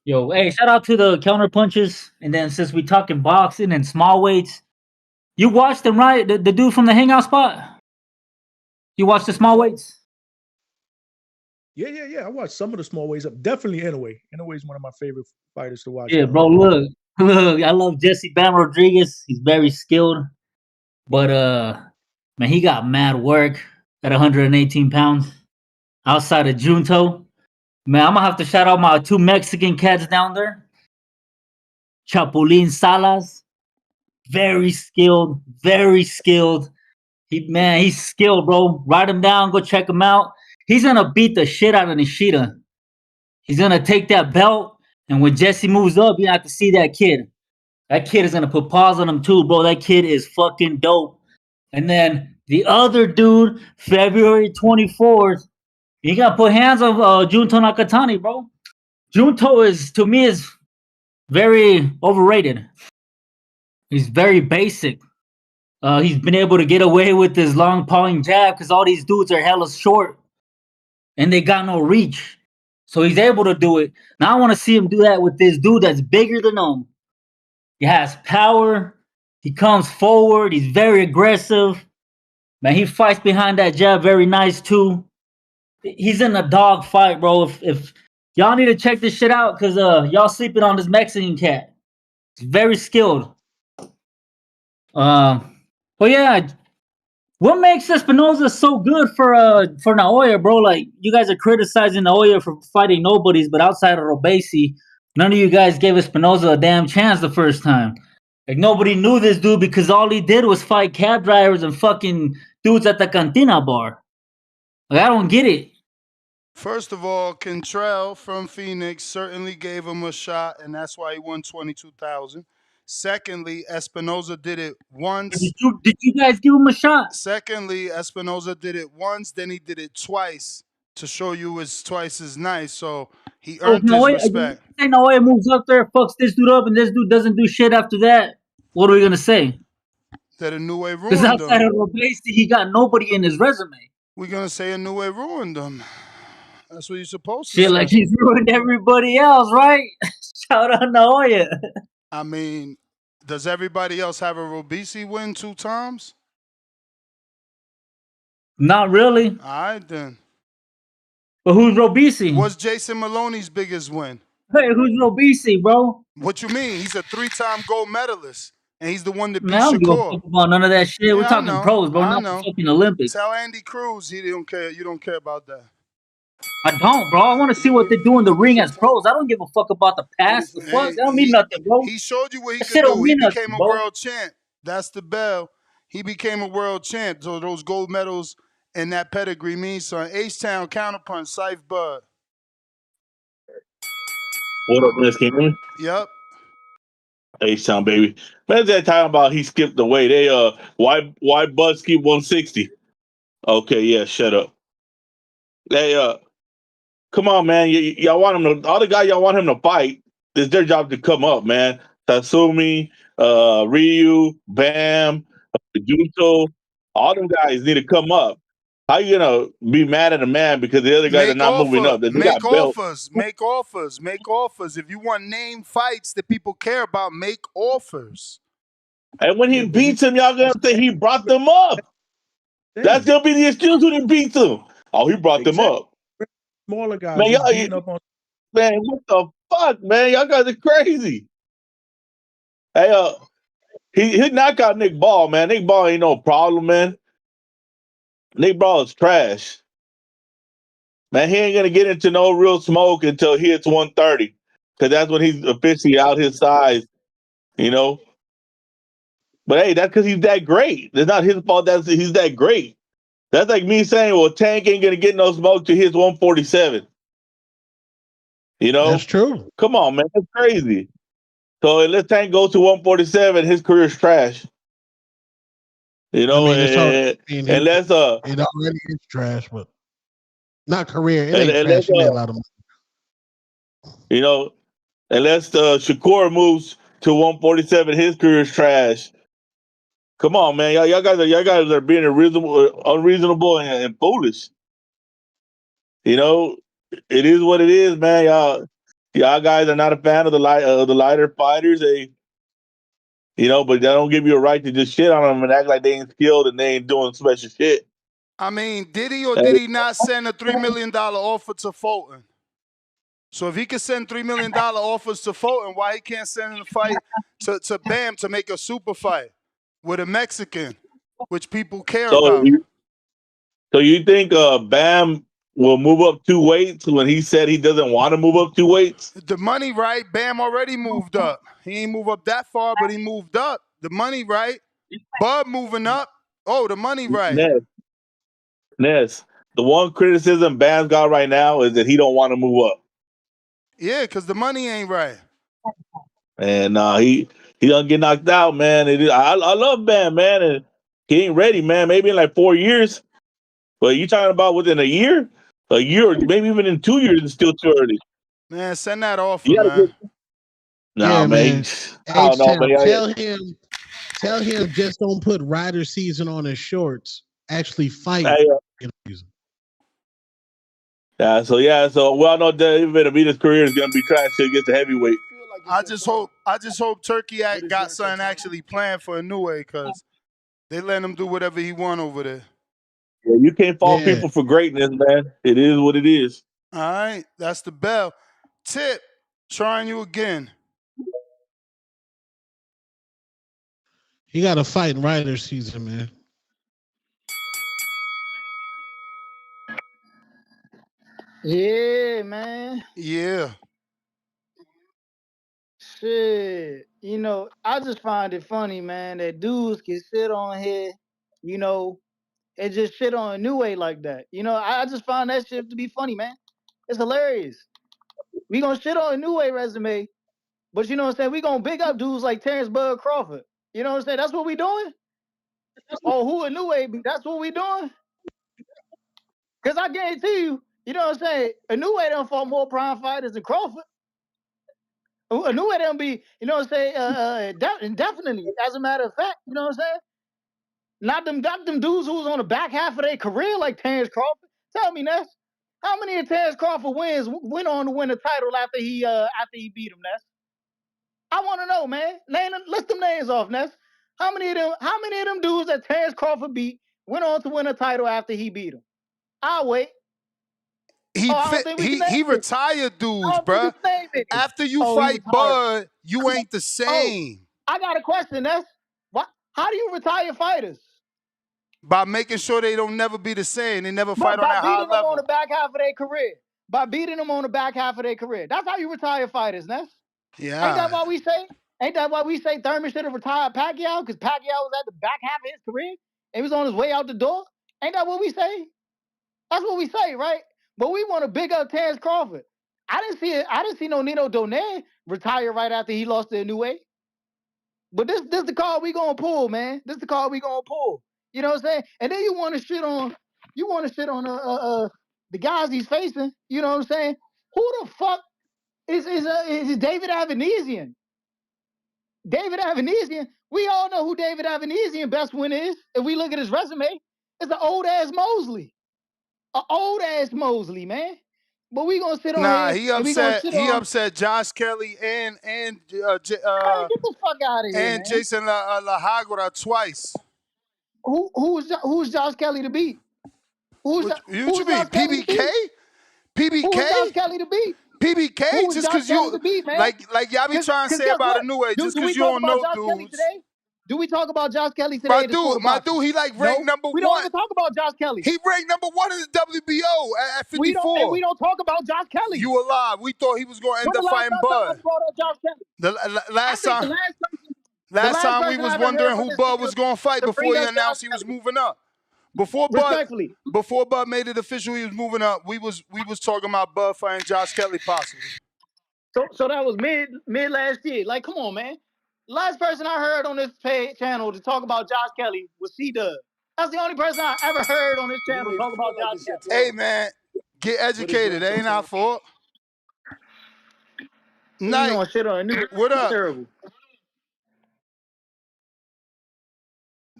Yo, hey, shout out to the counter punches. And then since we talking boxing and small weights, you watched them, right? The dude from the hangout spot? You watched the small weights? Yeah. I watched some of the small ways up. Definitely Inoue. Inoue is one of my favorite fighters to watch. Yeah, bro, look. I love Jesse Bam Rodriguez. He's very skilled. But man, he got mad work at 118 pounds. Outside of Junto. Man, I'm gonna have to shout out my 2 Mexican cats down there. Chapulin Salas. Very skilled, very skilled. He's skilled, bro. Write him down, go check him out. He's gonna beat the shit out of Nishida. He's gonna take that belt, and when Jesse moves up, you have to see that kid. That kid is gonna put paws on him too, bro. That kid is fucking dope. And then the other dude, February 24th, you gotta put hands on Junto Nakatani, bro. Junto to me is very overrated. He's very basic. He's been able to get away with this long pawing jab because all these dudes are hella short and they got no reach. So he's able to do it. Now I want to see him do that with this dude that's bigger than him. He has power. He comes forward. He's very aggressive. Man, he fights behind that jab very nice too. He's in a dog fight, bro. If y'all need to check this shit out, cause y'all sleeping on this Mexican cat. He's very skilled. But yeah, what makes Espinoza so good for Naoya, bro? Like you guys are criticizing Naoya for fighting nobodies, but outside of Robesi, none of you guys gave Espinoza a damn chance the first time. Like nobody knew this dude because all he did was fight cab drivers and fucking dudes at the cantina bar. Like I don't get it. First of all, Cantrell from Phoenix certainly gave him a shot, and that's why he won 22,000. Secondly, Espinoza did it once. Did you guys give him a shot? Secondly, Espinoza did it once, then he did it twice to show you it's twice as nice. So he earned his respect. Say Naoya moves up there, fucks this dude up, and this dude doesn't do shit after that. What are we gonna say? That Inoue ruined him. Because outside of Robesi, he got nobody in his resume. We're gonna say Inoue ruined him. That's what you're supposed to say. Shit, like he's ruined everybody else, right? Shout out Naoya. I mean, does everybody else have a Robesi win 2 times? Not really. All right, then. But who's Robesi? What's Jason Maloney's biggest win? Hey, who's Robesi, bro? What you mean? He's a 3-time gold medalist, and he's the one that beat Man, I don't give a Shakur. fuck about none of that shit. Yeah, We're talking pros, bro, not the fucking Olympics. Tell Andy Cruz he don't care. You don't care about that. I don't, bro. I want to see what they do in the ring as pros. I don't give a fuck about the past. The fuck, that don't mean nothing, bro. He showed you what he That could shit do. don't He mean became nothing, a bro. world champ. That's the bell. He became a world champ. So those gold medals and that pedigree means something. H-Town counterpunch, Syfe Bud. What up, Miss King? Yep. H-Town, baby. Man, that talking about he skipped the weight. They why Bud skip 160? Okay, yeah, shut up. They come on, man. Y'all want him to all the guys y'all want him to fight. It's their job to come up, man. Tatsumi, Ryu, Bam, Junto, all them guys need to come up. How you gonna be mad at a man because the other guys are not moving up? They Make got belts. offers. Make offers. Make offers. If you want name fights that people care about, make offers. And when he beats him, y'all gonna say he brought them up. That's gonna be the excuse when he beats him. Oh, he brought them up. Smaller guys. Man, he's y'all, beating up on. man, what the fuck, man? Y'all guys are crazy. Hey, he knocked out Nick Ball, man. Nick Ball ain't no problem, man. Nick Ball is trash. Man, he ain't gonna get into no real smoke until he hits 130. Cause that's when he's officially out his size, you know. But hey, that's because he's that great. It's not his fault that he's that great. That's like me saying, well, Tank ain't gonna get no smoke till his 147. You know? That's true. Come on, man. That's crazy. So unless Tank goes to 147, his career's trash. You know, I mean, unless it already is trash, but not career. It ain't trash. He made a lot of money. You know, unless Shakur moves to 147, his career's trash. Come on, man. Y'all guys are being unreasonable and foolish. You know, it is what it is, man. Y'all guys are not a fan of the lighter fighters. You know, but that don't give you a right to just shit on them and act like they ain't skilled and they ain't doing special shit. I mean, did he or did he not send a $3 million offer to Fulton? So if he could send $3 million offers to Fulton, why he can't send a fight to Bam to make a super fight with a Mexican, which people care about? So you think Bam will move up 2 weights when he said he doesn't want to move up 2 weights? The money right, Bam already moved up. He ain't move up that far, but he moved up. The money right. Bud moving up. Oh, the money right. Ness. The one criticism Bam's got right now is that he don't want to move up. Yeah, because the money ain't right. And he don't get knocked out, man. I love Bam, man, and he ain't ready, man. Maybe in like 4 years. But you talking about within a year, or maybe even in 2 years, it's still too early. Man, send that offer, man. Nah, yeah, man. I don't know, man. Tell him just don't put rider season on his shorts. Actually fight. So we all know David Benavidez's career is gonna be trash till he gets to heavyweight. I just hope Turkey got something actually planned for Inoue because they let him do whatever he want over there. Yeah, you can't fault people for greatness, man. It is what it is. All right, that's the bell. Tip, trying you again. He got to fight in rider season, man. Yeah, man. Yeah. Shit. You know, I just find it funny, man, that dudes can sit on here, you know, and just shit on a new way like that. You know, I just find that shit to be funny, man. It's hilarious. We gonna shit on a new way resume, but you know what I'm saying? We gonna big up dudes like Terrence Bud Crawford. You know what I'm saying? That's what we doing? Oh, who a new way? That's what we doing? Cause I guarantee you, you know what I'm saying? A new way done fought more prime fighters than Crawford. A new way done be, you know what I'm saying? Definitely, as a matter of fact, you know what I'm saying? Not them dudes who was on the back half of their career like Terrence Crawford. Tell me, Ness, how many of Terrence Crawford wins went on to win a title after he beat him, Ness? I want to know, man. List them names off, Ness. How many of them dudes that Terrence Crawford beat went on to win a title after he beat him? I'll wait. He retired dudes, bruh. After you fight Bud, you ain't the same. I got a question, Ness. What? How do you retire fighters? By making sure they don't never be the same. They never fight on that high level. By beating them on the back half of their career. By beating them on the back half of their career. That's how you retire fighters, Ness. Yeah. Ain't that why we say Thurman should have retired Pacquiao? Because Pacquiao was at the back half of his career and he was on his way out the door? Ain't that what we say? That's what we say, right? But we want to big up Terrence Crawford. I didn't see no Nino Donet retire right after he lost to Inoue. But this the card we gonna pull, man. This the card we gonna pull. You know what I'm saying? And then you want to shit on the guys he's facing. You know what I'm saying? Who the fuck is David Avanesian? David Avanesian. We all know who David Avanesian best win is. If we look at his resume, it's an old ass Mosley, man. But we gonna sit on here and we gonna shit on. He upset Josh Kelly and get the fuck out of here, and man. Jason La twice. Who's Josh Kelly to beat? Who's Josh Kelly to beat? PBK? Who's Josh Kelly to beat? PBK? Just because you like y'all be trying to say about Inoue, just because you don't know dudes. Do we talk about Josh Kelly today? My dude, he like ranked number 1. We don't even talk about Josh Kelly. He ranked number 1 in the WBO at 54. We don't talk about Josh Kelly. You a lie. We thought he was going to end up fighting Bud. Last time we was wondering who Bud was going to fight before he announced he was moving up. Before Bud made it official he was moving up, we was talking about Bud fighting Josh Kelly possibly. So that was mid last year. Like, come on, man. Last person I heard on this channel to talk about Josh Kelly was C-Dub. That's the only person I ever heard on this channel talk about Josh Kelly. Hey, man, get educated. It ain't our fault. Night. What up? Terrible.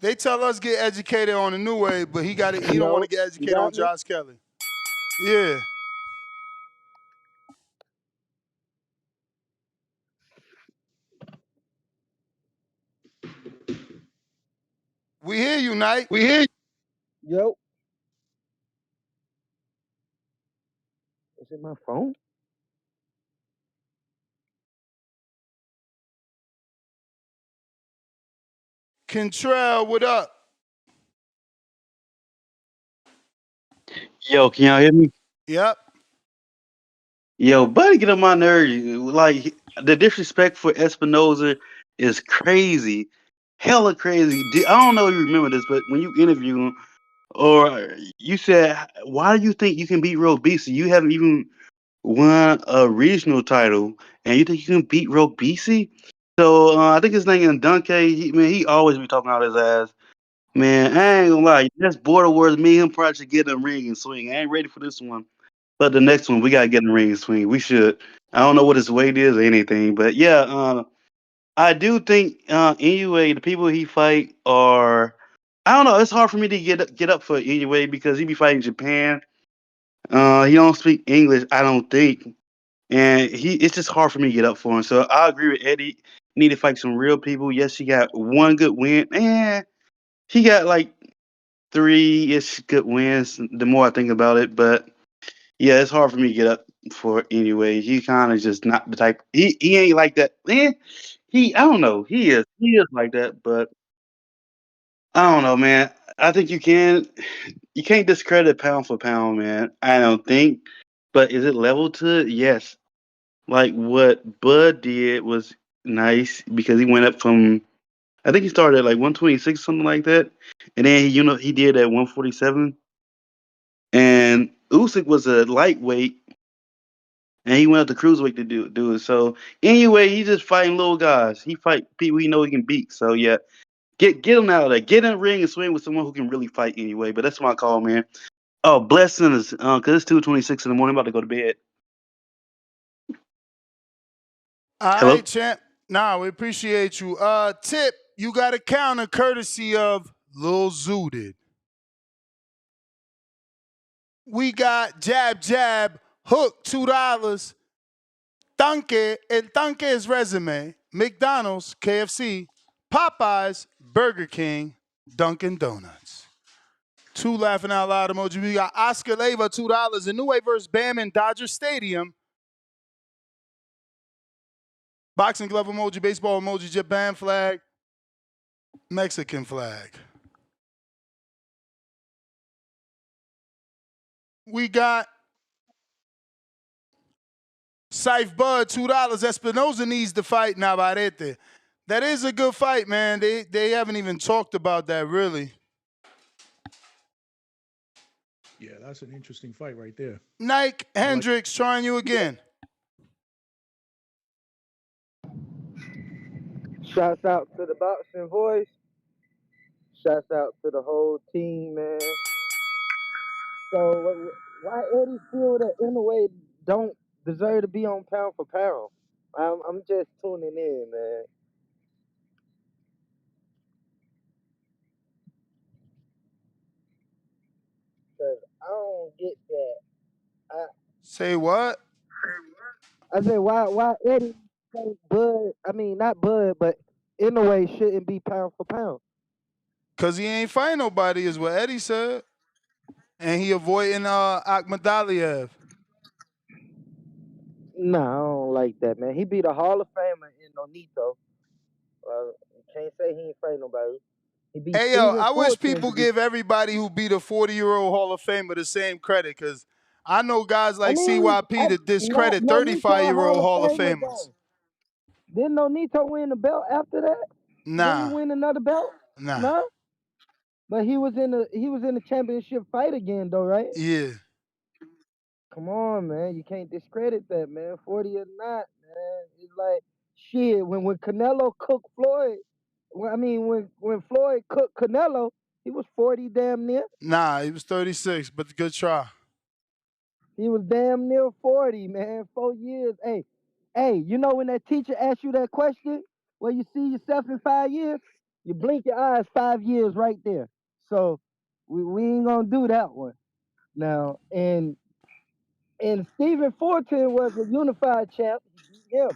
They tell us get educated on Inoue, but he don't want to get educated on Josh Kelly. Yeah. We hear you, Knight. We hear you. Yo. Is it my phone? Kentrell, what up? Yo, can y'all hear me? Yep. Yo, buddy, get on my nerves. Like, the disrespect for Espinoza is crazy. Hella crazy. I don't know if you remember this, but when you interview him, or you said, why do you think you can beat Robisi? You haven't even won a regional title, and you think you can beat Robisi? So, I think his name is Dunkey. He always be talking out his ass. Man, I ain't gonna lie. That's border wars. Me and him probably should get in the ring and swing. I ain't ready for this one. But the next one, we gotta get in the ring and swing. We should. I don't know what his weight is or anything, but yeah. I do think anyway the people he fight are I don't know. It's hard for me to get up for anyway because he be fighting Japan. He don't speak English. I don't think, and it's just hard for me to get up for him. So I agree with Eddie. He need to fight some real people. Yes, he got one good win. He got like three ish good wins. The more I think about it, but yeah, it's hard for me to get up for anyway. He kind of just not the type. He ain't like that. He I don't know. He is like that, but I don't know, man. I think you can't discredit pound for pound, man. I don't think. But is it level to it? Yes. Like what Bud did was nice because he went up from I think he started at like 126 something like that, and then he did at 147. And Usyk was a lightweight, and he went up to cruiserweight to do it. So anyway, he's just fighting little guys. He fight people he know he can beat. So yeah, get him out of there. Get in the ring and swing with someone who can really fight anyway. But that's my call, man. Oh, blessings, because it's 2:26 in the morning. I'm about to go to bed. All Hello. right, champ. Nah, we appreciate you. Tip, you got a counter courtesy of Lil Zooted. We got jab, jab, hook, $2. Tanque, El Tanque's resume, McDonald's, KFC, Popeyes, Burger King, Dunkin' Donuts. Two laughing out loud emoji. We got Oscar Leva, $2. Inoue versus Bam in Dodger Stadium. Boxing glove emoji, baseball emoji, Japan flag, Mexican flag. We got Saif Bud, $2. Espinoza needs to fight Navarrete. That is a good fight, man. They haven't even talked about that, really. Yeah, that's an interesting fight right there. Nike Hendricks trying you again. Shouts out to the boxing voice. Shouts out to the whole team, man. So why Eddie feel that Inoue don't deserve to be on pound for pound? I'm just tuning in, man. Cause I don't get that. Say what? I said why Eddie say Bud? I mean not Bud, but Inoue shouldn't be pound for pound. Cause he ain't fight nobody, is what Eddie said. And he avoiding Akhmadaliev. Nah, I don't like that, man. He beat a Hall of Famer in Nonito. You can't say he ain't fight nobody. He beat Hey yo, Steven I wish Fortune. people give everybody who beat a 40-year-old Hall of Famer the same credit, cause I know guys I like mean, CYP that discredit Nonito a 35-year-old Hall of Hall of Famer Famers. though. Didn't Nonito win the belt after that? Didn't he Nah, win another belt? nah. Nah. But he was in the championship fight again though, right? Yeah. Come on, man. You can't discredit that, man. 40 or not, man. It's like shit. When Canelo cooked Floyd, when Floyd cooked Canelo, he was 40 damn near. Nah, he was 36, but good try. He was damn near 40, man. 4 years. Hey, you know when that teacher asks you that question, where you see yourself in 5 years, you blink your eyes, 5 years right there. So we ain't gonna do that one. Now, and Stephen Fortin was a unified champ. He beat him.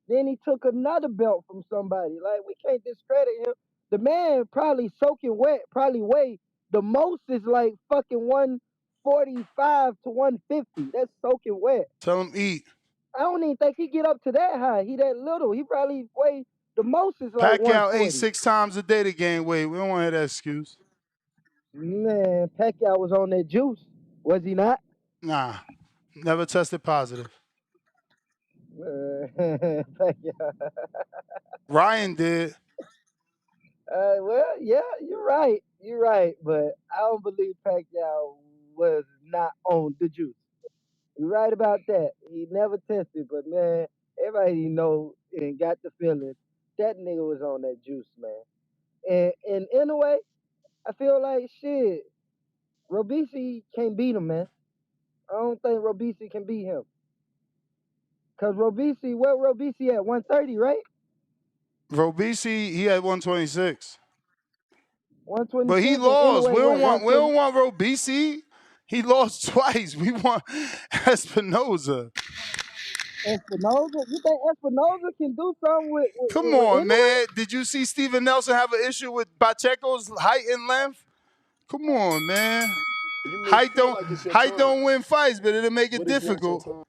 Then he took another belt from somebody. Like we can't discredit him. The man probably soaking wet, probably weigh the most is like fucking 145 to 150. That's soaking wet. Tell him eat. I don't even think he get up to that high. He that little. He probably weigh the most is like Pacquiao ate 140. 6 times a day to gain weight. We don't want to hear that excuse. Man, Pacquiao was on that juice. Was he not? Nah, never tested positive. Pacquiao. Ryan did. Well, yeah, you're right. You're right. But I don't believe Pacquiao was not on the juice. You're right about that. He never tested, but man, everybody know and got the feeling that nigga was on that juice, man. And in a way, I feel like shit. Robisi can't beat him, man. I don't think Robisi can beat him. Cause Robisi, where Robisi at? 130, right? Robisi, he had 126. But he 126 and lost. Inoue We don't what? want 120. Robisi. He lost twice. We want Espinoza. Espinoza? You think Espinoza can do something Come with on, Inoue? man. Did you see Steven Nelson have an issue with Pacheco's height and length? Come on, man. You may Height feel don't like it's your height time, don't win fights, but it'll make it but it's not your difficult. time.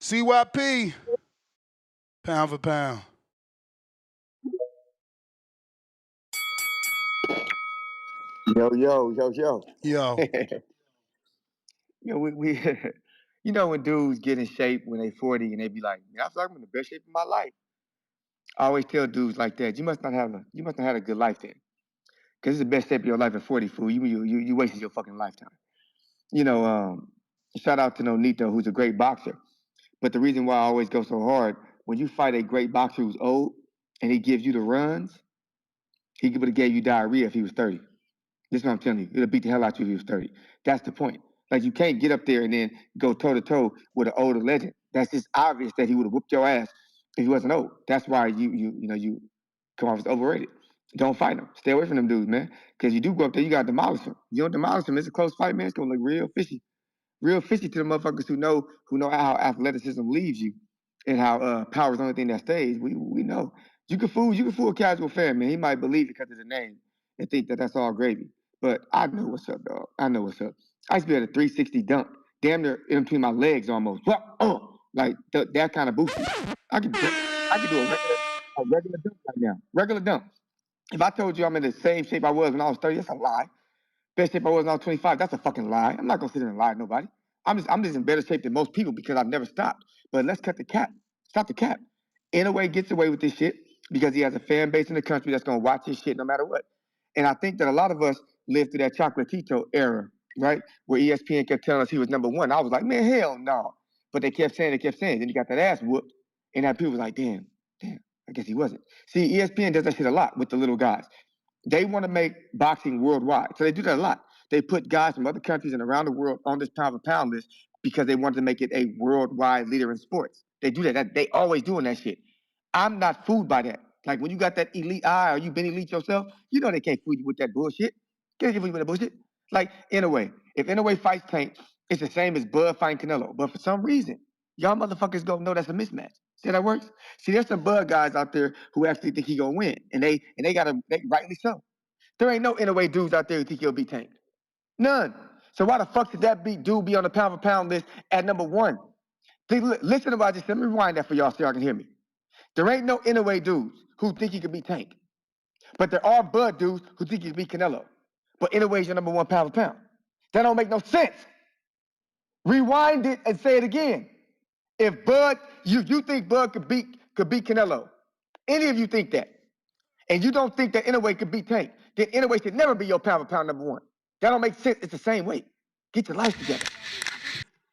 CYP, pound for pound. Yo. Yo. We you know when dudes get in shape when they 40 and they be like, man, I feel like I'm in the best shape of my life. I always tell dudes like that, you must not have had a good life then. Because it's the best shape of your life at 40, fool. You wasted your fucking lifetime. You know, shout out to Nonito, who's a great boxer. But the reason why I always go so hard, when you fight a great boxer who's old and he gives you the runs, he would have gave you diarrhea if he was 30. This is what I'm telling you. It'll beat the hell out of you if he was 30. That's the point. Like you can't get up there and then go toe to toe with an older legend. That's just obvious that he would have whooped your ass if he wasn't old. That's why you come off as overrated. Don't fight him. Stay away from them dudes, man. Because you do go up there, you gotta demolish him. You don't demolish him, it's a close fight, man. It's gonna look real fishy to the motherfuckers who know how athleticism leaves you and how power is the only thing that stays. We know. You can fool a casual fan, man. He might believe it because of the name and think that that's all gravy. But I know what's up, dog. I know what's up. I used to be at a 360 dunk, damn near in between my legs almost. Like that kind of boosted. I could do a regular dunk right now. Regular dunk. If I told you I'm in the same shape I was when I was 30, that's a lie. Best shape I was when I was 25, that's a fucking lie. I'm not gonna sit there and lie to nobody. I'm just in better shape than most people because I've never stopped. But let's cut the cap. Stop the cap. In a way, gets away with this shit because he has a fan base in the country that's gonna watch his shit no matter what. And I think that a lot of us lived through that Chocolatito era, right? Where ESPN kept telling us he was number one. I was like, man, hell no. But they kept saying. Then he got that ass whooped. And that people was like, damn, I guess he wasn't. See, ESPN does that shit a lot with the little guys. They want to make boxing worldwide. So they do that a lot. They put guys from other countries and around the world on this pound for pound list because they wanted to make it a worldwide leader in sports. They do that. They always doing that shit. I'm not fooled by that. Like when you got that elite eye or you been elite yourself, you know they can't fool you with that bullshit. Can't fool you with that bullshit. Like Inoue. If Inoue fights Tank, it's the same as Bud fighting Canelo. But for some reason, y'all motherfuckers gonna know that's a mismatch. See how that works? See, there's some Bud guys out there who actually think he gonna win, and they rightly so. There ain't no Inoue dudes out there who think he'll be tanked. None. So why the fuck did that dude be on the pound for pound list at number one? Listen to what I just said. Let me rewind that for y'all so y'all can hear me. There ain't no Inoue dudes who think he could be tanked. But there are Bud dudes who think he could be Canelo. But Inoue's your number one pound for pound. That don't make no sense. Rewind it and say it again. If Bud, you think Bud could beat Canelo, any of you think that, and you don't think that Inoue could beat Tank, then Inoue should never be your pound for pound number one. That don't make sense. It's the same weight. Get your life together.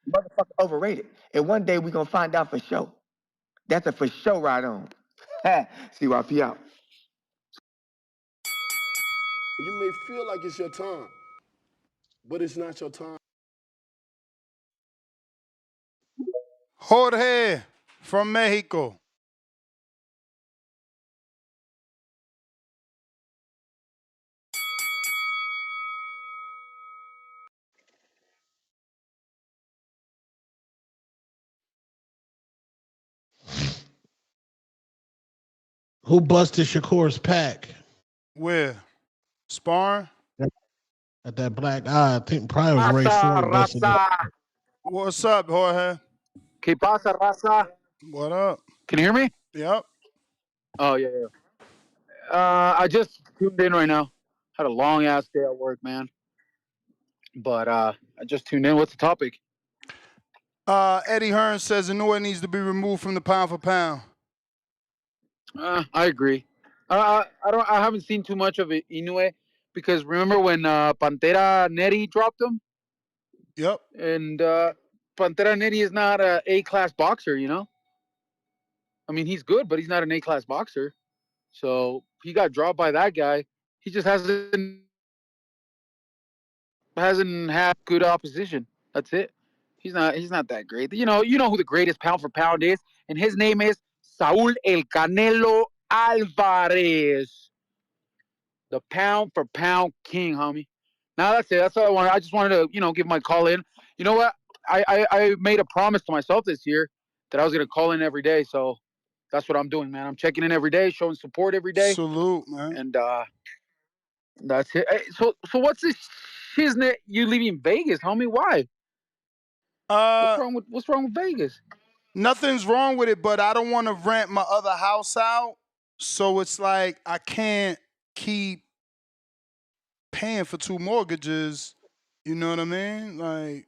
Motherfucker overrated. And one day we gonna find out for sure. That's a for sure right on. CYP out. You may feel like it's your time, but it's not your time. Jorge from Mexico. Who busted Shakur's pack? Where? Sparring? At that black eye, I think probably was Ray Ford busted it. What's up, Jorge? ¿Qué pasa, raza? What up? Can you hear me? Yep. Oh, yeah. I just tuned in right now. Had a long ass day at work, man. But I just tuned in. What's the topic? Eddie Hearn says Inoue needs to be removed from the pound for pound. I agree. I haven't seen too much of it, Inoue, because remember when Pantera Neri dropped him? Yep. And Pantera Neri is not a A-class boxer, you know? I mean, he's good, but he's not an A-class boxer. So he got dropped by that guy. He just hasn't had good opposition. That's it. He's not that great. You know who the greatest pound for pound is, and his name is Saul El Canelo Alvarez, the pound for pound king, homie. Now that's it. That's all I wanted. I just wanted to give my call in. You know what? I made a promise to myself this year that I was gonna call in every day. So that's what I'm doing, man. I'm checking in every day, showing support every day, Salute, man. and that's it. Hey, so what's this shiznit you leaving Vegas, homie? Why? What's wrong with Vegas? Nothing's wrong with it, but I don't want to rent my other house out. So it's like I can't keep paying for two mortgages. You know what I mean? Like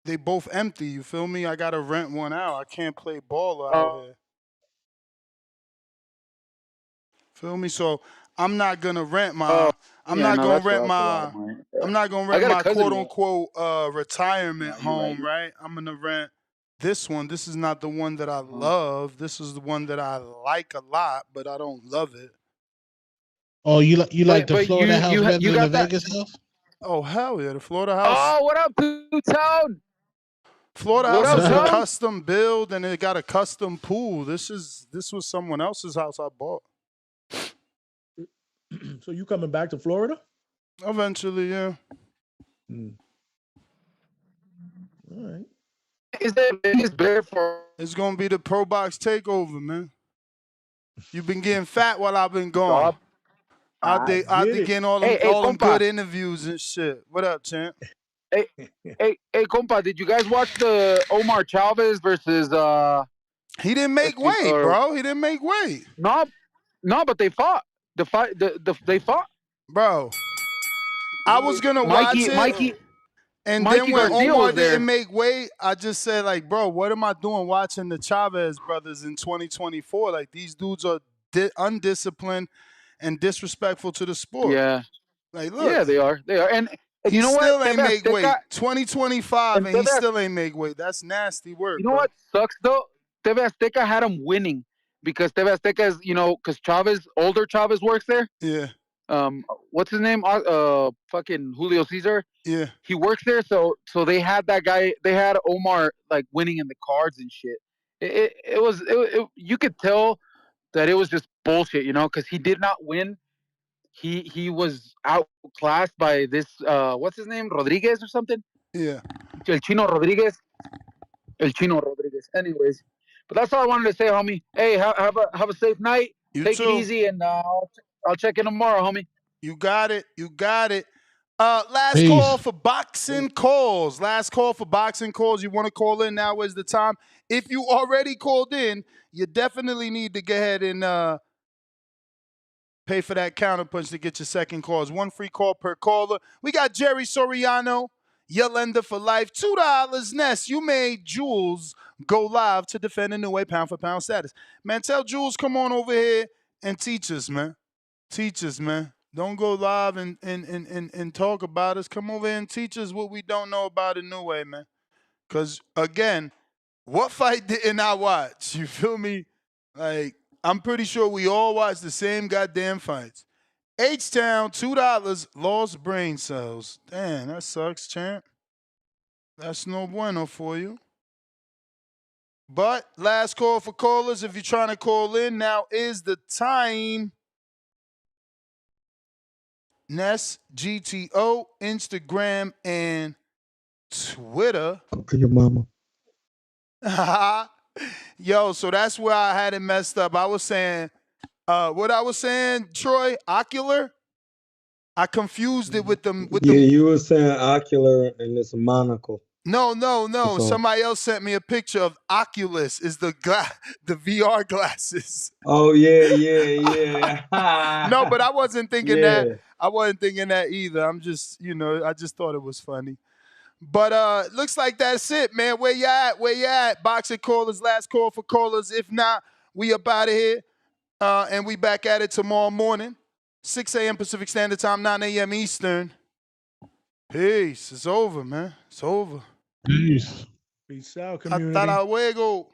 they both empty. You feel me? I gotta rent one out. I can't play baller out here. Feel me? So I'm not gonna rent my. I'm Yeah, not no, gonna that's rent a lot my. of money. I'm not gonna I rent got a my cousin. quote unquote retirement No, you're right. home, right? I'm gonna rent this one. This is not the one that I love. This is the one that I like a lot, but I don't love it. Oh, you like the But Florida house better you than the got that. Vegas house? Oh hell yeah, the Florida house. Oh, what up, Two-Tone? Florida What house up, is a Tone? custom build and it got a custom pool. This was someone else's house I bought. So you coming back to Florida? Eventually, yeah. All right. Is that Vegas better for? It's gonna be the Pro Box takeover, man. You've been getting fat while I've been gone. Job? Out there getting all them compa. good interviews and shit. What up, champ? Hey, compa, did you guys watch the Omar Chavez versus He didn't make weight, bro. He didn't make weight. No, but they fought. They fought. Bro, I was gonna watch it. And then when Garcia Omar was there. didn't make weight, I just said, like, bro, what am I doing watching the Chavez brothers in 2024? Like, these dudes are undisciplined and disrespectful to the sport. Yeah. Like, look. Yeah, they are. They are. And you know what? He still ain't make weight. 2025 and he still ain't make weight. That's nasty work, You know bro. what sucks, though? TV Azteca had him winning because TV Azteca is, because older Chavez works there. Yeah. What's his name? Fucking Julio Cesar. Yeah. He works there, so they had that guy. They had Omar like winning in the cards and shit. It was you could tell that it was just bullshit, because he did not win. He was outclassed by this what's his name, Rodriguez or something. Yeah. El Chino Rodriguez. Anyways, but that's all I wanted to say, homie. Hey, have a safe night. Take it easy, and I'll check in tomorrow, homie. You got it. Last call for boxing calls. You want to call in? Now is the time. If you already called in, you definitely need to go ahead and pay for that counterpunch to get your second call. It's one free call per caller. We got Jerry Soriano, your lender for life. $2. Ness, you made Jules go live to defend Inoue pound for pound status. Man, tell Jules come on over here and teach us, man. Don't go live and talk about us. Come over and teach us what we don't know about Inoue, man. Because, again, what fight didn't I watch? You feel me? Like, I'm pretty sure we all watched the same goddamn fights. H-Town, $2, lost brain cells. Damn, that sucks, champ. That's no bueno for you. But last call for callers. If you're trying to call in, now is the time. Ness, GTO, Instagram, and Twitter. To your mama. Yo, so that's where I had it messed up. I was saying, what I was saying, Troy, ocular? I confused it with them. You were saying ocular and it's a monocle. No. Somebody else sent me a picture of Oculus. Is the VR glasses. Oh yeah. No, but I wasn't thinking that. I wasn't thinking that either. I'm just, I just thought it was funny. But looks like that's it, man. Where you at? Boxing callers, last call for callers. If not, we up out of here. And we back at it tomorrow morning. 6 a.m. Pacific Standard Time, 9 a.m. Eastern. Peace. It's over, man. It's over. Peace. Peace out, community. Hasta luego.